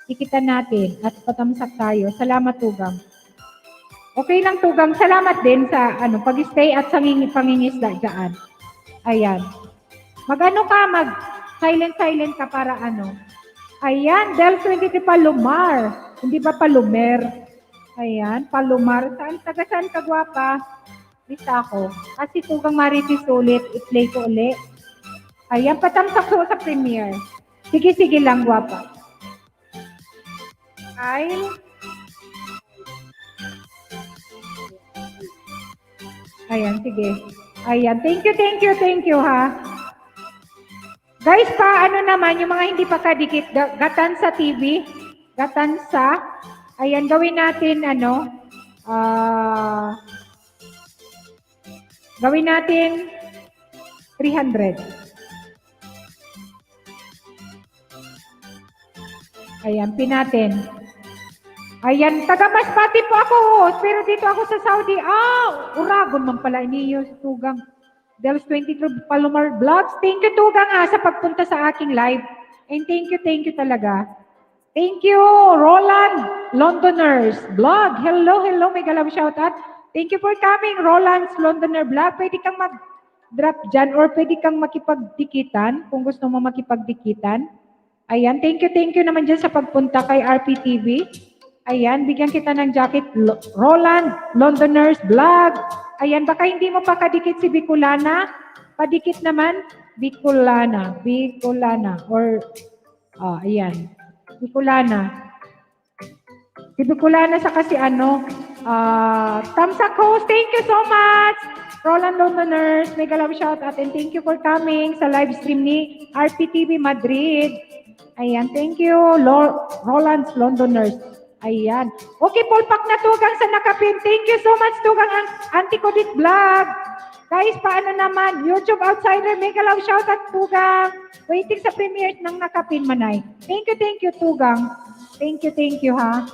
ikitan natin at patamsak tayo. Salamat Tugang. Okay lang Tugang, salamat din sa pag-stay at sa pangingisda dyan. Ayan. Silent ka para Ayan, Del 23 Palomar. Hindi ba Palomer? Ayan, Palomar. Saan ka gwapa? Lista ako. Kasi Tugang Marites ulit, i-play ko ulit. Ayan, patamsak ko sa premiere. Sige lang gwapa. Ayan, sige. Ayan, thank you ha. Guys, naman, yung mga hindi pa kadikit, Gatansa TV, Gatansa, ayan, gawin natin, gawin natin 300. Ayan, pinatin. Ayan, taga Masbate po ako, pero dito ako sa Saudi. Uragon man pala iniyo sa Tugang. Dels 23 Palomar Vlogs. Thank you Tugang sa pagpunta sa aking live. And thank you talaga. Thank you, Roland Londoners Vlog. Hello, mega love shout out. Thank you for coming, Roland's Londoner Vlog. Pwede kang mag-drop dyan or pwede kang makipagdikitan kung gusto mo makipagdikitan. Ayan, thank you naman dyan sa pagpunta kay RPTV. Ayan, bigyan kita ng jacket, Roland Londoners Vlog. Ayan, baka hindi mo pa kadikit si Bicolana. Padikit naman, Bicolana. Or, ayan, Bicolana. Si Bicolana sa kasi thumbs up host, thank you so much. Roland Londoners, mega love shout out and thank you for coming sa live stream ni RPTV Madrid. Ayan, thank you, Roland's Londoners. Ayan. Okay, pulpak na Tugang sa nakapin. Thank you so much, Tugang, ang Antikodit Vlog. Guys, paano naman? YouTube Outsider, mega love shout out, Tugang. Waiting sa premiere ng nakapin, Manay. Thank you, Tugang. Thank you, ha.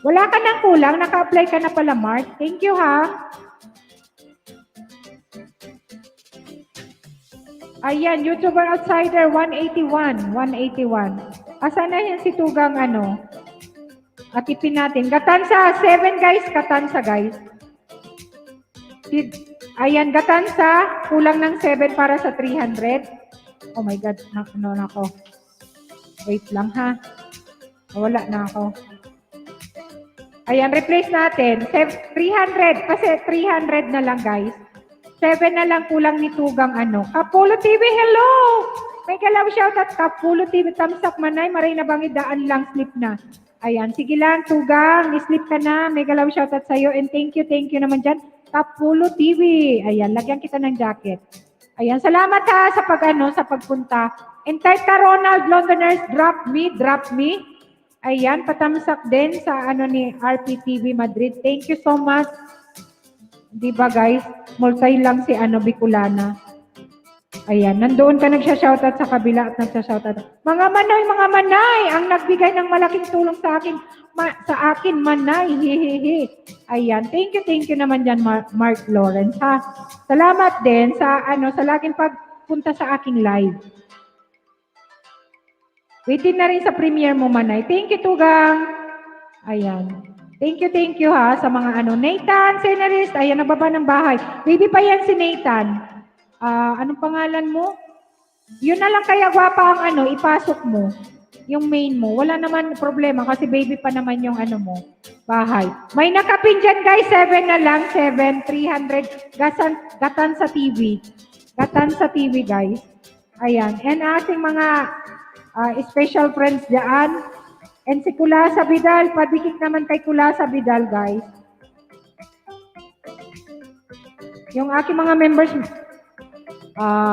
Wala ka nang kulang, naka-apply ka na pala, Mark. Thank you, ha. Ayan, YouTuber Outsider, 181. Asan na yan si Tugang, Atipin natin. Gatansa, 7 guys. Gatansa, guys. Ayan, Gatansa. Kulang ng 7 para sa 300. Oh my God. Nako. Wait lang, ha. Wala na ako. Ayan, replace natin. 300. Kasi 300 na lang, guys. 7 na lang kulang ni Tugang, Kapulo TV, hello! Mega love shoutout, Kapulo TV. Tamsak Manay. Maray na bangid daan lang. Slip na. Ayan, sige lang, Tugang, ni-slip ka na. Mega love shoutout sa'yo. And thank you naman dyan. Kapulo TV. Ayan, lagyan kita ng jacket. Ayan, salamat ha sa sa pagpunta. And type ka, Ronald Londoners, drop me. Ayan, patamsak din sa ni RPTV Madrid. Thank you so much. Diba guys, multay lang si Bicolana. Ayan, nandoon ka nagsha-shoutout sa kabila at nagsha-shoutout. Mga manay, ang nagbigay ng malaking tulong sa akin, manay, hehehe. Ayan, thank you naman dyan, Mark Lawrence, ha. Salamat din sa laging pagpunta sa aking live. Waiting na rin sa premiere mo, manay. Thank you, Tugang. Ayan. Thank you, ha, sa mga Nathan, Senarist, ayan, nababa ng bahay. Baby pa yan si Nathan. Anong pangalan mo? Yun na lang kaya gwapa ang ipasok mo. Yung main mo. Wala naman problema kasi baby pa naman yung mo, bahay. May nakapin dyan guys, 7 na lang, 7, 300, Gatansa TV. Gatansa TV guys. Ayan. And ating mga special friends dyan. And si Kulasa Vidal, padikit naman kay Kulasa Vidal guys. Yung aking mga members,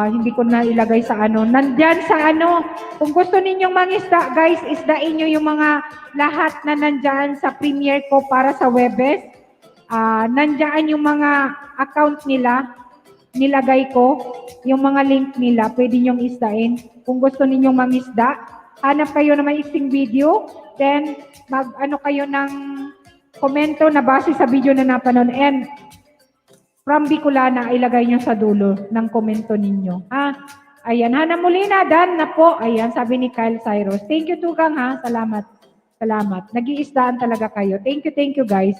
Hindi ko na ilagay sa ano. Nandyan sa ano, kung gusto ninyong mangisda, guys, isdain nyo yung mga lahat na nandyan sa premiere ko para sa Webes. Nandyan yung mga account nila, nilagay ko, yung mga link nila, pwede nyong isdain. Kung gusto ninyong mangisda, hanap kayo ng maiksing video, then mag-ano kayo ng komento na base sa video na napanood. And from Bicolana, ilagay nyo sa dulo ng komento ninyo. Ayan, Hana Molina, done na po. Ayan, sabi ni Kyle Cyrus. Thank you, Tugang, ha? Salamat. Salamat. Nag-iisdaan talaga kayo. Thank you, guys.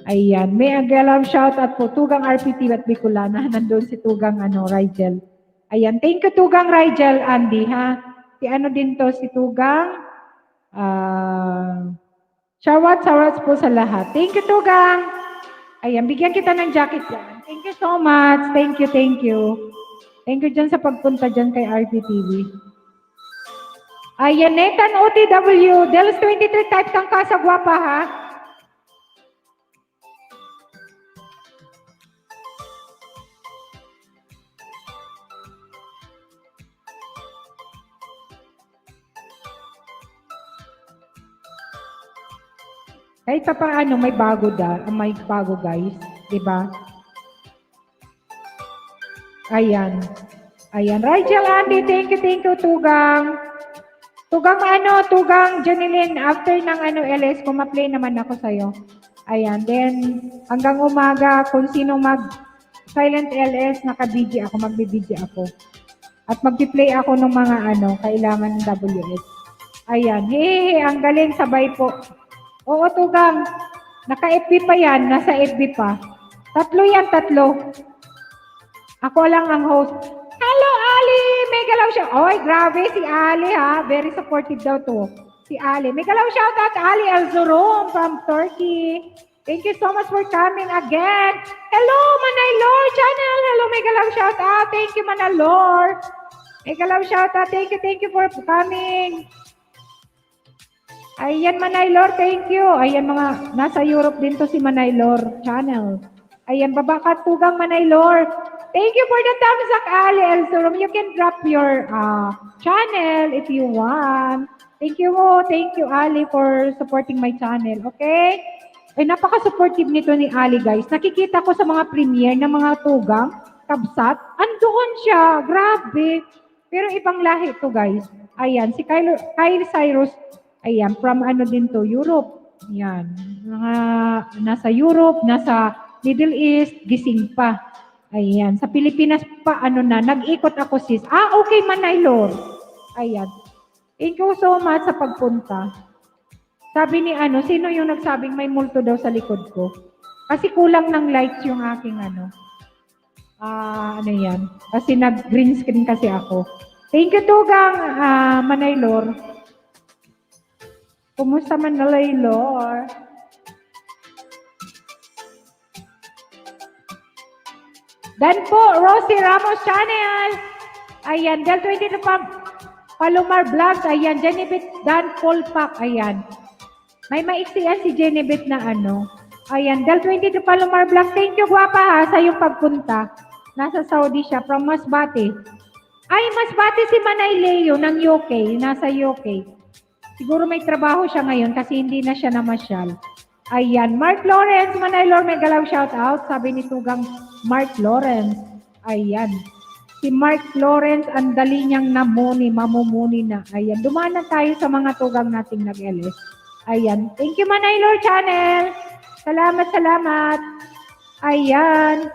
Ayan, may agalam shout out po. Tugang RPT at Bicolana. Nandun si Tugang, Rigel. Ayan, thank you, Tugang Rigel, Andy, ha? Si ano din to, si Tugang. Shouts po sa lahat. Thank you, Tugang. Ayan, bigyan kita ng jacket dyan. Thank you so much. Thank you. Thank you dyan sa pagpunta dyan kay RPTV. Ayan, Nathan OTW. Dels 23 type kang kasagwapa, ha? Kahit pa paano, may bago guys. Diba? Ayan. Rigel Andy, thank you, Tugang. Tugang Janilyn, after ng LS, kumaplay naman ako sa'yo. Ayan, then, hanggang umaga, kung sino silent LS, naka-BG ako, magbi-BG ako. At magpi-play ako ng mga kailangan ng WS. Ayan, ang galing, sabay po. Oo, Tugang. Naka-FB pa yan. Nasa FB pa. Tatlo. Ako lang ang host. Hello, Ali! May galaw siya. Oy, grabe si Ali, ha? Very supportive daw to. Si Ali. May galaw shout out Ali Elzurum from Turkey. Thank you so much for coming again. Hello, Manay Lord channel. Hello, may galaw shout out. Thank you, Manay Lord. May galaw shout out. Thank you for coming. Ayan, Manaylor, thank you. Ayan, mga nasa Europe din to si Manaylor channel. Ayan, baba ka, Tugang Manaylor. Thank you for the thumbs up, Ali Elsurum. You can drop your channel if you want. Thank you, Ali, for supporting my channel. Okay? Ay, napaka-supportive nito ni Ali, guys. Nakikita ko sa mga premiere ng mga Tugang, Kabsat. Andoon siya. Grabe. Pero ibang lahi to, guys. Ayan, si Kyle Cyrus. Ayan, from din to, Europe. Ayan, mga nasa Europe, nasa Middle East, gising pa. Ayan, sa Pilipinas pa, nag-ikot ako sis. Okay, Manaylor. Ayan. Thank you so much sa pagpunta. Sabi ni sino yung nagsabing may multo daw sa likod ko? Kasi kulang ng lights yung aking yan. Kasi nag-green screen kasi ako. Thank you, Tugang, Manaylor. Kumusta man na Laylor? Dan po, Rosie Ramos Channel. Ayan, Del 22 Palomar Vlogs. Ayan, Jenibet Dan Polpak. Ayan. May maiksiyan si Jenibet na Ayan, Del 22 Palomar Vlogs. Thank you, guwapa, ha, sa iyong pagpunta. Nasa Saudi siya, from Masbate. Ay, Masbate si Manay Leo ng UK. Nasa UK. Siguro may trabaho siya ngayon kasi hindi na siya namasyal. Ayan, Mark Lawrence, Manaylor, may galaw shout out. Sabi ni Tugang Mark Lawrence. Ayan. Si Mark Lawrence, ang dali niyang mamumuni na. Ayan, dumaan na tayo sa mga Tugang nating nag-LS. Ayan, thank you, Manaylor channel. Salamat. Ayan,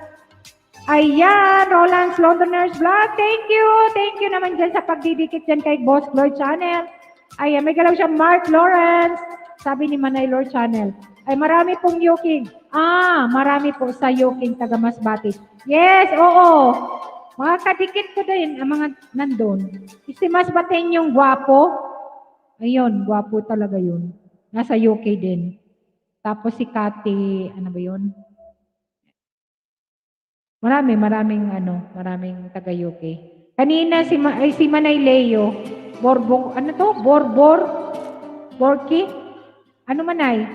Roland's Londoners Vlog. Thank you naman dyan sa pagdidikit dyan kay Boss Lloyd channel. Ayan, may galaw siya, Mark Lawrence. Sabi ni Manaylor channel. Ay, marami pong Yuking. Marami po sa Yuking, taga Masbate. Yes, oo. Mga kadikit ko din, ang mga nandun. Si Masbate yung gwapo. Ayun, gwapo talaga yun. Nasa UK din. Tapos si Kati, ano ba yun? Maraming taga UK. Kanina si Manay Leo, Borki? Ano Manay?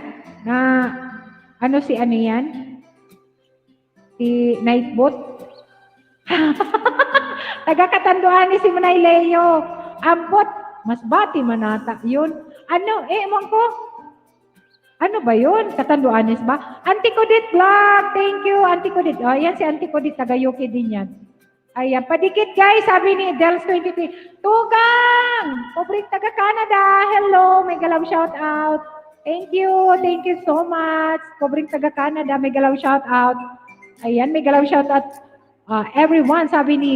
Yan? Si Nightbot? Taga-Katanduanes si Manay Leo. Ambot, mas bati manata. Yun. Ano, ewan ko. Ano ba yun? Katanduanes ba? Auntie Codit Vlog. Thank you, Auntie Codit. Oh, yan si Auntie Codit. Taga-UK din yan. Ayan, padikit guys, sabi ni Dels 23. Tugang! Pobreng taga-Canada. Hello, may galaw shout out. Thank you so much. Pobreng taga-Canada, may galaw shout out. Ayan, may galaw shout out. Everyone, sabi ni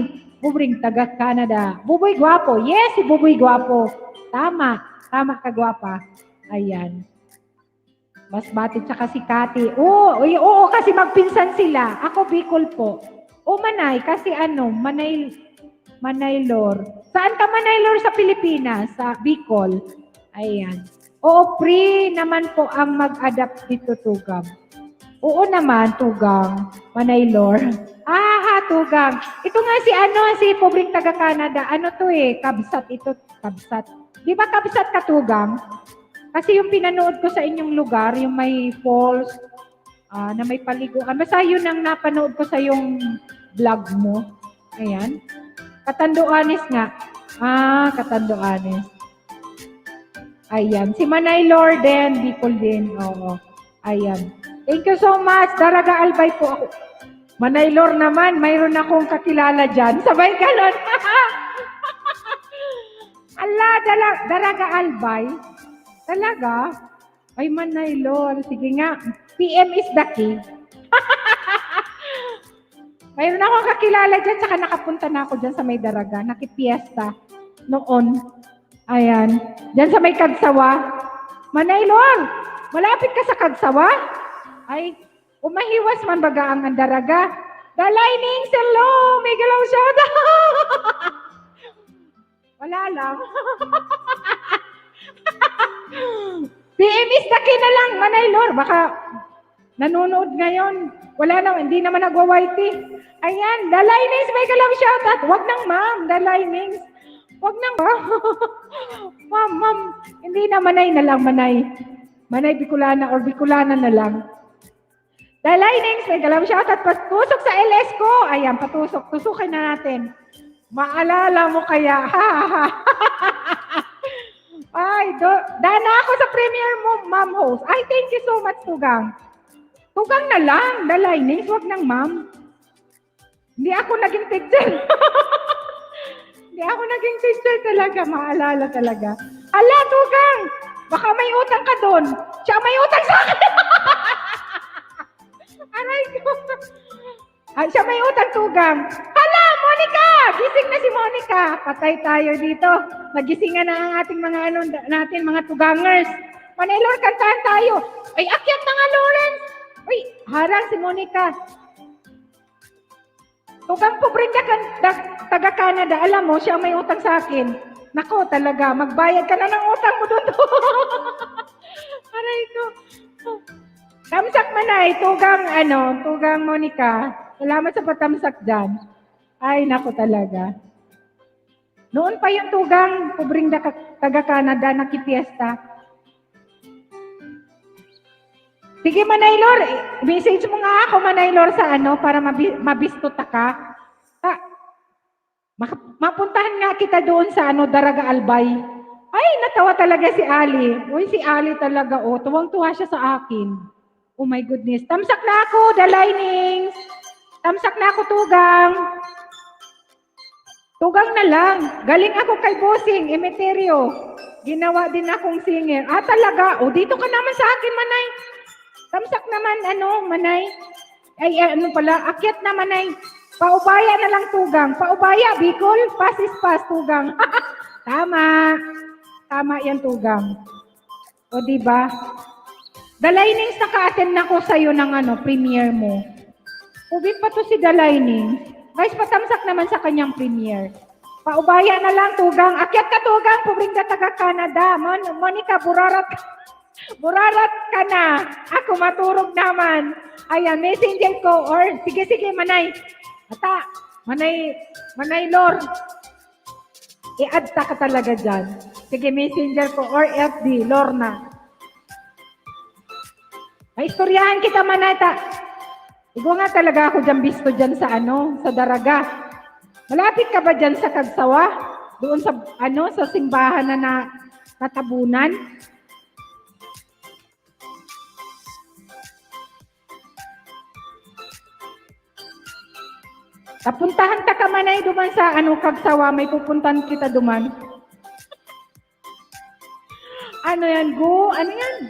Pobreng taga-Canada. Buboy Guapo. Yes, si Buboy Guapo. Tama ka guwapa. Ayan. Mas batit tsaka si Kati. Oo, kasi magpinsan sila. Ako Bicol po. Manay, kasi Manaylor. Saan ka Manaylor sa Pilipinas? Sa Bicol. Ayan. Oo, free naman po ang mag-adapt dito, Tugang. Oo naman, Tugang. Manaylor. Tugang. Ito nga si pobreng taga-Canada. Ano to Kabsat ito, Kabsat. Di ba Kabsat ka, Tugang? Kasi yung pinanood ko sa inyong lugar, yung may falls, na may paliguan. Basta yun ang napanood ko sa yung vlog mo. Ayan. Katanduanes nga. Katanduanes. Ayan. Si Manaylor din, Bicol din. Oo. Ayan. Thank you so much. Daraga Albay po ako. Manaylor naman, mayroon akong kakilala dyan. Sabay galon. Ala, Daraga Albay. Talaga? Ay, Manaylor. Sige nga. PM is the key. Mayroon akong kakilala dyan, saka nakapunta na ako dyan sa may Daraga. Nakipiesta noon. Ayan. Dyan sa may Kagsawa. Manaylor, malapit ka sa Kagsawa? Ay, umahiwas man baga ang Daraga. Dalaynings, hello! May galaw shout out! Wala lang. PM is the key na lang, Manaylor. Baka nanonood ngayon. Wala na, hindi naman nagwa-whitey. Ayan, Dalaynings, may galaw shout out. Wag nang ma'am, Dalaynings. Wag nang ma'am. Hindi na Manay na lang, Manay. Manay Bicolana or Bicolana na lang. Dalaynings, may galaw shout out. Patusok sa LS ko. Ayan, patusok. Tusukin na natin. Maalala mo kaya. Ay, dana ako sa premiere mo, ma'am host. Ay, thank you so much, Tugang. Tugang na lang, Dalaynings, wag nang ma'am. Hindi ako naging teacher. Hindi ako naging teacher talaga, maalala talaga. Ala, Tugang, baka may utang ka doon. Siya may utang sa akin. Aray ko. Siya may utang, Tugang. Hala, Monica! Gising na si Monica. Patay tayo dito. Nagisingan na ang ating mga Tugangers. Manaylor, kantahan tayo. Ay, akyat na nga, Lawrence. Ay, harang si Monica. Tugang pobreng taga-Canada. Alam mo, siya may utang sa akin. Nako, talaga. Magbayad ka na ng utang mo doon. Aray ko. Tamsak Manay, Tugang Monica. Salamat sa patamsak dyan. Ay, nako talaga. Noon pa yung Tugang, pobreng taga-Canada, nakipiesta. Sige, Manaylor, message mo nga ako, Manaylor, sa para mabisto ka. Mapuntahan nga kita doon sa Daraga Albay. Ay, natawa talaga si Ali. Uy, si Ali talaga, tuwang-tuwa siya sa akin. Oh my goodness. Tamsak na ako, Dalaynings. Tamsak na ako, Tugang. Tugang na lang. Galing ako kay Bossing, Emeterio. Ginawa din akong singer. Talaga? Dito ka naman sa akin, Manay. Tamsak naman, Manay. Ay, akyat na, Manay. Paubaya na lang, Tugang. Paubaya, Bicol. Pass is pass, Tugang. Tama. Tama yan, Tugang. O, diba? Dalaynings, naka-attend na ko sa'yo ng premiere mo. Ubit pa to si Dalaynings. Guys, patamsak naman sa kanyang premiere. Paubaya na lang, Tugang. Akyat ka, Tugang. Pubring ka taga-Canada. Monica, burarat ka na. Ako maturog naman. Ayan, messenger ko. Or, sige, Manay. Manaylor. I-add ka talaga dyan. Sige, messenger ko. Or FB, Lorna. May istoryahan kita, Manay. Igo nga talaga ako dyan bisto dyan sa Daraga. Malapit ka ba dyan sa Kagsawa? Doon sa, sa simbahan na natabunan? Tapuntahan ka Manay duman sa Kagsawa, may pupuntahan kita duman. Ano yan?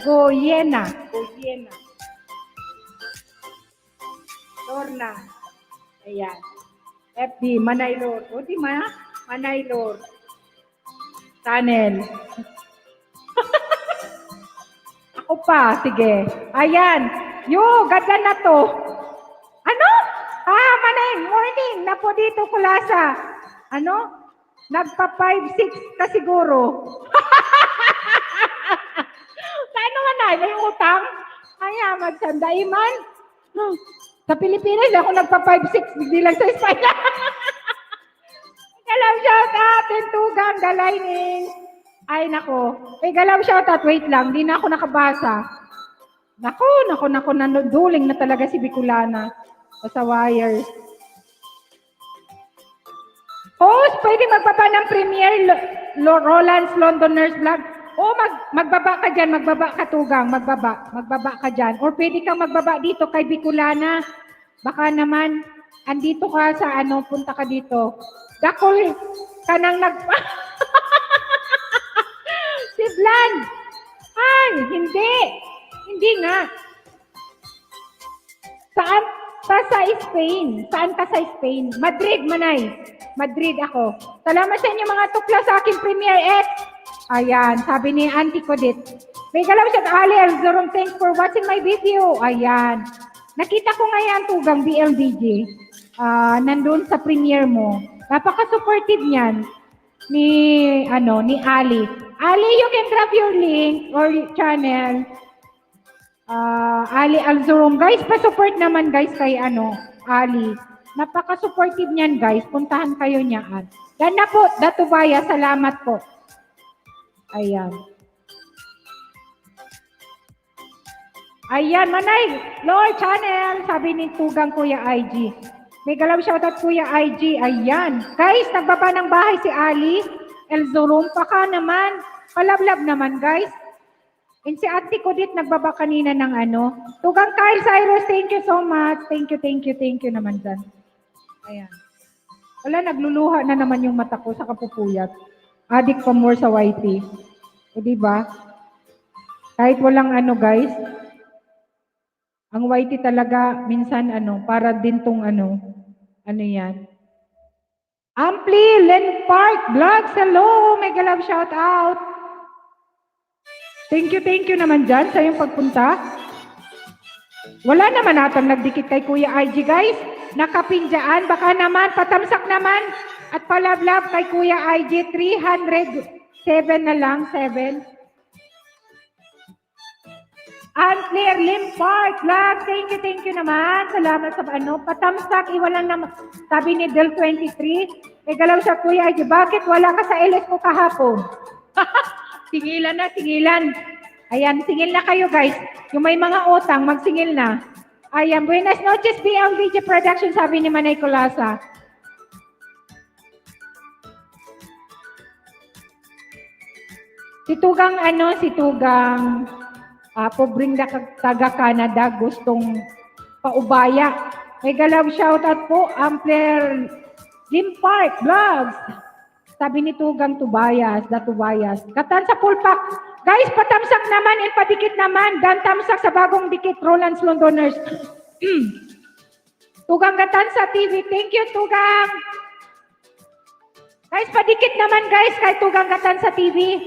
Goyena. Lorna. Ayan. FB, Manay Lord. O, di ma? Manay Lord. Channel. Ako pa, sige. Ayan. Ganda na to. Ano? Manay, morning. Napo dito, Kulasa. Nagpa 5-6 ka siguro. Paano Manay? May utang? Magsanda iman. Sa Pilipinas, ako nagpa 5-6. Hindi lang sa Espanya. Galaw shout out. Tentugang Galayning. Ay, nako. Galaw shout out. Wait lang. Di na ako nakabasa. Nako. Nanuduling na talaga si Bicolana. Sa wires. Host, pwede magbaba ng premiere Roland's Londoners Vlog. Magbaba ka dyan, magbaba ka Tugang, magbaba ka dyan. Or pwede kang magbaba dito kay Bicolana. Baka naman, andito ka sa punta ka dito. Dakol ka nang Si Blan! Ay, hindi nga. Saan ka sa Spain? Madrid, Manay. Madrid ako. Salamat sa inyo mga tukla sa aking Premiere X. Ayan, sabi ni Auntie Kodit. May galaw siya, Ali Elzorom, thanks for watching my video. Ayan. Nakita ko ngayon, Tugang BLDJ. Nandun sa premiere mo. Napaka-supportive niyan ni Ali. Ali, you can drop your link or channel. Ali Elzorom. Guys, pa-support naman guys kay Ali. Napaka-supportive niyan guys. Puntahan kayo niyan. Yan na po, Datubaya. Salamat po. Ayan. Ayan, Manay. Lord Channel. Sabi ni Tugang Kuya IG. May galaw shoutout Kuya IG. Ayan. Guys, nagbaba ng bahay si Ali Elzorom. Baka naman. Palablab naman guys. And si Ate Kodit nagbaba kanina ng Tugang Kyle Cyrus. Thank you so much. Thank you naman dyan. Ayan. Wala, nagluluha na naman yung mata ko sa kapupuyat. Adik pa more sa YT. O diba? Kahit walang guys. Ang YT talaga, minsan para din tong yan. Ampli, Len Park, Vlogs, hello! Mega love shout out. Thank you naman dyan sa iyong pagpunta. Wala naman natang nagdikit kay Kuya IG guys. Nakapindyaan, baka naman, patamsak naman. At palablab kay Kuya IG, 307 na lang, 7. Antler, Lim Park, Vlog, thank you naman. Salamat sa patamsak, iwalang naman. Sabi ni Del 23, galaw siya Kuya IG, bakit wala ka sa LS ko kahapon? Singilan. Ayan, singil na kayo guys. Yung may mga utang, magsingil na. Ayan, buenas noches, BLDJ Production, sabi ni Manay Colasa. Si Tugang pobring taga Canada, gustong paubaya. May galaw shoutout po, Ampler Lim Park Vlogs. Sabi ni Tugang Tubayas. Katan sa Pulpak. Guys, patamsak naman and padikit naman. Dan tamsak sa bagong dikit, Roland's Londoners. Tugang Gatan sa TV. Thank you, Tugang. Guys, padikit naman guys, kay Tugang Gatan sa TV.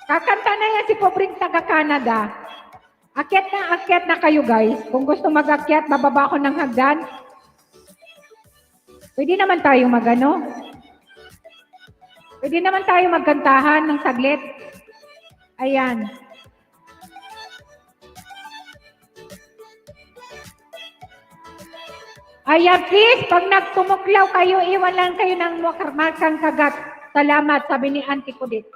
Kakanta na yan si Pobring taga Canada. Akyat na kayo guys. Kung gusto mag-akyat, bababa ko ng hagdan. Pwede naman tayo Pwede naman tayo magkantahan ng saglit. Ayan. Ayan, please, pag nagtumuklaw kayo, iwan lang kayo ng markang kagat. Salamat, sabi ni Auntie Kudit.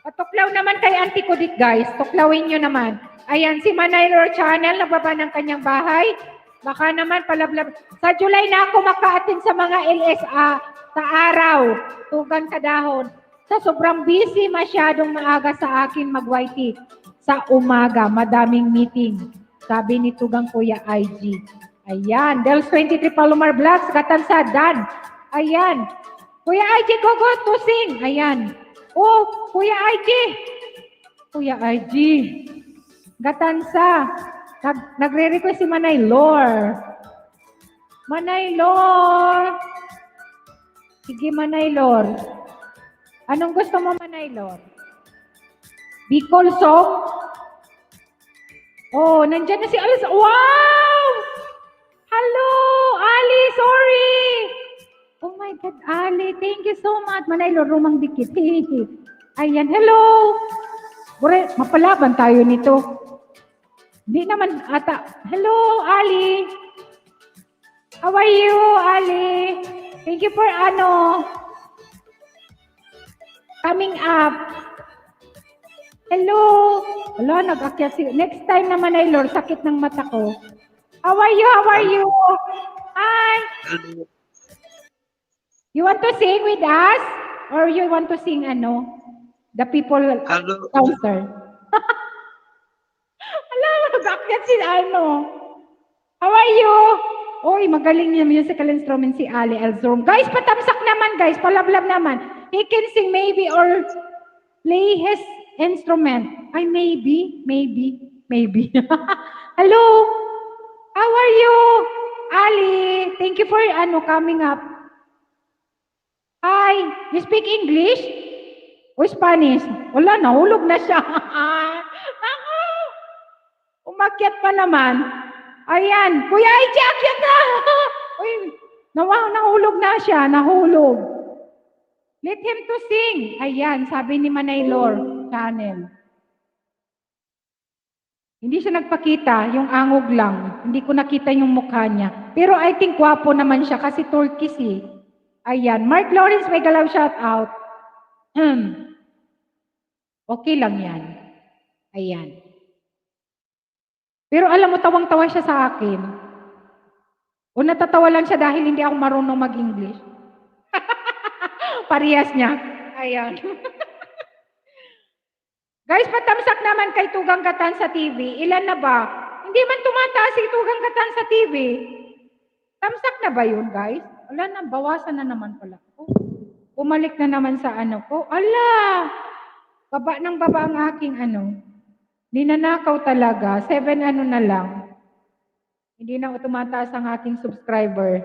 Patuklaw naman kay Auntie Kudit, guys. Tuklawin nyo naman. Ayan, si Manay Lor Channel, nagbaba ng kanyang bahay. Baka naman palablab. Sa July na ako makaatin sa mga LSA sa araw. Tugan sa dahon. Sa sobrang busy, masyadong maaga sa akin mag-YT. Sa umaga, madaming meeting. Sabi ni Tugang Kuya IG. Ayan, Dels 23 Palomar Vlogs, Gatansa, Dan. Ayan. Kuya IG, go to sing. Ayan. Oh, Kuya IG. Kuya IG. Gatansa. Nagre-request si Manay Lor. Manay Lor. Sige, Manay Lor. Anong gusto mo, Manay Lor? Bicol song? Oh, nandyan na si Alice. Wow! Hello, Ali. Sorry. Oh my God, Ali. Thank you so much. Manay Lor, rumang dikit. Ayan, hello. Bure, mapalaban tayo nito. Hindi naman ata. Hello, Ali. How are you, Ali? Thank you for coming up. Hello. Wala, nag-akyat si... Next time naman ay Lord, sakit ng mata ko. How are you? How are you? Hi. You want to sing with us? Or you want to sing The people concert? Alam mo, nag-akyat si How are you? Oy, magaling niya musical instrument si Ali Elzorum. Guys, patamsak naman guys. Palablab naman. He can sing maybe or play his instrument. Ay, maybe. Hello. How are you? Ali, thank you for coming up. Hi. You speak English? O Spanish? Wala, nahulog na siya. Ako. Umakyat pa naman. Ayan. Kuya Iji, akyat na. Uy, nahulog na siya. Nahulog. Let him to sing. Ayan, sabi ni Manay Lor Channel. Hindi siya nagpakita, yung angog lang. Hindi ko nakita yung mukha niya. Pero I think wapo naman siya kasi Turkish eh. Ayan, Mark Lawrence, may galaw shout out. Okay lang yan. Ayan. Pero alam mo, tawang-tawa siya sa akin. O natatawa lang siya dahil hindi ako marunong mag-English. Parehas niya. Ayan. Guys, patamsak naman kay Tugang Katan sa TV. Ilan na ba? Hindi man tumataas si Tugang Katan sa TV. Tamsak na ba yun, guys? Wala na, bawasan na naman pala. Oh, umalik na naman sa ko. Ala! Baba ng baba ang aking Ninanakaw talaga. 7 na lang. Hindi na tumataas ang aking subscriber.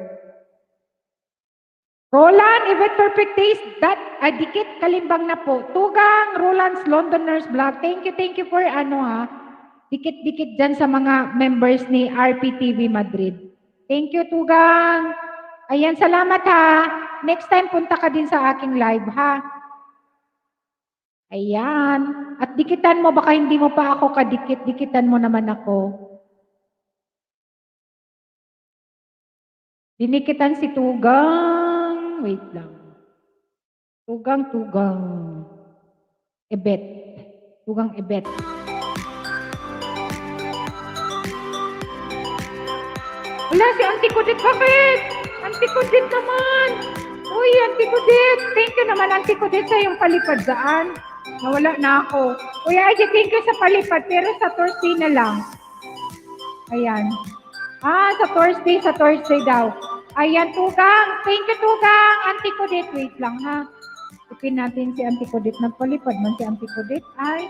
Roland, Event Perfect Taste, dikit kalimbang na po. Tugang, Roland's Londoners Vlog. Thank you for dikit-dikit dyan sa mga members ni RPTV Madrid. Thank you, Tugang. Ayan, salamat ha. Next time, punta ka din sa aking live ha. Ayan. At dikitan mo, baka hindi mo pa ako kadikit, dikitan mo naman ako. Dinikitan si Tugang. Wait lang. Tugang. Ebet. Tugang Ebet. Wala si Auntie Kudit. Bakit? Auntie Kudit naman. Uy, Auntie Kudit. Thank you naman, Auntie Kudit, sa yung palipad daan. Nawala na ako. Kuya Aji, thank you sa palipad. Pero sa Thursday na lang. Ayan. Sa Thursday daw. Ayan, Tugang. Thank you, Tugang. Auntie Kudit. Wait lang, ha. Ipin natin si Auntie Kudit. Nagpalipad man si Auntie Kudit. Ay.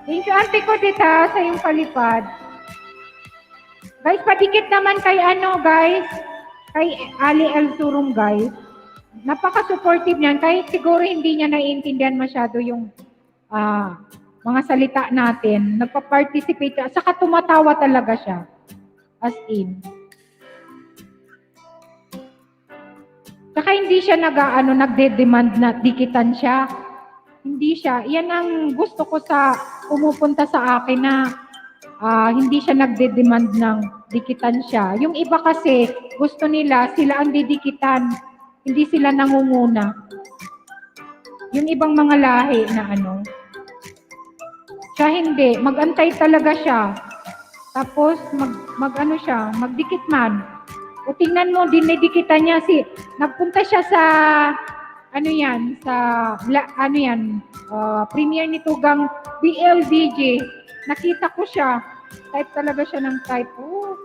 Thank you, Auntie Kudit, ha, sa iyong palipad. Guys, padikit naman kay guys. Kay Ali Elzorum, guys. Napaka-supportive niyan. Kahit siguro hindi niya naiintindihan masyado yung mga salita natin. Nagpa-participate. Saka tumatawa talaga siya. As in. Saka hindi siya nagde-demand na dikitan siya. Hindi siya. Yan ang gusto ko sa pumupunta sa akin na hindi siya nagde-demand ng dikitan siya. Yung iba kasi, gusto nila, sila ang didikitan. Hindi sila nangunguna. Yung ibang mga lahi na ano. Siya hindi. Mag-antay talaga siya. Tapos, mag-ano siya, magdikit man. O tingnan mo, dinidikitan niya nagpunta siya sa, ano yan, premiere ni Tugang BLDJ. Nakita ko siya. Type talaga siya ng type. Oh.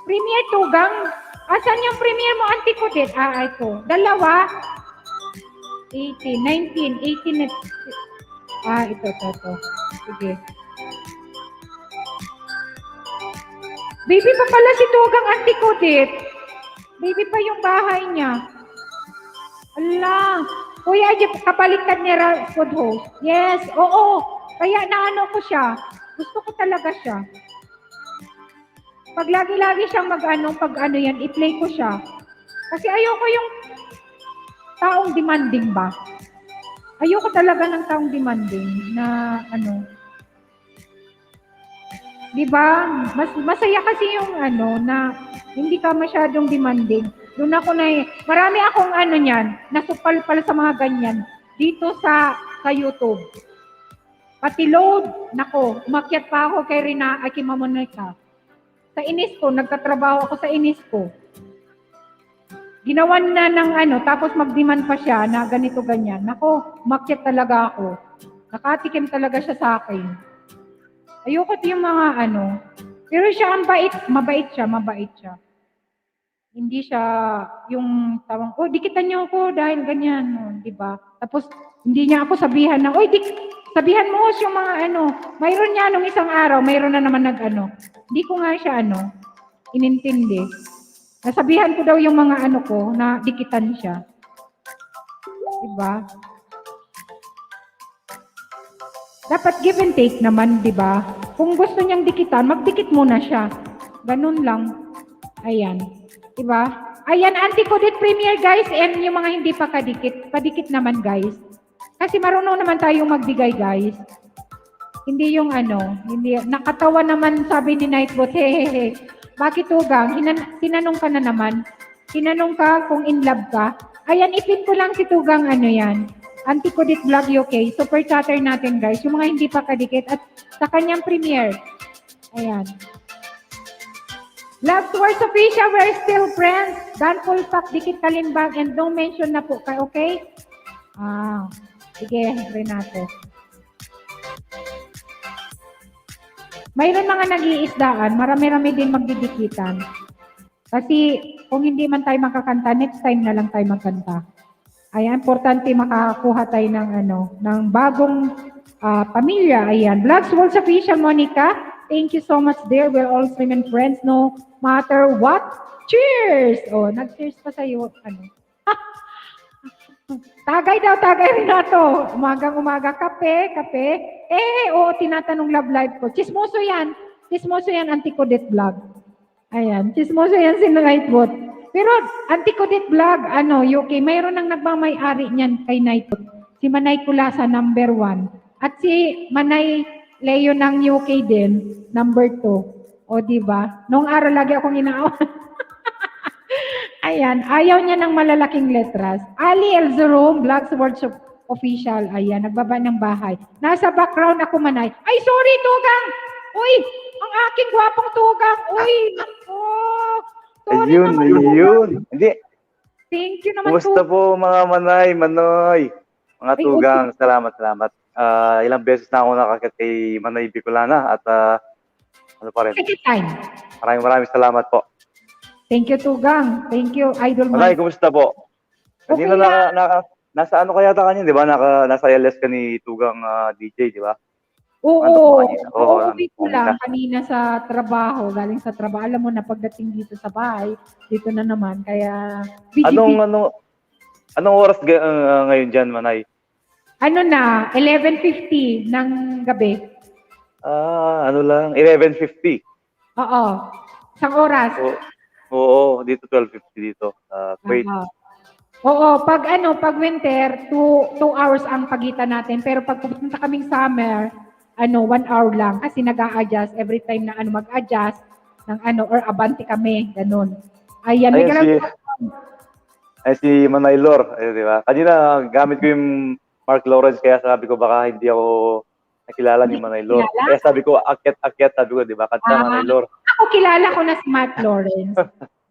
Premiere Tugang. Asan yung premiere mo, Auntie Kudet? Ito. Dalawa. 18, 19, 18. Ito. Sige. Baby pa pala si Tugang, Auntie Kudet. Baby pa yung bahay niya. Ala. Kuya, kapalitan ni Ralph Food Host. Yes, oo. Kaya naano ko siya. Gusto ko talaga siya. Pag lagi-lagi siyang i-play ko siya. Kasi ayoko yung taong demanding ba? Ayoko talaga ng taong demanding na di ba? Masaya kasi yung na hindi ka masyadong demanding. Doon ako marami akong niyan, nasupal pala sa mga ganyan dito sa YouTube. Pati load, nako, umakyat pa ako kay Mamonica. Sa Inisco, nagtatrabaho ako sa Inisco. Ginawan na ng tapos mag-demand pa siya na ganito ganyan. Nako, umakyat talaga ako. Nakatikim talaga siya sa akin. Ayoko yung mga pero siya mabait siya. Hindi siya yung tawang, dikitan niyo ako dahil ganyan, di ba? Tapos, hindi niya ako sabihan na, sabihan mo yung mga mayroon niya nung isang araw, mayroon na naman Hindi ko nga siya inintindi. Nasabihan ko daw yung mga ko na dikitan siya. Di ba? Dapat give and take naman, di ba? Kung gusto niyang dikitan, magdikit muna siya. Ganun lang. Ayan. Di ba? Ayan, Auntie Kudet Premier, guys, and yung mga hindi pa kadikit, padikit naman, guys. Kasi marunong naman tayong magbigay, guys. Hindi yung hindi, nakatawa naman, sabi ni Nightbot, hehehe. Bakit Tugang? Tinanong ka na naman. Tinanong ka kung in love ka. Ayan, ipin ko lang si Tugang, yan. Auntie Kudet Vlog UK. Super chatter natin, guys. Yung mga hindi pa kadikit at sa kanyang premiere. Ayan. Love towards official, we're still friends. Dan full pack, dikit kalimbag, and don't mention na po kayo, okay? Sige, Renato. Mayroon mga nag-iisdaan, marami-rami din magdidikitan. Kasi kung hindi man tayo makakanta, next time na lang tayo magkanta. Ayan, importante makakuha tayo ng bagong pamilya. Ayan, Vlogs World Official, Monica. Thank you so much, dear. We're all remain friends, no matter what. Cheers! Nag-cheers pa sa'yo. Tagay Renato. Umagang-umaga, kape. Tinatanong love life ko. Chismoso yan, Auntie Kudet Vlog. Ayan, chismoso yan si Nightbot. Pero, Auntie Kudet Vlog, UK, mayroon nang nagmamay-ari niyan kay Nightbot. Si Manay Kulasa, number 1. At si Manay Leo ng UK din, number 2. O, diba? Noong araw lagi akong inaawan. Ayan, ayaw niya ng malalaking letras. Ali Elzeroom, Vlogs Workshop Official. Ayan, nagbaba ng bahay. Nasa background ako, Manay. Ay, sorry, Tugang! Uy, ang aking gwapong Tugang. Uy, nako. Sorry naman, Ayun. Hindi. Thank you naman, Kumusta po mga Manoy? Mga Tugang, salamat. Ilang beses na ako nakakit kay Manoy Bicolana at pa rin. Second time. Maraming salamat po. Thank you, Tugang. Thank you, Idol Manoy, kumusta po? Okay Kanina nasa kaya ta kanina, di ba? Nasa LS ka ni Tugang DJ, di ba? Oo, uuwi ko lang kanina sa trabaho, galing sa trabaho. Alam mo na, pagdating dito sa bahay, dito na naman. Kaya, anong oras ngayon dyan, Manay? 11:50 ng gabi. 11:50. Oo, isang oras. Oo, dito 12:50 dito. Wait. Oo, pag winter, 2 hours ang pagitan natin. Pero pag pupunta kaming summer, 1 hour lang. Kasi nag-a-adjust every time na mag-adjust ng or abante kami, ganun. Ayan, may Ayun si Manay Lor, ayun, di ba? Kanina gamit ko yung Mark Lawrence kaya sabi ko baka hindi ako nakilala ni Hindi Manay Lor. kilala? Kaya sabi ko akyat sabi ko, di ba? Kanta Manay Lor. Ako kilala ko na si Mark Lawrence.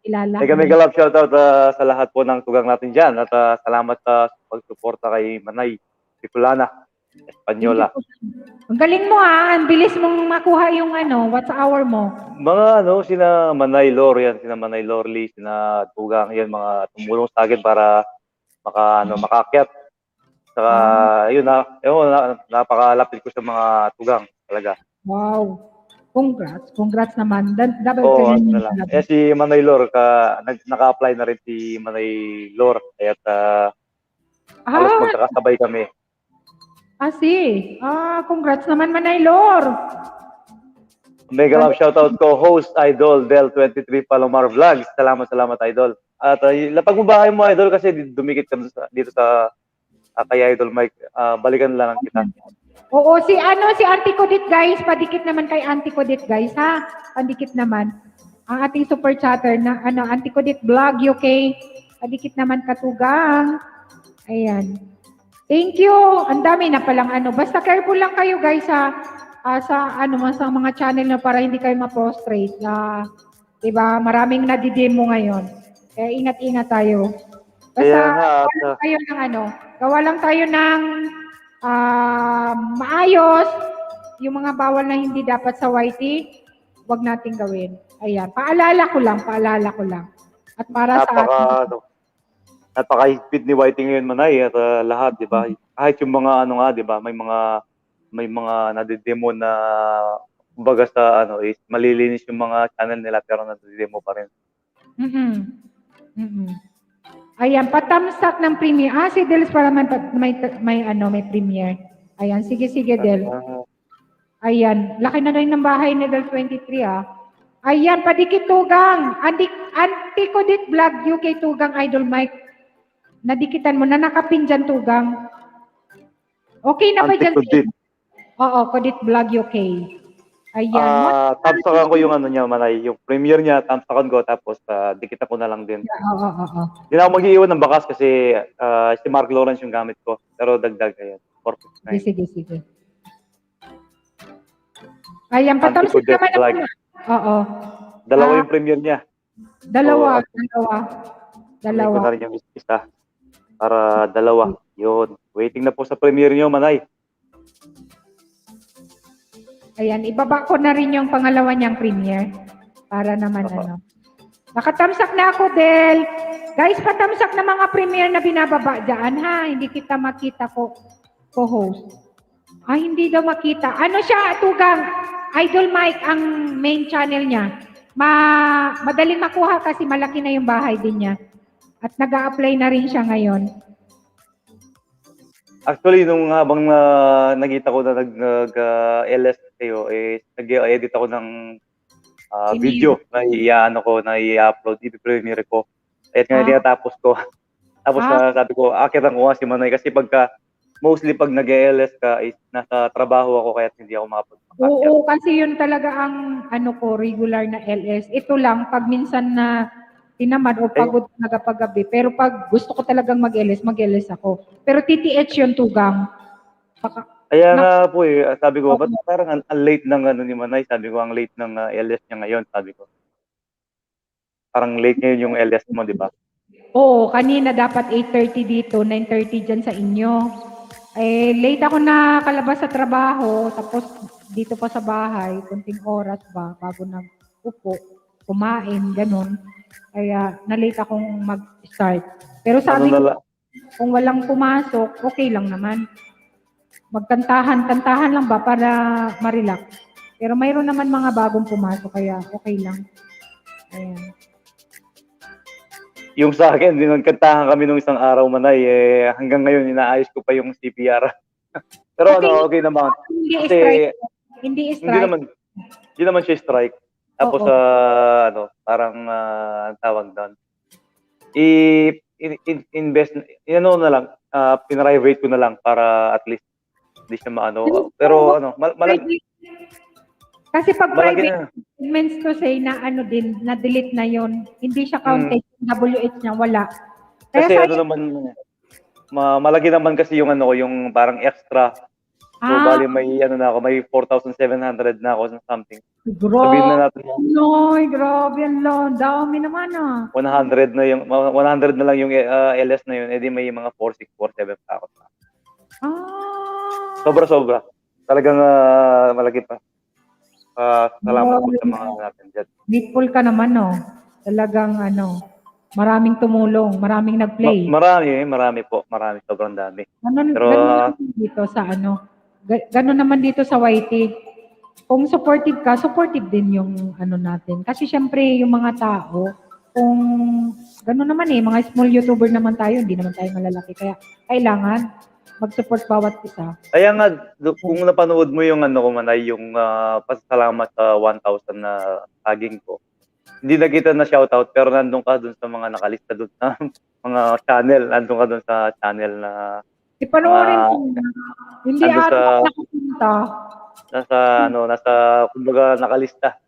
Kilala ko. Mega love shoutout sa lahat po ng tugang natin dyan at salamat sa pagsuporta kay Manay Bicolana, Espanyola. Ang galing mo ang bilis mong makuha yung what's hour mo. Mga sina Manay Lor yan, sina Manay Lorly, sina Tugang yan, mga tumulong sa akin para makaakyat. Saka yun napakalapit ko sa mga tugang talaga. Wow. Congrats naman. Dapat Oo, si Manay Lor, naka-apply na rin si Manay Lor. Kaya halos magkakasabay kami. Congrats naman, Manay Lor. Mega love shoutout ko, host Idol Del23 Palomar Vlogs. Salamat, Idol. At pagbabahay mo, Idol, kasi dumikit ka dito sa kay Idol Mike. Balikan lang kita. Oo, si Auntie Codit, guys. Padikit naman kay Auntie Codit, guys, ha? Padikit naman. Ang ating super chatter na, Auntie Codit Vlog UK. Padikit naman katugang. Ayan. Thank you. Ang dami na palang Basta careful lang kayo, guys, ha? Sa mga channel na para hindi kayo ma-prostrate. Diba? Maraming nadidemo ngayon. Kaya ingat-ingat tayo. Basta, gawa lang tayo ng maayos, yung mga bawal na hindi dapat sa YT, wag nating gawin. Ayan, paalala ko lang. At para sa atin. Napaka-higpit ni YT ngayon, Manay, at lahat, di ba? Kahit yung mga di ba? May mga nadidemo na kumbaga sa is malilinis yung mga channel nila pero nadidemo pa rin. Ayan, patamsak ng premiere. Si Dels para may premiere. Ayan, sige Del. Ayan, laki na rin ng bahay ni Del 23 Ayan, padikit tugang. Auntie Codit Vlog UK tugang Idol Mike. Nadikitan mo na nakapin dyan tugang. Okay na ba dyan? Oo, Codit Vlog UK. Ayan. Tamsakan ko yung niya, Manay. Yung premiere niya, tamsakan ko, tapos dikita ko na lang din. Oo. Hindi na ako mag-iiwan ng bakas kasi si Mark Lawrence yung gamit ko. Pero dagdag ayan. Sige. Ayan, patamsak naman ako. Oo. Dalawa yung premiere niya. Dalawa. May ko na rin yung isa. Para dalawa. Yun. Waiting na po sa premiere niyo, Manay. Ayan, ibaba ko na rin yung pangalawa niyang premiere. Para naman Nakatamsak na ako, Del. Guys, patamsak na mga premiere na binababa dyan, ha? Hindi kita makita co-host. Hindi daw makita. Ano siya, tugang? Idol Mike ang main channel niya. Madaling makuha kasi malaki na yung bahay din niya. At nag-a-apply na rin siya ngayon. Actually, nung habang nakita ko na nag-LS kayo, nag-edit ako ng video na i-upload, i-premiere ko. At nga tinatapos ko. Tapos sabi ko, akitan ko nga si Manay kasi mostly pag nag-LS ka, nasa trabaho ako kaya hindi ako makapag-akyat. Oo, kasi yun talaga ang regular na LS. Ito lang, pag minsan na tinamad o pagod nagapagabi. Pero pag gusto ko talagang mag-LS ako. Pero TTH yun tugang. Kaya nga po sabi ko, ba't parang ang late ng ni Manay? Sabi ko, ang late ng LS niya ngayon, sabi ko. Parang late ngayon yung LS mo, di ba? Oo, kanina dapat 8:30 dito, 9:30 dyan sa inyo. Late ako na kalabas sa trabaho, tapos dito pa sa bahay, kunting oras ba, bago nag-upo, kumain, ganun. Kaya na-late akong mag-start. Pero sabi ko, kung walang pumasok, okay lang naman. Kantahan lang ba para ma-relax. Pero mayroon naman mga bagong pumasok, kaya okay lang. Ayan. Yung sa akin, kantahan kami nung isang araw, Manay, hanggang ngayon, inaayos ko pa yung CPR. Pero okay naman. Hindi strike. Hindi naman siya strike. Tapos, parang, ang tawag doon. invest, na lang, pinrivate ko na lang para at least hindi siya maano. Pero malaki Kasi pag malaki private, it means to say na na-delete na yon. Hindi siya counted yung WH niya, wala. Kaya Kasi naman, malaki naman kasi yung yung parang extra. So, bali may na ako, may 4,700 na ako something. Sabihin na natin. Grabe yan lang. Dami naman 100 na lang yung LS na yun. Edi may mga 4,600, 4,700 pa ako. Sobra-sobra. Talagang malaki pa. Salamat po sa mga natin dyan. Grateful ka naman, Talagang maraming tumulong, maraming nag-play. Marami po. Marami, sobrang dami. Ganun dito sa ganun naman dito sa YT. Kung supportive ka, supportive din yung natin. Kasi syempre yung mga tao, kung ganun naman mga small YouTuber naman tayo, hindi naman tayo malalaki. Kaya kailangan mag-support bawat isa. Kaya nga, kung napanood mo yung Manay, yung pasasalamat sa 1,000 na tagging ko, hindi na kita na shoutout, pero nandun ka dun sa mga nakalista dun sa mga channel. Nandun ka dun sa channel na ipanoorin ko na. Hindi nakapunta. Nasa, kumbaga, nakalista.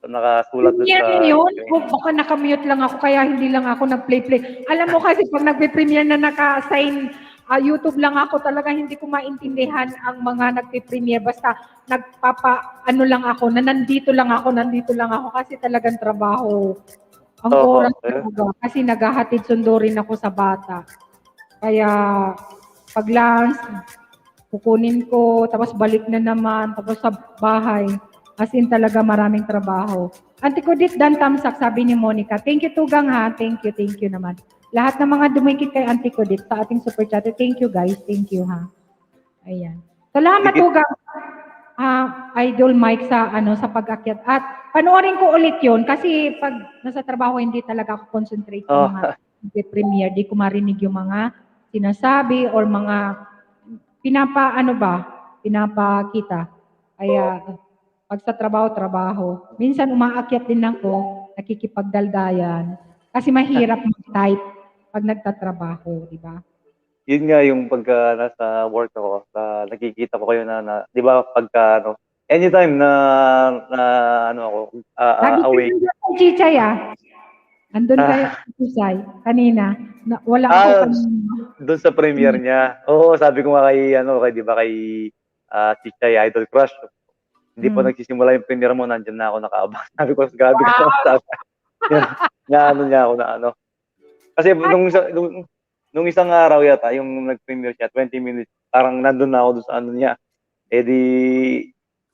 Nakasulat dun sa... yun? Baka nakamute lang ako, kaya hindi lang ako nag-play. Alam mo kasi, pag nagpe-premiere na naka-assign YouTube lang ako, talaga hindi ko maintindihan ang mga nagpe-premiere. Basta lang ako, na nandito lang ako, kasi talagang trabaho. Ang oras talaga. Kasi naghahatid sundo rin ako sa bata. Kaya, pag lunch, kukunin ko, tapos balik na naman, tapos sa bahay. As in talaga maraming trabaho. Auntie Kudit Dan Tamsak, sabi ni Monica. Thank you, Tugang, ha? Thank you naman. Lahat ng mga dumikit kay Auntie Kudit sa ating super chat. Thank you, guys. Thank you, ha? Ayan. Salamat, Tugang. Idol Mike sa pag-akyat. At panoorin ko ulit yon kasi pag nasa trabaho, hindi talaga ako concentrate sa mga premiere. Di ko marinig yung mga sinasabi or mga pinapakita. Kaya pag sa trabaho. Minsan umaakyat din ako, nakikipagdaldayan. Kasi mahirap mag-type pag nagtatrabaho, di ba? Yun nga yung pagka nasa work ako, nakikita ko kayo na di ba pagka anytime na ako away. Chichay andun kayo Chichay kanina. Wala ako kanina. Doon sa premiere niya. Oo, sabi ko nga kay di ba kay Chichay Idol Crush. Hindi po nagsisimula yung premiere mo, nandiyan na ako nakaabang. Sabi ko, gabi ko. Niya ako na Kasi nung isang araw yata, yung nag-premiere siya, 20 minutes, parang nandun na ako doon sa niya. Eh di,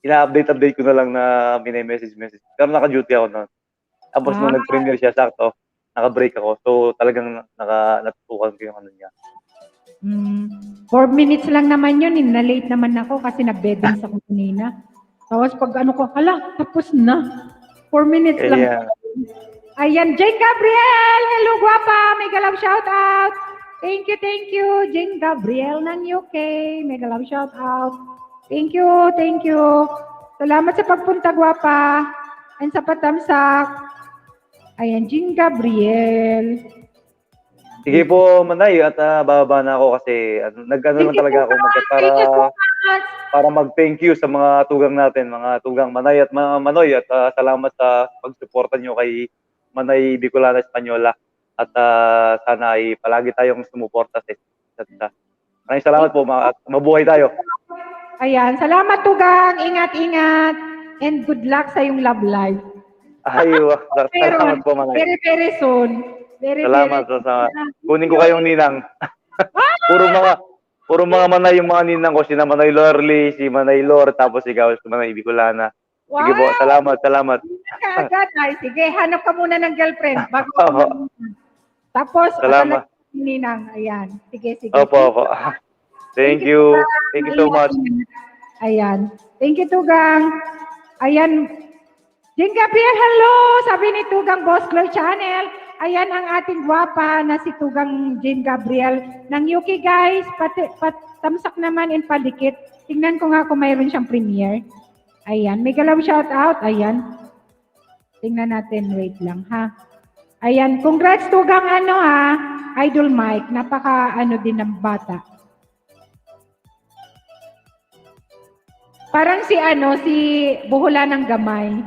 ina-update ko na lang na message. Pero naka-duty ako noon. Tapos nung nag-premiere siya, sakto, naka-break ako. So talagang natutukan ko yung niya. 4 minutes lang naman yun. Na-late naman ako kasi nag-beddings ako kanina. Tapos pag tapos na. 4 minutes lang. Yeah. Ayan, Jane Gabriel! Hello, guwapa! Mega love shout out! Thank you, Jane Gabriel ng UK. Mega love shout out. Thank you. Salamat sa pagpunta, guwapa. And sa patamsak. Ayan, Jane Gabriel. Sige po, Manay, at bababa na ako kasi lang talaga ako para mag-thank you sa mga tugang natin, mga tugang Manay at Manoy, at salamat sa pagsuporta nyo kay Manay Bicolana Española, at sana ay palagi tayong sumuporta sa isa't isa. Maraming salamat po, at mabuhay tayo. Ayan, salamat tugang, ingat, and good luck sa yung love life. Salamat po, Manay. Very, very soon. Salamat. Kunin ko kayong ninang. puro mga Manay yung mga ninang ko. Si Manay Lorly, si Manay Lor, tapos ikaw si Manay Bicolana. Sige po, salamat. Agad, sige, hanap ka muna ng girlfriend. Tapos, salamat. Ninang, ayan. Sige. Opo. Thank you so much. Ayan. Thank you, Tugang. Ayan. Jing Gabriel, hello! Sabi ni Tugang Boss Chloe Channel. Ayan ang ating gwapa na si Tugang Jane Gabriel ng UK, guys. Tamsak naman and padikit. Tingnan ko nga kung mayroon siyang premiere. Ayan. Mega love shout out. Ayan. Tingnan natin. Wait lang, ha? Ayan, congrats Tugang ano ha, Idol Mike, napaka ano din ng bata. Parang si ano, si Buhula ng Gamay.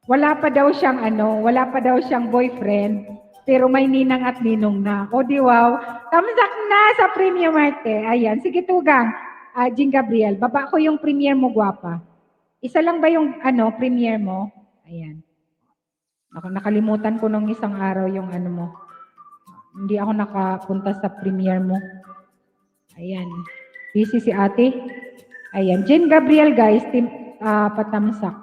Wala pa daw siyang boyfriend, pero may ninang at ninong na. O di wow, kamsak na sa Premium Marte. Ayan, sige Tugang, Jean Gabriel, baba ko yung premiere mo, gwapa. Isa lang ba yung ano, premiere mo? Ayan. Nakalimutan ko nung isang araw yung ano mo. Hindi ako nakapunta sa premiere mo. Ayan. Busy si ate. Ayan. Jean Gabriel guys, team patamsak.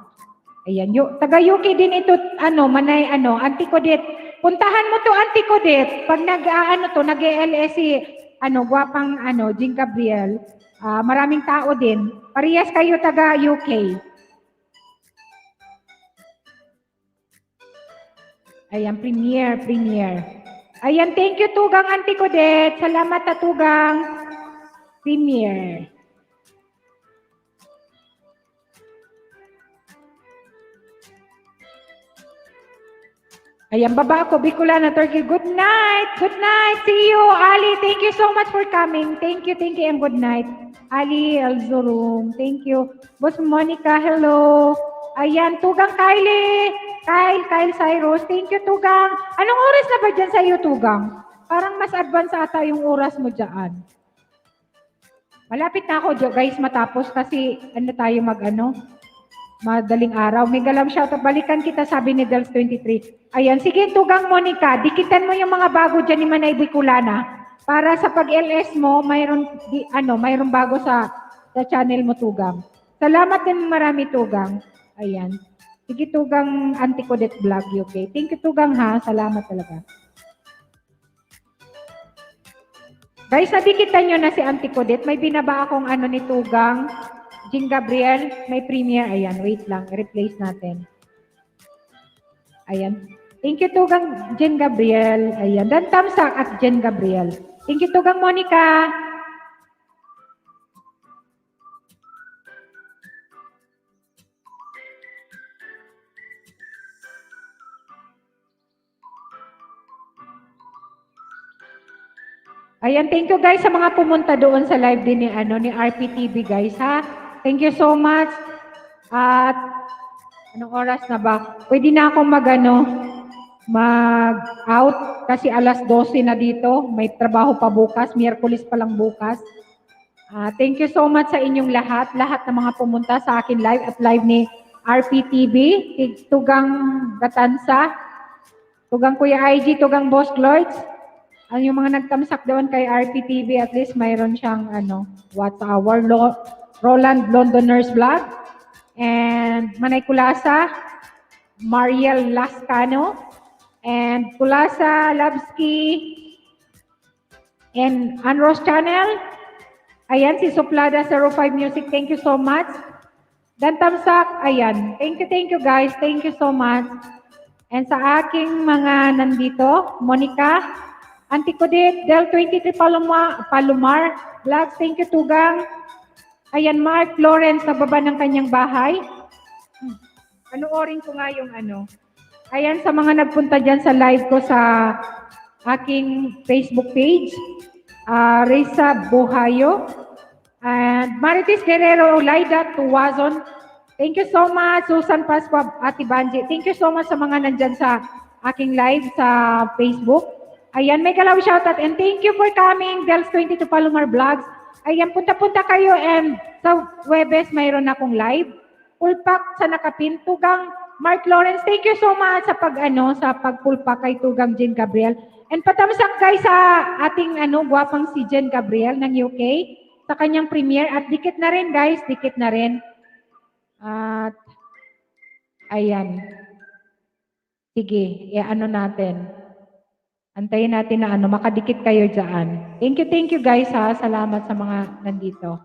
Ayan. Taga UK din ito, ano, manay, ano, Auntie Codet. Puntahan mo to, Auntie Codet. Pag nag-ELS si, ano, gwapang, ano, Jean Gabriel. Maraming tao din. Parehas kayo taga UK. Ayan, premiere. Ayan, thank you Tugang Auntie Codet. Salamat na Tugang. Premiere. Ayan, baba ako, Bicolana, Turkey. Good night. Good night. See you, Ali. Thank you so much for coming. Thank you, and good night. Ali Alzurum. Thank you. Boss Monica, hello. Ayan, Tugang Kylie. Kyle Cyrus. Thank you, Tugang. Anong oras na ba dyan sa iyo, Tugang? Parang mas advance ata yung oras mo dyan. Malapit na ako, guys, matapos kasi ano tayo madaling araw. Mega love shoutout. Balikan kita, sabi ni Dels 23. Ayan, sige, Tugang Monica. Dikitan mo yung mga bago dyan ni Manay Bicolana. Para sa pag-LS mo, mayroon bago sa channel mo, Tugang. Salamat din marami, Tugang. Ayan. Sige, Tugang Auntie Codet Vlog, okay? Thank you, Tugang, ha? Salamat talaga. Guys, nadikitan nyo na si Auntie Codet. May binaba akong ano ni Tugang. Jean Gabriel, may premiere. Ayan, wait lang. I-replace natin. Ayan. Thank you, Tugang Jean Gabriel. Ayan. Dan Tamsak at Jean Gabriel. Thank you, Tugang Monica. Ayan, thank you guys sa mga pumunta doon sa live din ni RPTV guys, ha. Thank you so much. At anong oras na ba? Pwede na akong mag-out kasi alas 12 na dito. May trabaho pa bukas, Miyerkules pa lang bukas. Thank you so much sa inyong lahat ng mga pumunta sa akin live at live ni RPTV, Tugang Gatansa, Tugang Kuya IG, Tugang Boss Lloyds. Ang yung mga nagtamsak doon kay RPTV, at least mayroon siyang what's our Roland Londoners Vlog, and Manay Kulasa, Mariel Lascano, and Kulasa Labski, and Anros Channel. Ayan, si Suplada 05 Music, thank you so much. Dan Tamsak, ayan. Thank you guys, thank you so much. And sa aking mga nandito, Monica, Auntie Codet, Del 23 Palomar, Vlogs, thank you, Tugang. Ayan, Mark Lawrence, sa baba ng kanyang bahay. Panoorin ko nga yung Ayan, sa mga nagpunta dyan sa live ko sa aking Facebook page, Risa Buhayo, and Marites Guerrero, Laida Tuwazon. Thank you so much, Susan Pasqua, Ate Banji. Thank you so much sa mga nandyan sa aking live sa Facebook. Ayan, may galaw shoutout and thank you for coming, Dels 22 Palomar Vlogs. Ayan, punta-punta kayo and sa Webes mayroon akong live. Pulpak sa nakapin, Tugang Mark Lawrence, thank you so much sa pagpulpak kay Tugang Jean Gabriel. And patamsak guys sa ating gwapang si Jean Gabriel ng UK sa kanyang premiere at dikit na rin guys, dikit na rin. At ayan. Sige, natin. Antayin natin na makadikit kayo dyan. Thank you guys ha. Salamat sa mga nandito.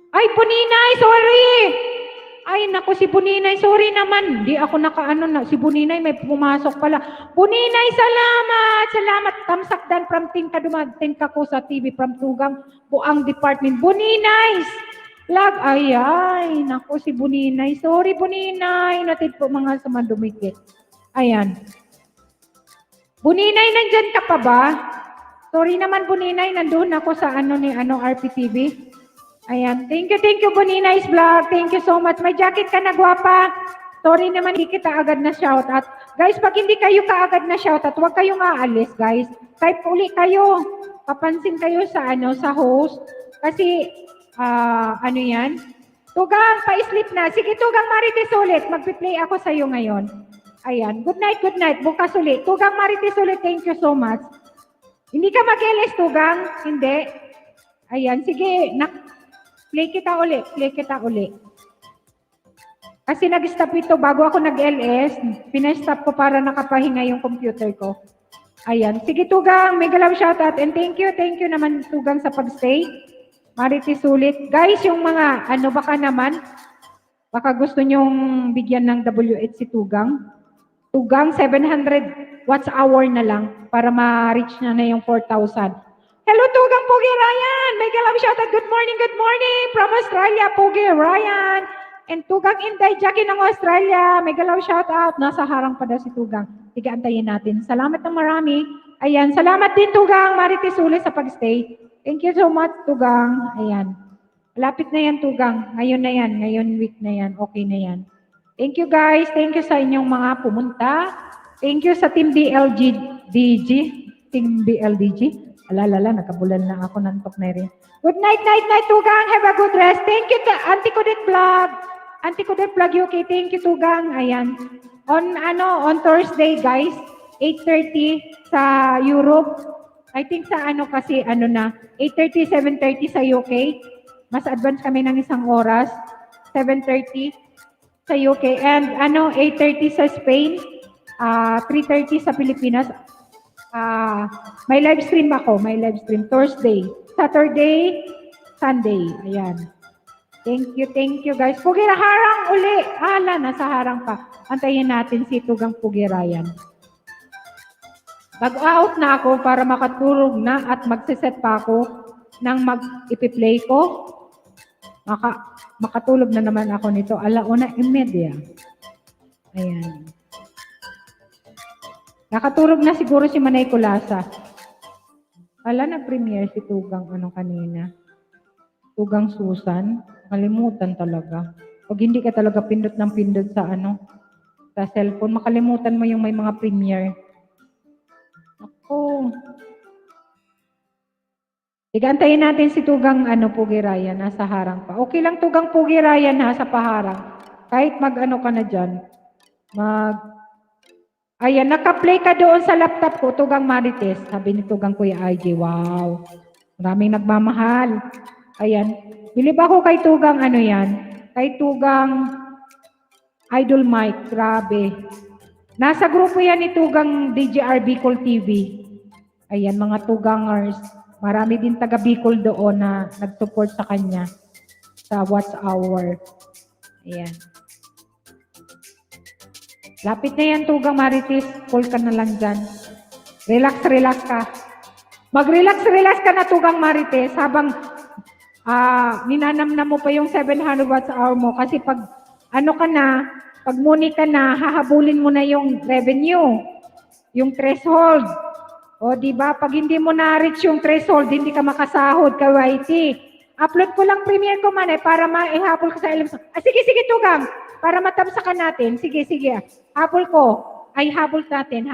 Ay, Buninay, sorry! Ay, naku, si Buninay, sorry naman. Di ako si Buninay, may pumasok pala. Buninay, salamat! Salamat, Tamsak Dan from Tinka, dumating ka ko sa TV from Tugang, Buang Department. Buninay! Lag, ay, naku, si Buninay. Sorry, Buninay. Natid po mga sa dumikit. Ayan. Buninay, nandyan ka pa ba? Sorry naman, Buninay, nandun ako sa RPTV. Ayan. Thank you, Buninay's vlog. Thank you so much. May jacket ka na, gwapa. Sorry naman, hindi kita agad na shoutout. Guys, pag hindi kayo kaagad na shoutout, huwag kayong aalis, guys. Type uli kayo. Papansin kayo sa host. Kasi, yan? Tugang, pa-sleep na. Sige, Tugang Marites ulit. Magpi-play ako sa'yo ngayon. Ayan. Good night, good night. Bukas ulit. Tugang Marites ulit. Thank you so much. Hindi ka mag-LS, Tugang? Hindi. Ayan. Sige, play kita uli. Kasi nag-stop ito bago ako nag-LS. Pinastop ko para nakapahinga yung computer ko. Ayan. Sige, Tugang. Mega love shoutout. And thank you naman, Tugang, sa pag-stay. Marites ulit. Guys, yung mga, baka naman, baka gusto nyong bigyan ng WH si Tugang. Tugang, 700 watts hour na lang para ma-reach na yung 4,000. Hello, Tugang Pugi Ryan! Mega love shoutout. Good morning from Australia, Pugi Ryan! And Tugang Inday Jackie ng Australia. Mega love shoutout. Nasa harang pa daw si Tugang. Sige, antayin natin. Salamat ng marami. Ayan, salamat din, Tugang Marites ulit sa pag-stay. Thank you so much, Tugang. Ayan. Lapit na yan, Tugang. Ngayon na yan. Ngayon week na yan. Okay na yan. Thank you, guys. Thank you sa inyong mga pumunta. Thank you sa Team BLDG. Team BLDG. Alalala, nakabulan na ako ng na rin. Good night, Tugang. Have a good rest. Thank you, Auntie Kudet Vlog. Auntie Kudet Vlog UK. Thank you, Tugang. Ayan. On Thursday, guys. 8:30 sa Europe. I think sa 8:30, 7:30 sa UK. Mas advance kami ng isang oras. 7:30 sa UK. And 8:30 sa Spain. 3:30 sa Pilipinas. May live stream ako. Thursday, Saturday, Sunday. Ayan. Thank you, guys. Pugi harang uli. Nasa harang pa. Antayin natin si Tugang Pugi Ryan. Mag-out na ako para makatulog na at magsiset pa ako ng ipi-play ko. Makatulog na naman ako nito. 1:30. Ayan. Nakatulog na siguro si Manay Kulasa. Nag-premiere si Tugang kanina. Tugang Susan. Makalimutan talaga. Pag hindi ka talaga pindot ng pindot sa cellphone, makalimutan mo yung may mga premiere. Ako. Igantayin natin si Tugang Pugi Ryan, nasa harang pa. Okay lang, Tugang Pugi Ryan, sa paharang. Kahit ka na dyan. Ayan, naka-play ka doon sa laptop ko, Tugang Marites. Sabi ni Tugang Kuya IG, wow. Maraming nagmamahal. Ayan. Bilib ako kay Tugang kay Tugang Idol Mike. Grabe. Nasa grupo yan ni Tugang DJR Bicol TV. Ayan, mga Tugangers. Marami din taga Bicol doon na nag-support sa kanya sa Watch Hour. Ayan. Lapit na yan, Tugang Marites. Call ka na lang dyan. Relax ka. Mag-relax ka na, Tugang Marites, habang ninanamnam mo pa yung 700 watts hour mo. Kasi pag pag muni ka na, hahabulin mo na yung revenue, yung threshold. O, di ba? Pag hindi mo na-reach yung threshold, hindi ka makasahod, YT. Upload ko lang premiere ko para maihabol ka sa LMS. Sige, Tugang. Para matamsakan natin. Sige. Habol ko. Habol natin.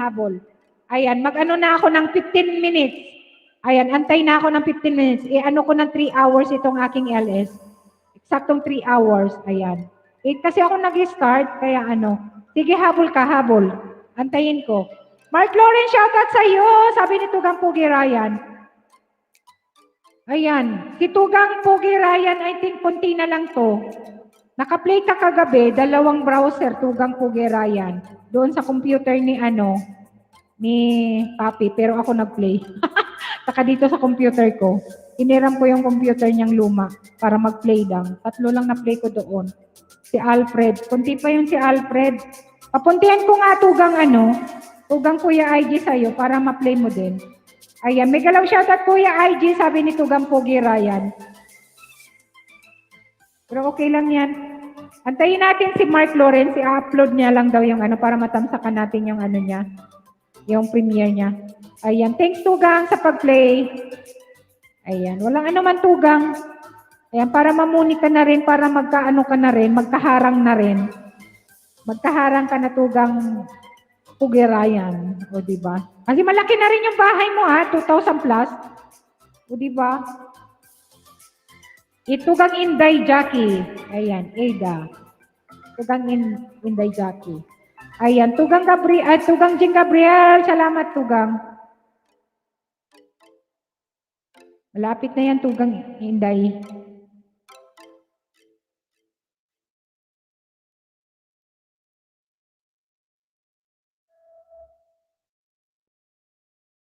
Ayan, na ako ng 15 minutes. Ayan, antay na ako ng 15 minutes. Ko ng 3 hours itong aking LS. Eksaktong 3 hours. Ayan. Kasi ako nag-start, kaya Sige, habol ka. Antayin ko. Mark Lauren, shoutout sa iyo. Sabi ni Tugang Pugi Ryan. Ayan. Si Tugang Pugi Ryan, I think kunti na lang to. Naka-play ka kagabi, 2 browser, Tugang Pugi Ryan. Doon sa computer ni Papi, pero ako nag-play. Saka dito sa computer ko. Iniram ko yung computer niyang luma para mag-play lang. 3 lang na-play ko doon. Si Alfred. Kunti pa yun si Alfred. Papuntihan ko nga Tugang Kuya IG sa'yo para ma-play mo din. Ayan, may galaw shoutout Kuya IG, sabi ni Tugang Pugi Ryan. Pero okay lang yan. Antayin natin si Mark Lawrence, i-upload niya lang daw yung para matamsakan natin yung niya. Yung premiere niya. Ayan. Thanks, Tugang, sa pag-play. Ayan. Walang ano man, Tugang. Ayan, para mamuni ka na rin, para magkaano ka na rin, magkaharang na rin. Magkaharang ka na, Tugang Pugirayan. O, diba? Kasi malaki na rin yung bahay mo, ha? 2,000 plus. O, diba? Tugang Inday Jackie. Ayan, Ada. Tugang Inday Jackie. Ayan, Tugang Jing Gabriel. Salamat, Tugang. Malapit na yan, Tugang Inday.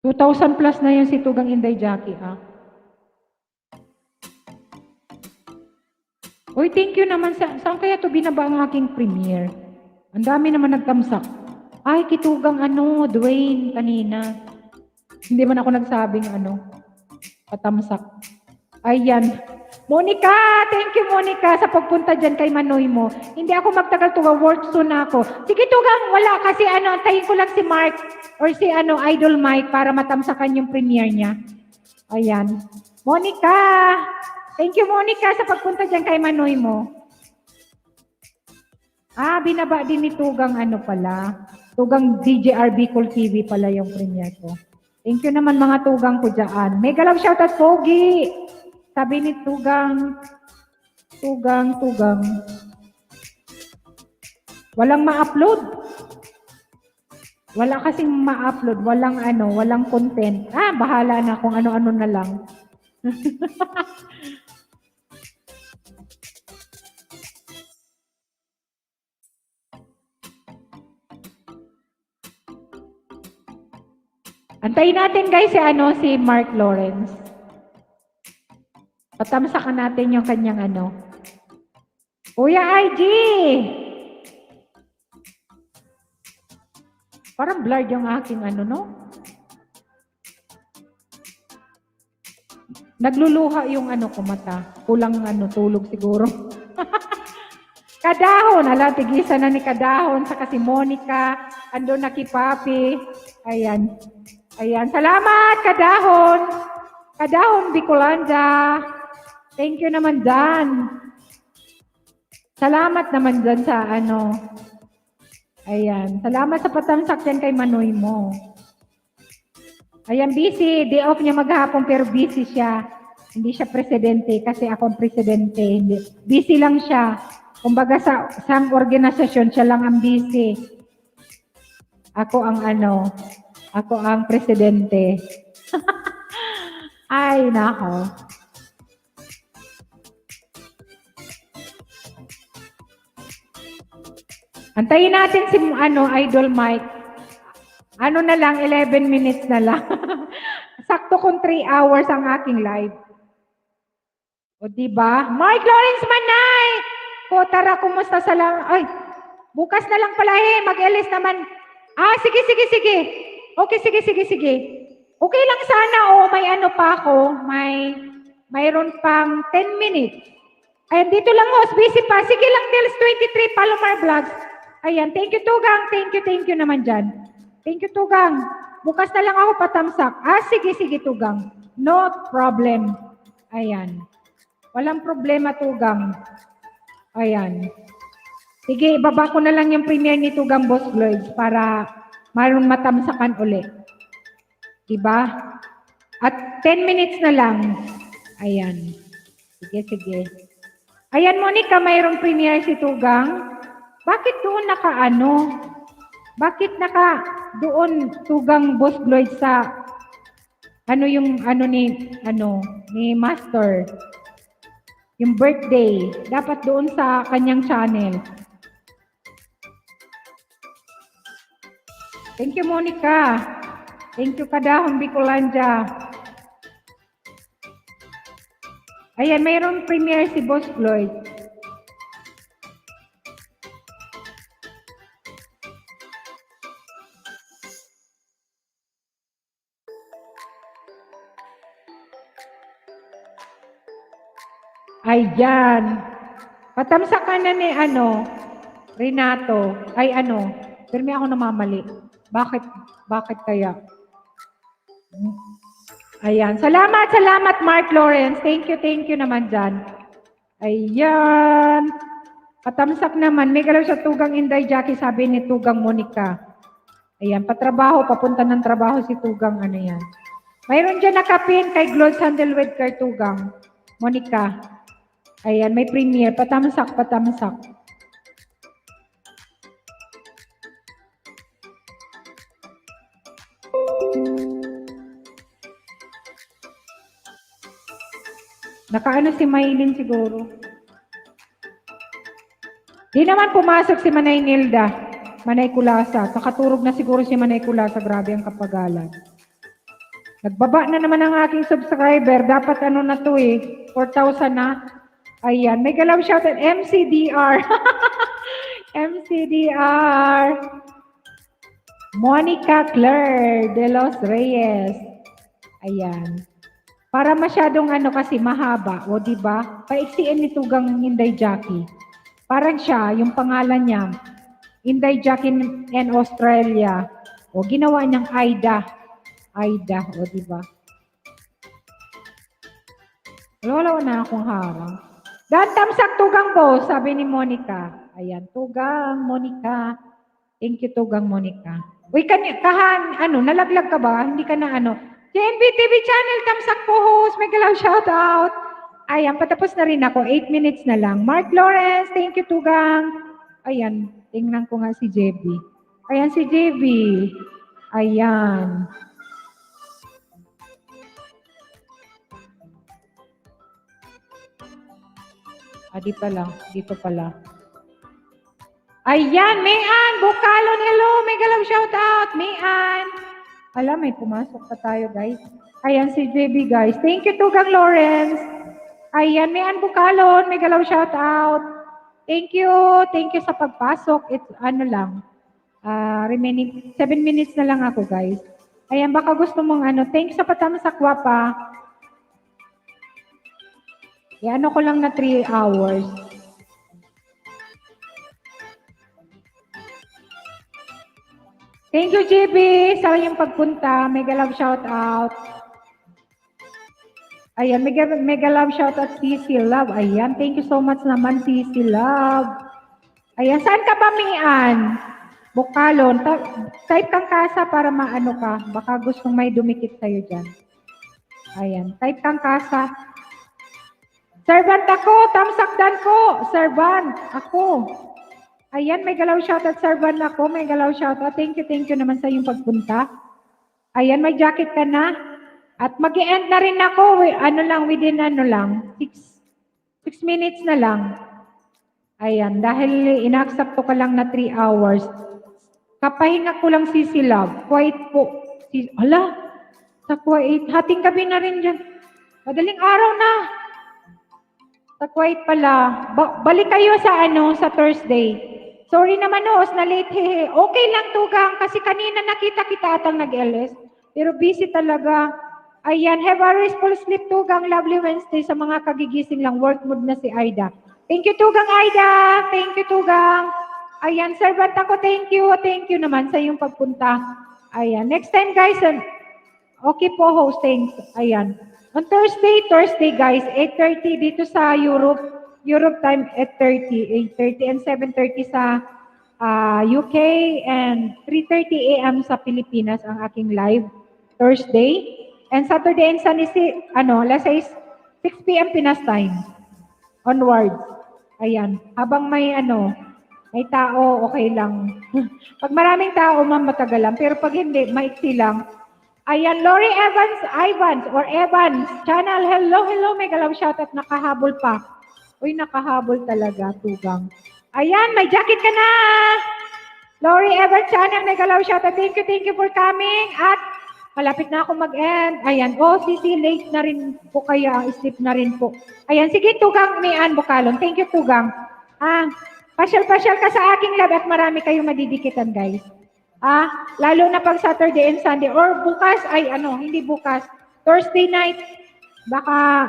$2,000 plus na yan si Tugang Inday Jackie, ha? Uy, thank you naman. Saan kaya ito binaba ang aking premiere? Ang dami naman nagtamsak. Ay, kitugang Dwayne, kanina. Hindi man ako nagsabing patamsak. Ayan. Monica, thank you Monica sa pagpunta dyan kay Manoy mo. Hindi ako magtagal tuwa, work soon ako. Sige Tugang, wala kasi antayin ko lang si Mark or si Idol Mike para matamsakan yung premiere niya. Ayan. Monica, thank you Monica sa pagpunta dyan kay Manoy mo. Binaba din ni Tugang pala. Tugang DJRB Cool TV pala yung premiere ko. Thank you naman mga Tugang ko dyan. Mega love shoutout Pogi. Sabi ni Tugang. Walang ma-upload. Wala kasing ma-upload. Walang content. Bahala na kung ano-ano na lang. Antayin natin guys si Mark Lawrence. Patamsakan natin yung kanyang Kuya IG! Parang blurred yung aking Nagluluha yung ko mata. Kulang tulog siguro. Kadahon, tigisan na ni Kadahon, saka si Monica, ando na ki Papi. Ayan. Salamat Kadahon. Kadahon Bicolanda. Thank you naman dyan. Salamat naman dyan sa Ayan. Salamat sa patamsak dyan kay Manoy mo. Ayan, busy. Day off niya maghapon pero busy siya. Hindi siya presidente kasi ako ang presidente. Hindi. Busy lang siya. Kumbaga sa organisasyon, siya lang ang busy. Ako ang presidente. Ay, nako. Antayin natin si Idol Mike. Na lang, 11 minutes na lang. Sakto kung 3 hours ang aking live. O diba? Mike Lawrence Manay! Tara, kumusta sa lang? Ay, bukas na lang pala mag-LS naman. Sige. Okay, sige. Okay lang sana, may pa ako. Mayroon pang 10 minutes. Ayan, dito lang busy pa. Sige lang, Dels 23, Palomar Vlogs. Ayan, thank you Tugang. Thank you naman dyan. Thank you Tugang. Bukas na lang ako patamsak. Sige Tugang. No problem. Ayan. Walang problema Tugang. Ayan. Sige, ibaba ko na lang yung premiere ni Tugang Boss Lloyd para mayroong matamsakan ulit. Diba? At 10 minutes na lang. Ayan. Sige. Ayan, Monica, mayroong premiere si Tugang. Bakit doon Bakit doon Tugang Boss Lloyd sa ni Master? Yung birthday. Dapat doon sa kanyang channel. Thank you, Monica. Thank you, Kadahon Bicolanda. Ayan, mayroong premiere si Boss Lloyd. Ayan. Patamsakan na ni Renato. Pero may ako namamali. Bakit? Bakit kaya? Ayan. Salamat, Mark Lawrence. Thank you naman dyan. Ayan. Patamsak naman. May galaw sa Tugang Inday Jackie, sabi ni Tugang Monica. Ayan, patrabaho, papunta ng trabaho si Tugang, ano yan. Mayroon dyan nakapin kay Glow Sandalwood kay Tugang. Monica. Ayan, may premiere. Patamsak. Nakaano si Maylin siguro. Di naman pumasok si Manay Nilda. Manay Kulasa. Nakaturog na siguro si Manay Kulasa. Grabe ang kapagalan. Nagbaba na naman ang aking subscriber. Dapat ano na to 4,000 na. Ayan. May galaw shoutout. MCDR. MCDR. Monica Claire de los Reyes. Ayan. Para masyadong ano kasi mahaba. O diba? Paiksiin ni Tugang Inday Jackie. Parang siya, yung pangalan niya. Inday Jackie in Australia. O ginawa niyang Aida. Aida, o diba? Wala na akong harang. Dan tamsak Tugang boss, sabi ni Monica. Ayan, Tugang, Monica. Thank you, Tugang, Monica. Uy, nalaglag ka ba? Hindi ka na ano. JNB TV channel, tamsak po host. May galaw shout out. Ayan, patapos na rin ako. 8 minutes na lang. Mark Lawrence, thank you, Tugang. Ayan, tingnan ko nga si JB. Ayan, si JB. Ayan. Dito pala. Ayan, Mayan, Bukalon, hello, may galaw shout out, Mayan. Alam, may pumasok pa tayo, guys. Ayan, si JB, guys. Thank you, Tugang Lawrence. Ayan, Mayan, Bukalon, may galaw shout out. Thank you sa pagpasok. It's remaining 7 minutes na lang ako, guys. Ayan, baka gusto mong thanks sa patamsak, Wapa. Ano ko lang na 3 hours. Thank you, JB, sa iyong pagpunta. Mega love shout out. Ayan, mega love shout out, CC Love. Ayan, thank you so much naman, CC Love. Ayan, saan ka ba, Mian? Bukalon. Type kang kasa para maano ka. Baka gustong may dumikit sa'yo dyan. Ayan, type kang kasa. Servant ako, tamsakdan ko. Servant ako. Ayan, may galaw shoutout, servant ako. May galaw shoutout. Thank you naman sa iyong pagpunta. Ayan, may jacket ka na. At mag-e-end na rin ako. Within 6 minutes na lang. Ayan, dahil inaksapto ka lang na 3 hours. Kapahinga ko lang si Love. Quiet po. Sa quiet. Hating gabi na rin dyan. Madaling araw na. Sa quiet pala. Balik kayo sa Thursday. Sorry naman na late. Okay lang, Tugang, kasi kanina nakita kita atang nag-LS. Pero busy talaga. Ayan, have a restful sleep, Tugang. Lovely Wednesday sa mga kagigising lang. Work mood na si Aida. Thank you, Tugang, Aida. Thank you, Tugang. Ayan, servant ako. Thank you naman sa iyong pagpunta. Ayan, next time, guys. Okay po, host. Thanks. Ayan. On Thursday, guys, 8:30 dito sa Europe time 8:30 and 7:30 sa UK and 3:30 AM sa Pilipinas ang aking live Thursday. And Saturday and Sunday, alas 6 PM Pinas time onwards. Ayan, habang may tao, okay lang. Pag maraming tao, matagal lang. Pero pag hindi, maiksi lang. Ayan, Lori Evans channel. Hello, may galaw shoutout, nakahabol pa. Uy, nakahabol talaga, Tugang. Ayan, may jacket ka na. Lori Evans channel, may galaw shoutout. Thank you for coming. At malapit na ako mag-end. Ayan, Sisi, late na rin po kaya, sleep na rin po. Ayan, sige, Tugang, Mian Bukalon. Thank you, Tugang. Pasyal-pasyal ka sa aking lab at marami kayong madidikitan, guys. Lalo na pag Saturday and Sunday or bukas hindi bukas, Thursday night, baka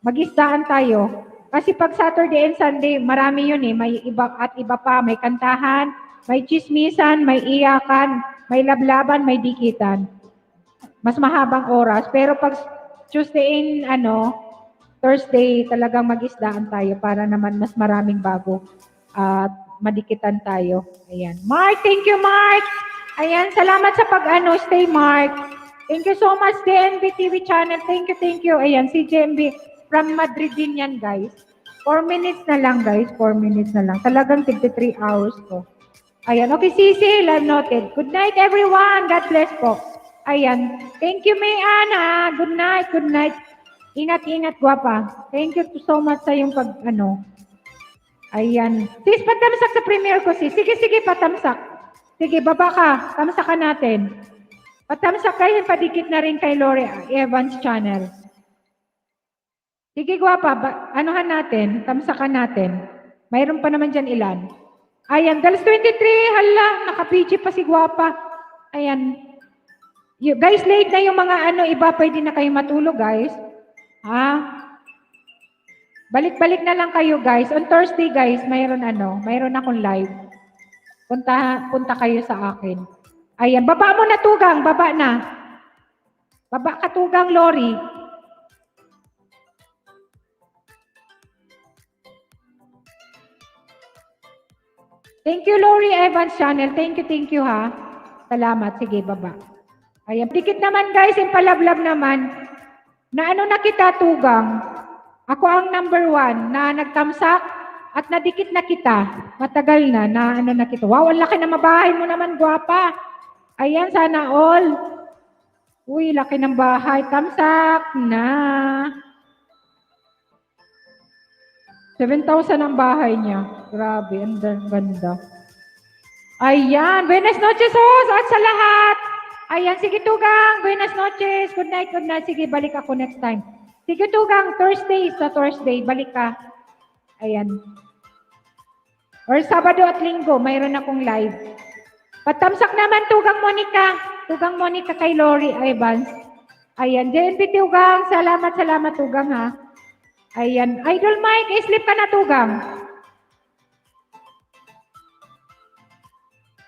mag-isdaan tayo. Kasi pag Saturday and Sunday, marami yun may iba pa, may kantahan, May chismisan, may iyakan, may lablaban, may dikitan. Mas mahabang oras. Pero pag Tuesday Thursday, talagang mag-isdaan tayo para naman mas maraming bago at madikitan tayo. Ayan. Mark, thank you, Mark. Ayan, salamat sa stay, Mark. Thank you so much, DNB TV channel. Thank you. Ayan, si JMB from Madrid din yan, guys. 4 minutes na lang, guys. 4 minutes na lang. Talagang 53 hours ko. Ayan, okay, Sisi, live noted. Good night, everyone. God bless po. Ayan. Thank you, May Ana. Good night. Ingat, guwapa. Thank you so much sa yung Ayan. Sis, patamsak sa premiere ko, sis. Sige, patamsak. Sige, baba ka. Tamsakan natin. Patamsak kayo, padikit na rin kay Lori Evans channel. Sige, guwapa. Anuhan natin. Tamsakan natin. Mayroon pa naman dyan ilan. Ayan, Girls 23. Hala, naka-PG pa si guwapa. Ayan. Guys, late na yung mga iba. Pwede na kayo matulog, guys. Ha? Balik-balik na lang kayo, guys. On Thursday, guys, mayroon akong live. Punta kayo sa akin. Ayan, baba mo na, Tugang. Baba na. Baba ka, Tugang, Lori. Thank you, Lori Evans channel. Thank you, ha. Salamat. Sige, baba. Ayan, dikit naman, guys. Yung palablab naman. Na kita, Tugang. Ako ang number 1 na nagtamsak at nadikit na kita. Matagal na na kita. Wow, ang laki na mabahay mo naman, guwapa. Ayan, sana all. Uy, laki ng bahay. Tamsak na. 7,000 ang bahay niya. Grabe, ang ganda. Ayan, buenas noches, host, at sa lahat. Ayan, sige, Tugang. Buenas noches. Good night. Sige, balik ako next time. Sige, Tugang, Thursday, balik ka. Ayan. Or Sabado at Linggo, mayroon akong live. Patamsak naman, Tugang Monica kay Lori Evans. Ayan, JNP Tugang, salamat, Tugang, ha. Ayan, Idol Mike, sleep ka na, Tugang.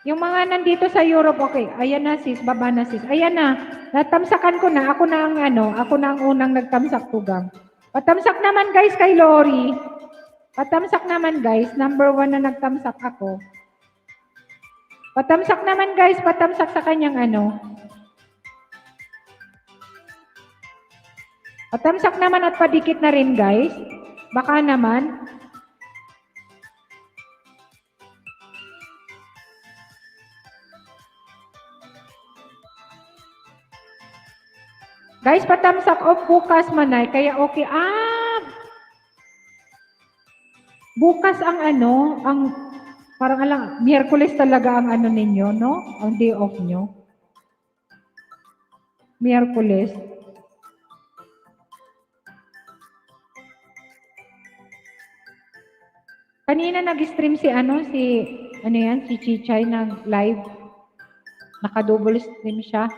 Yung mga nandito sa Europe, okay. Ayan na, sis, baba na, sis. Ayan na. Natamsakan ko na. Ako na ang unang nagtamsak, Tugang. Patamsak naman, guys, kay Lori. Patamsak naman, guys. Number 1 na nagtamsak ako. Patamsak naman, guys. Patamsak sa kanyang Patamsak naman at padikit na rin, guys. Baka naman. Guys, patamsak off bukas manay. Kaya okay. Bukas ang parang Miyerkules talaga ang ninyo, no? Ang day off nyo. Miyerkules. Kanina nag-stream si Chichay nag live. Naka-double stream siya.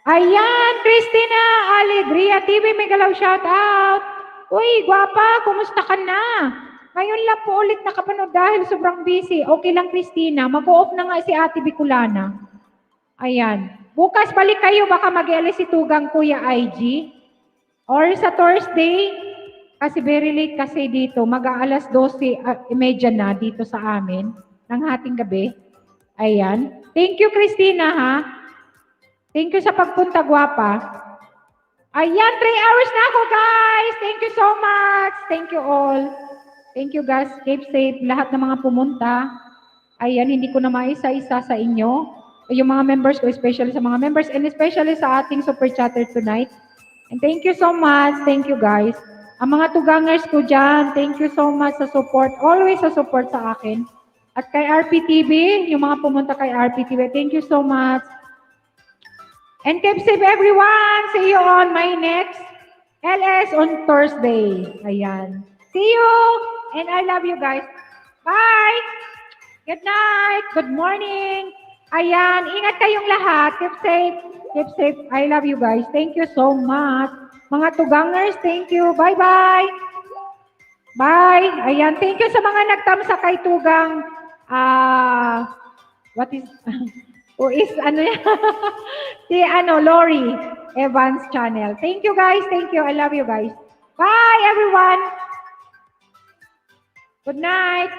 Ayan, Christina Alegria TV, may galaw shout out. Uy, gwapa, kumusta ka na? Ngayon lang po ulit nakapanood dahil sobrang busy. Okay lang, Christina. Mag-off na nga si Ate Bicolana. Ayan. Bukas balik kayo, baka mag-LS si Tugang Kuya IG. Or sa Thursday, kasi very late kasi dito, mag-aalas 12:30 na dito sa amin, ng hating gabi. Ayan. Thank you, Christina, ha? Thank you sa pagpunta, gwapa. Ayan, 3 hours na ako, guys. Thank you so much. Thank you all. Thank you, guys. Keep safe. Lahat ng mga pumunta. Ayan, hindi ko na maisa-isa sa inyo. Yung mga members ko, especially sa mga members, and especially sa ating super chatter tonight. And thank you so much. Thank you, guys. Ang mga tugangers ko dyan, thank you so much sa support. Always sa support sa akin. At kay RPTV, yung mga pumunta kay RPTV, thank you so much. And keep safe, everyone. See you on my next LS on Thursday. Ayan. See you. And I love you guys. Bye. Good night. Good morning. Ayan. Ingat kayong lahat. Keep safe. Keep safe. I love you guys. Thank you so much. Mga tugangers, thank you. Bye-bye. Bye. Ayan. Thank you sa mga nagtamsa kay Tugang What is, who is, ano yan? Si, Lori Evans channel. Thank you, guys. Thank you. I love you, guys. Bye, everyone. Good night.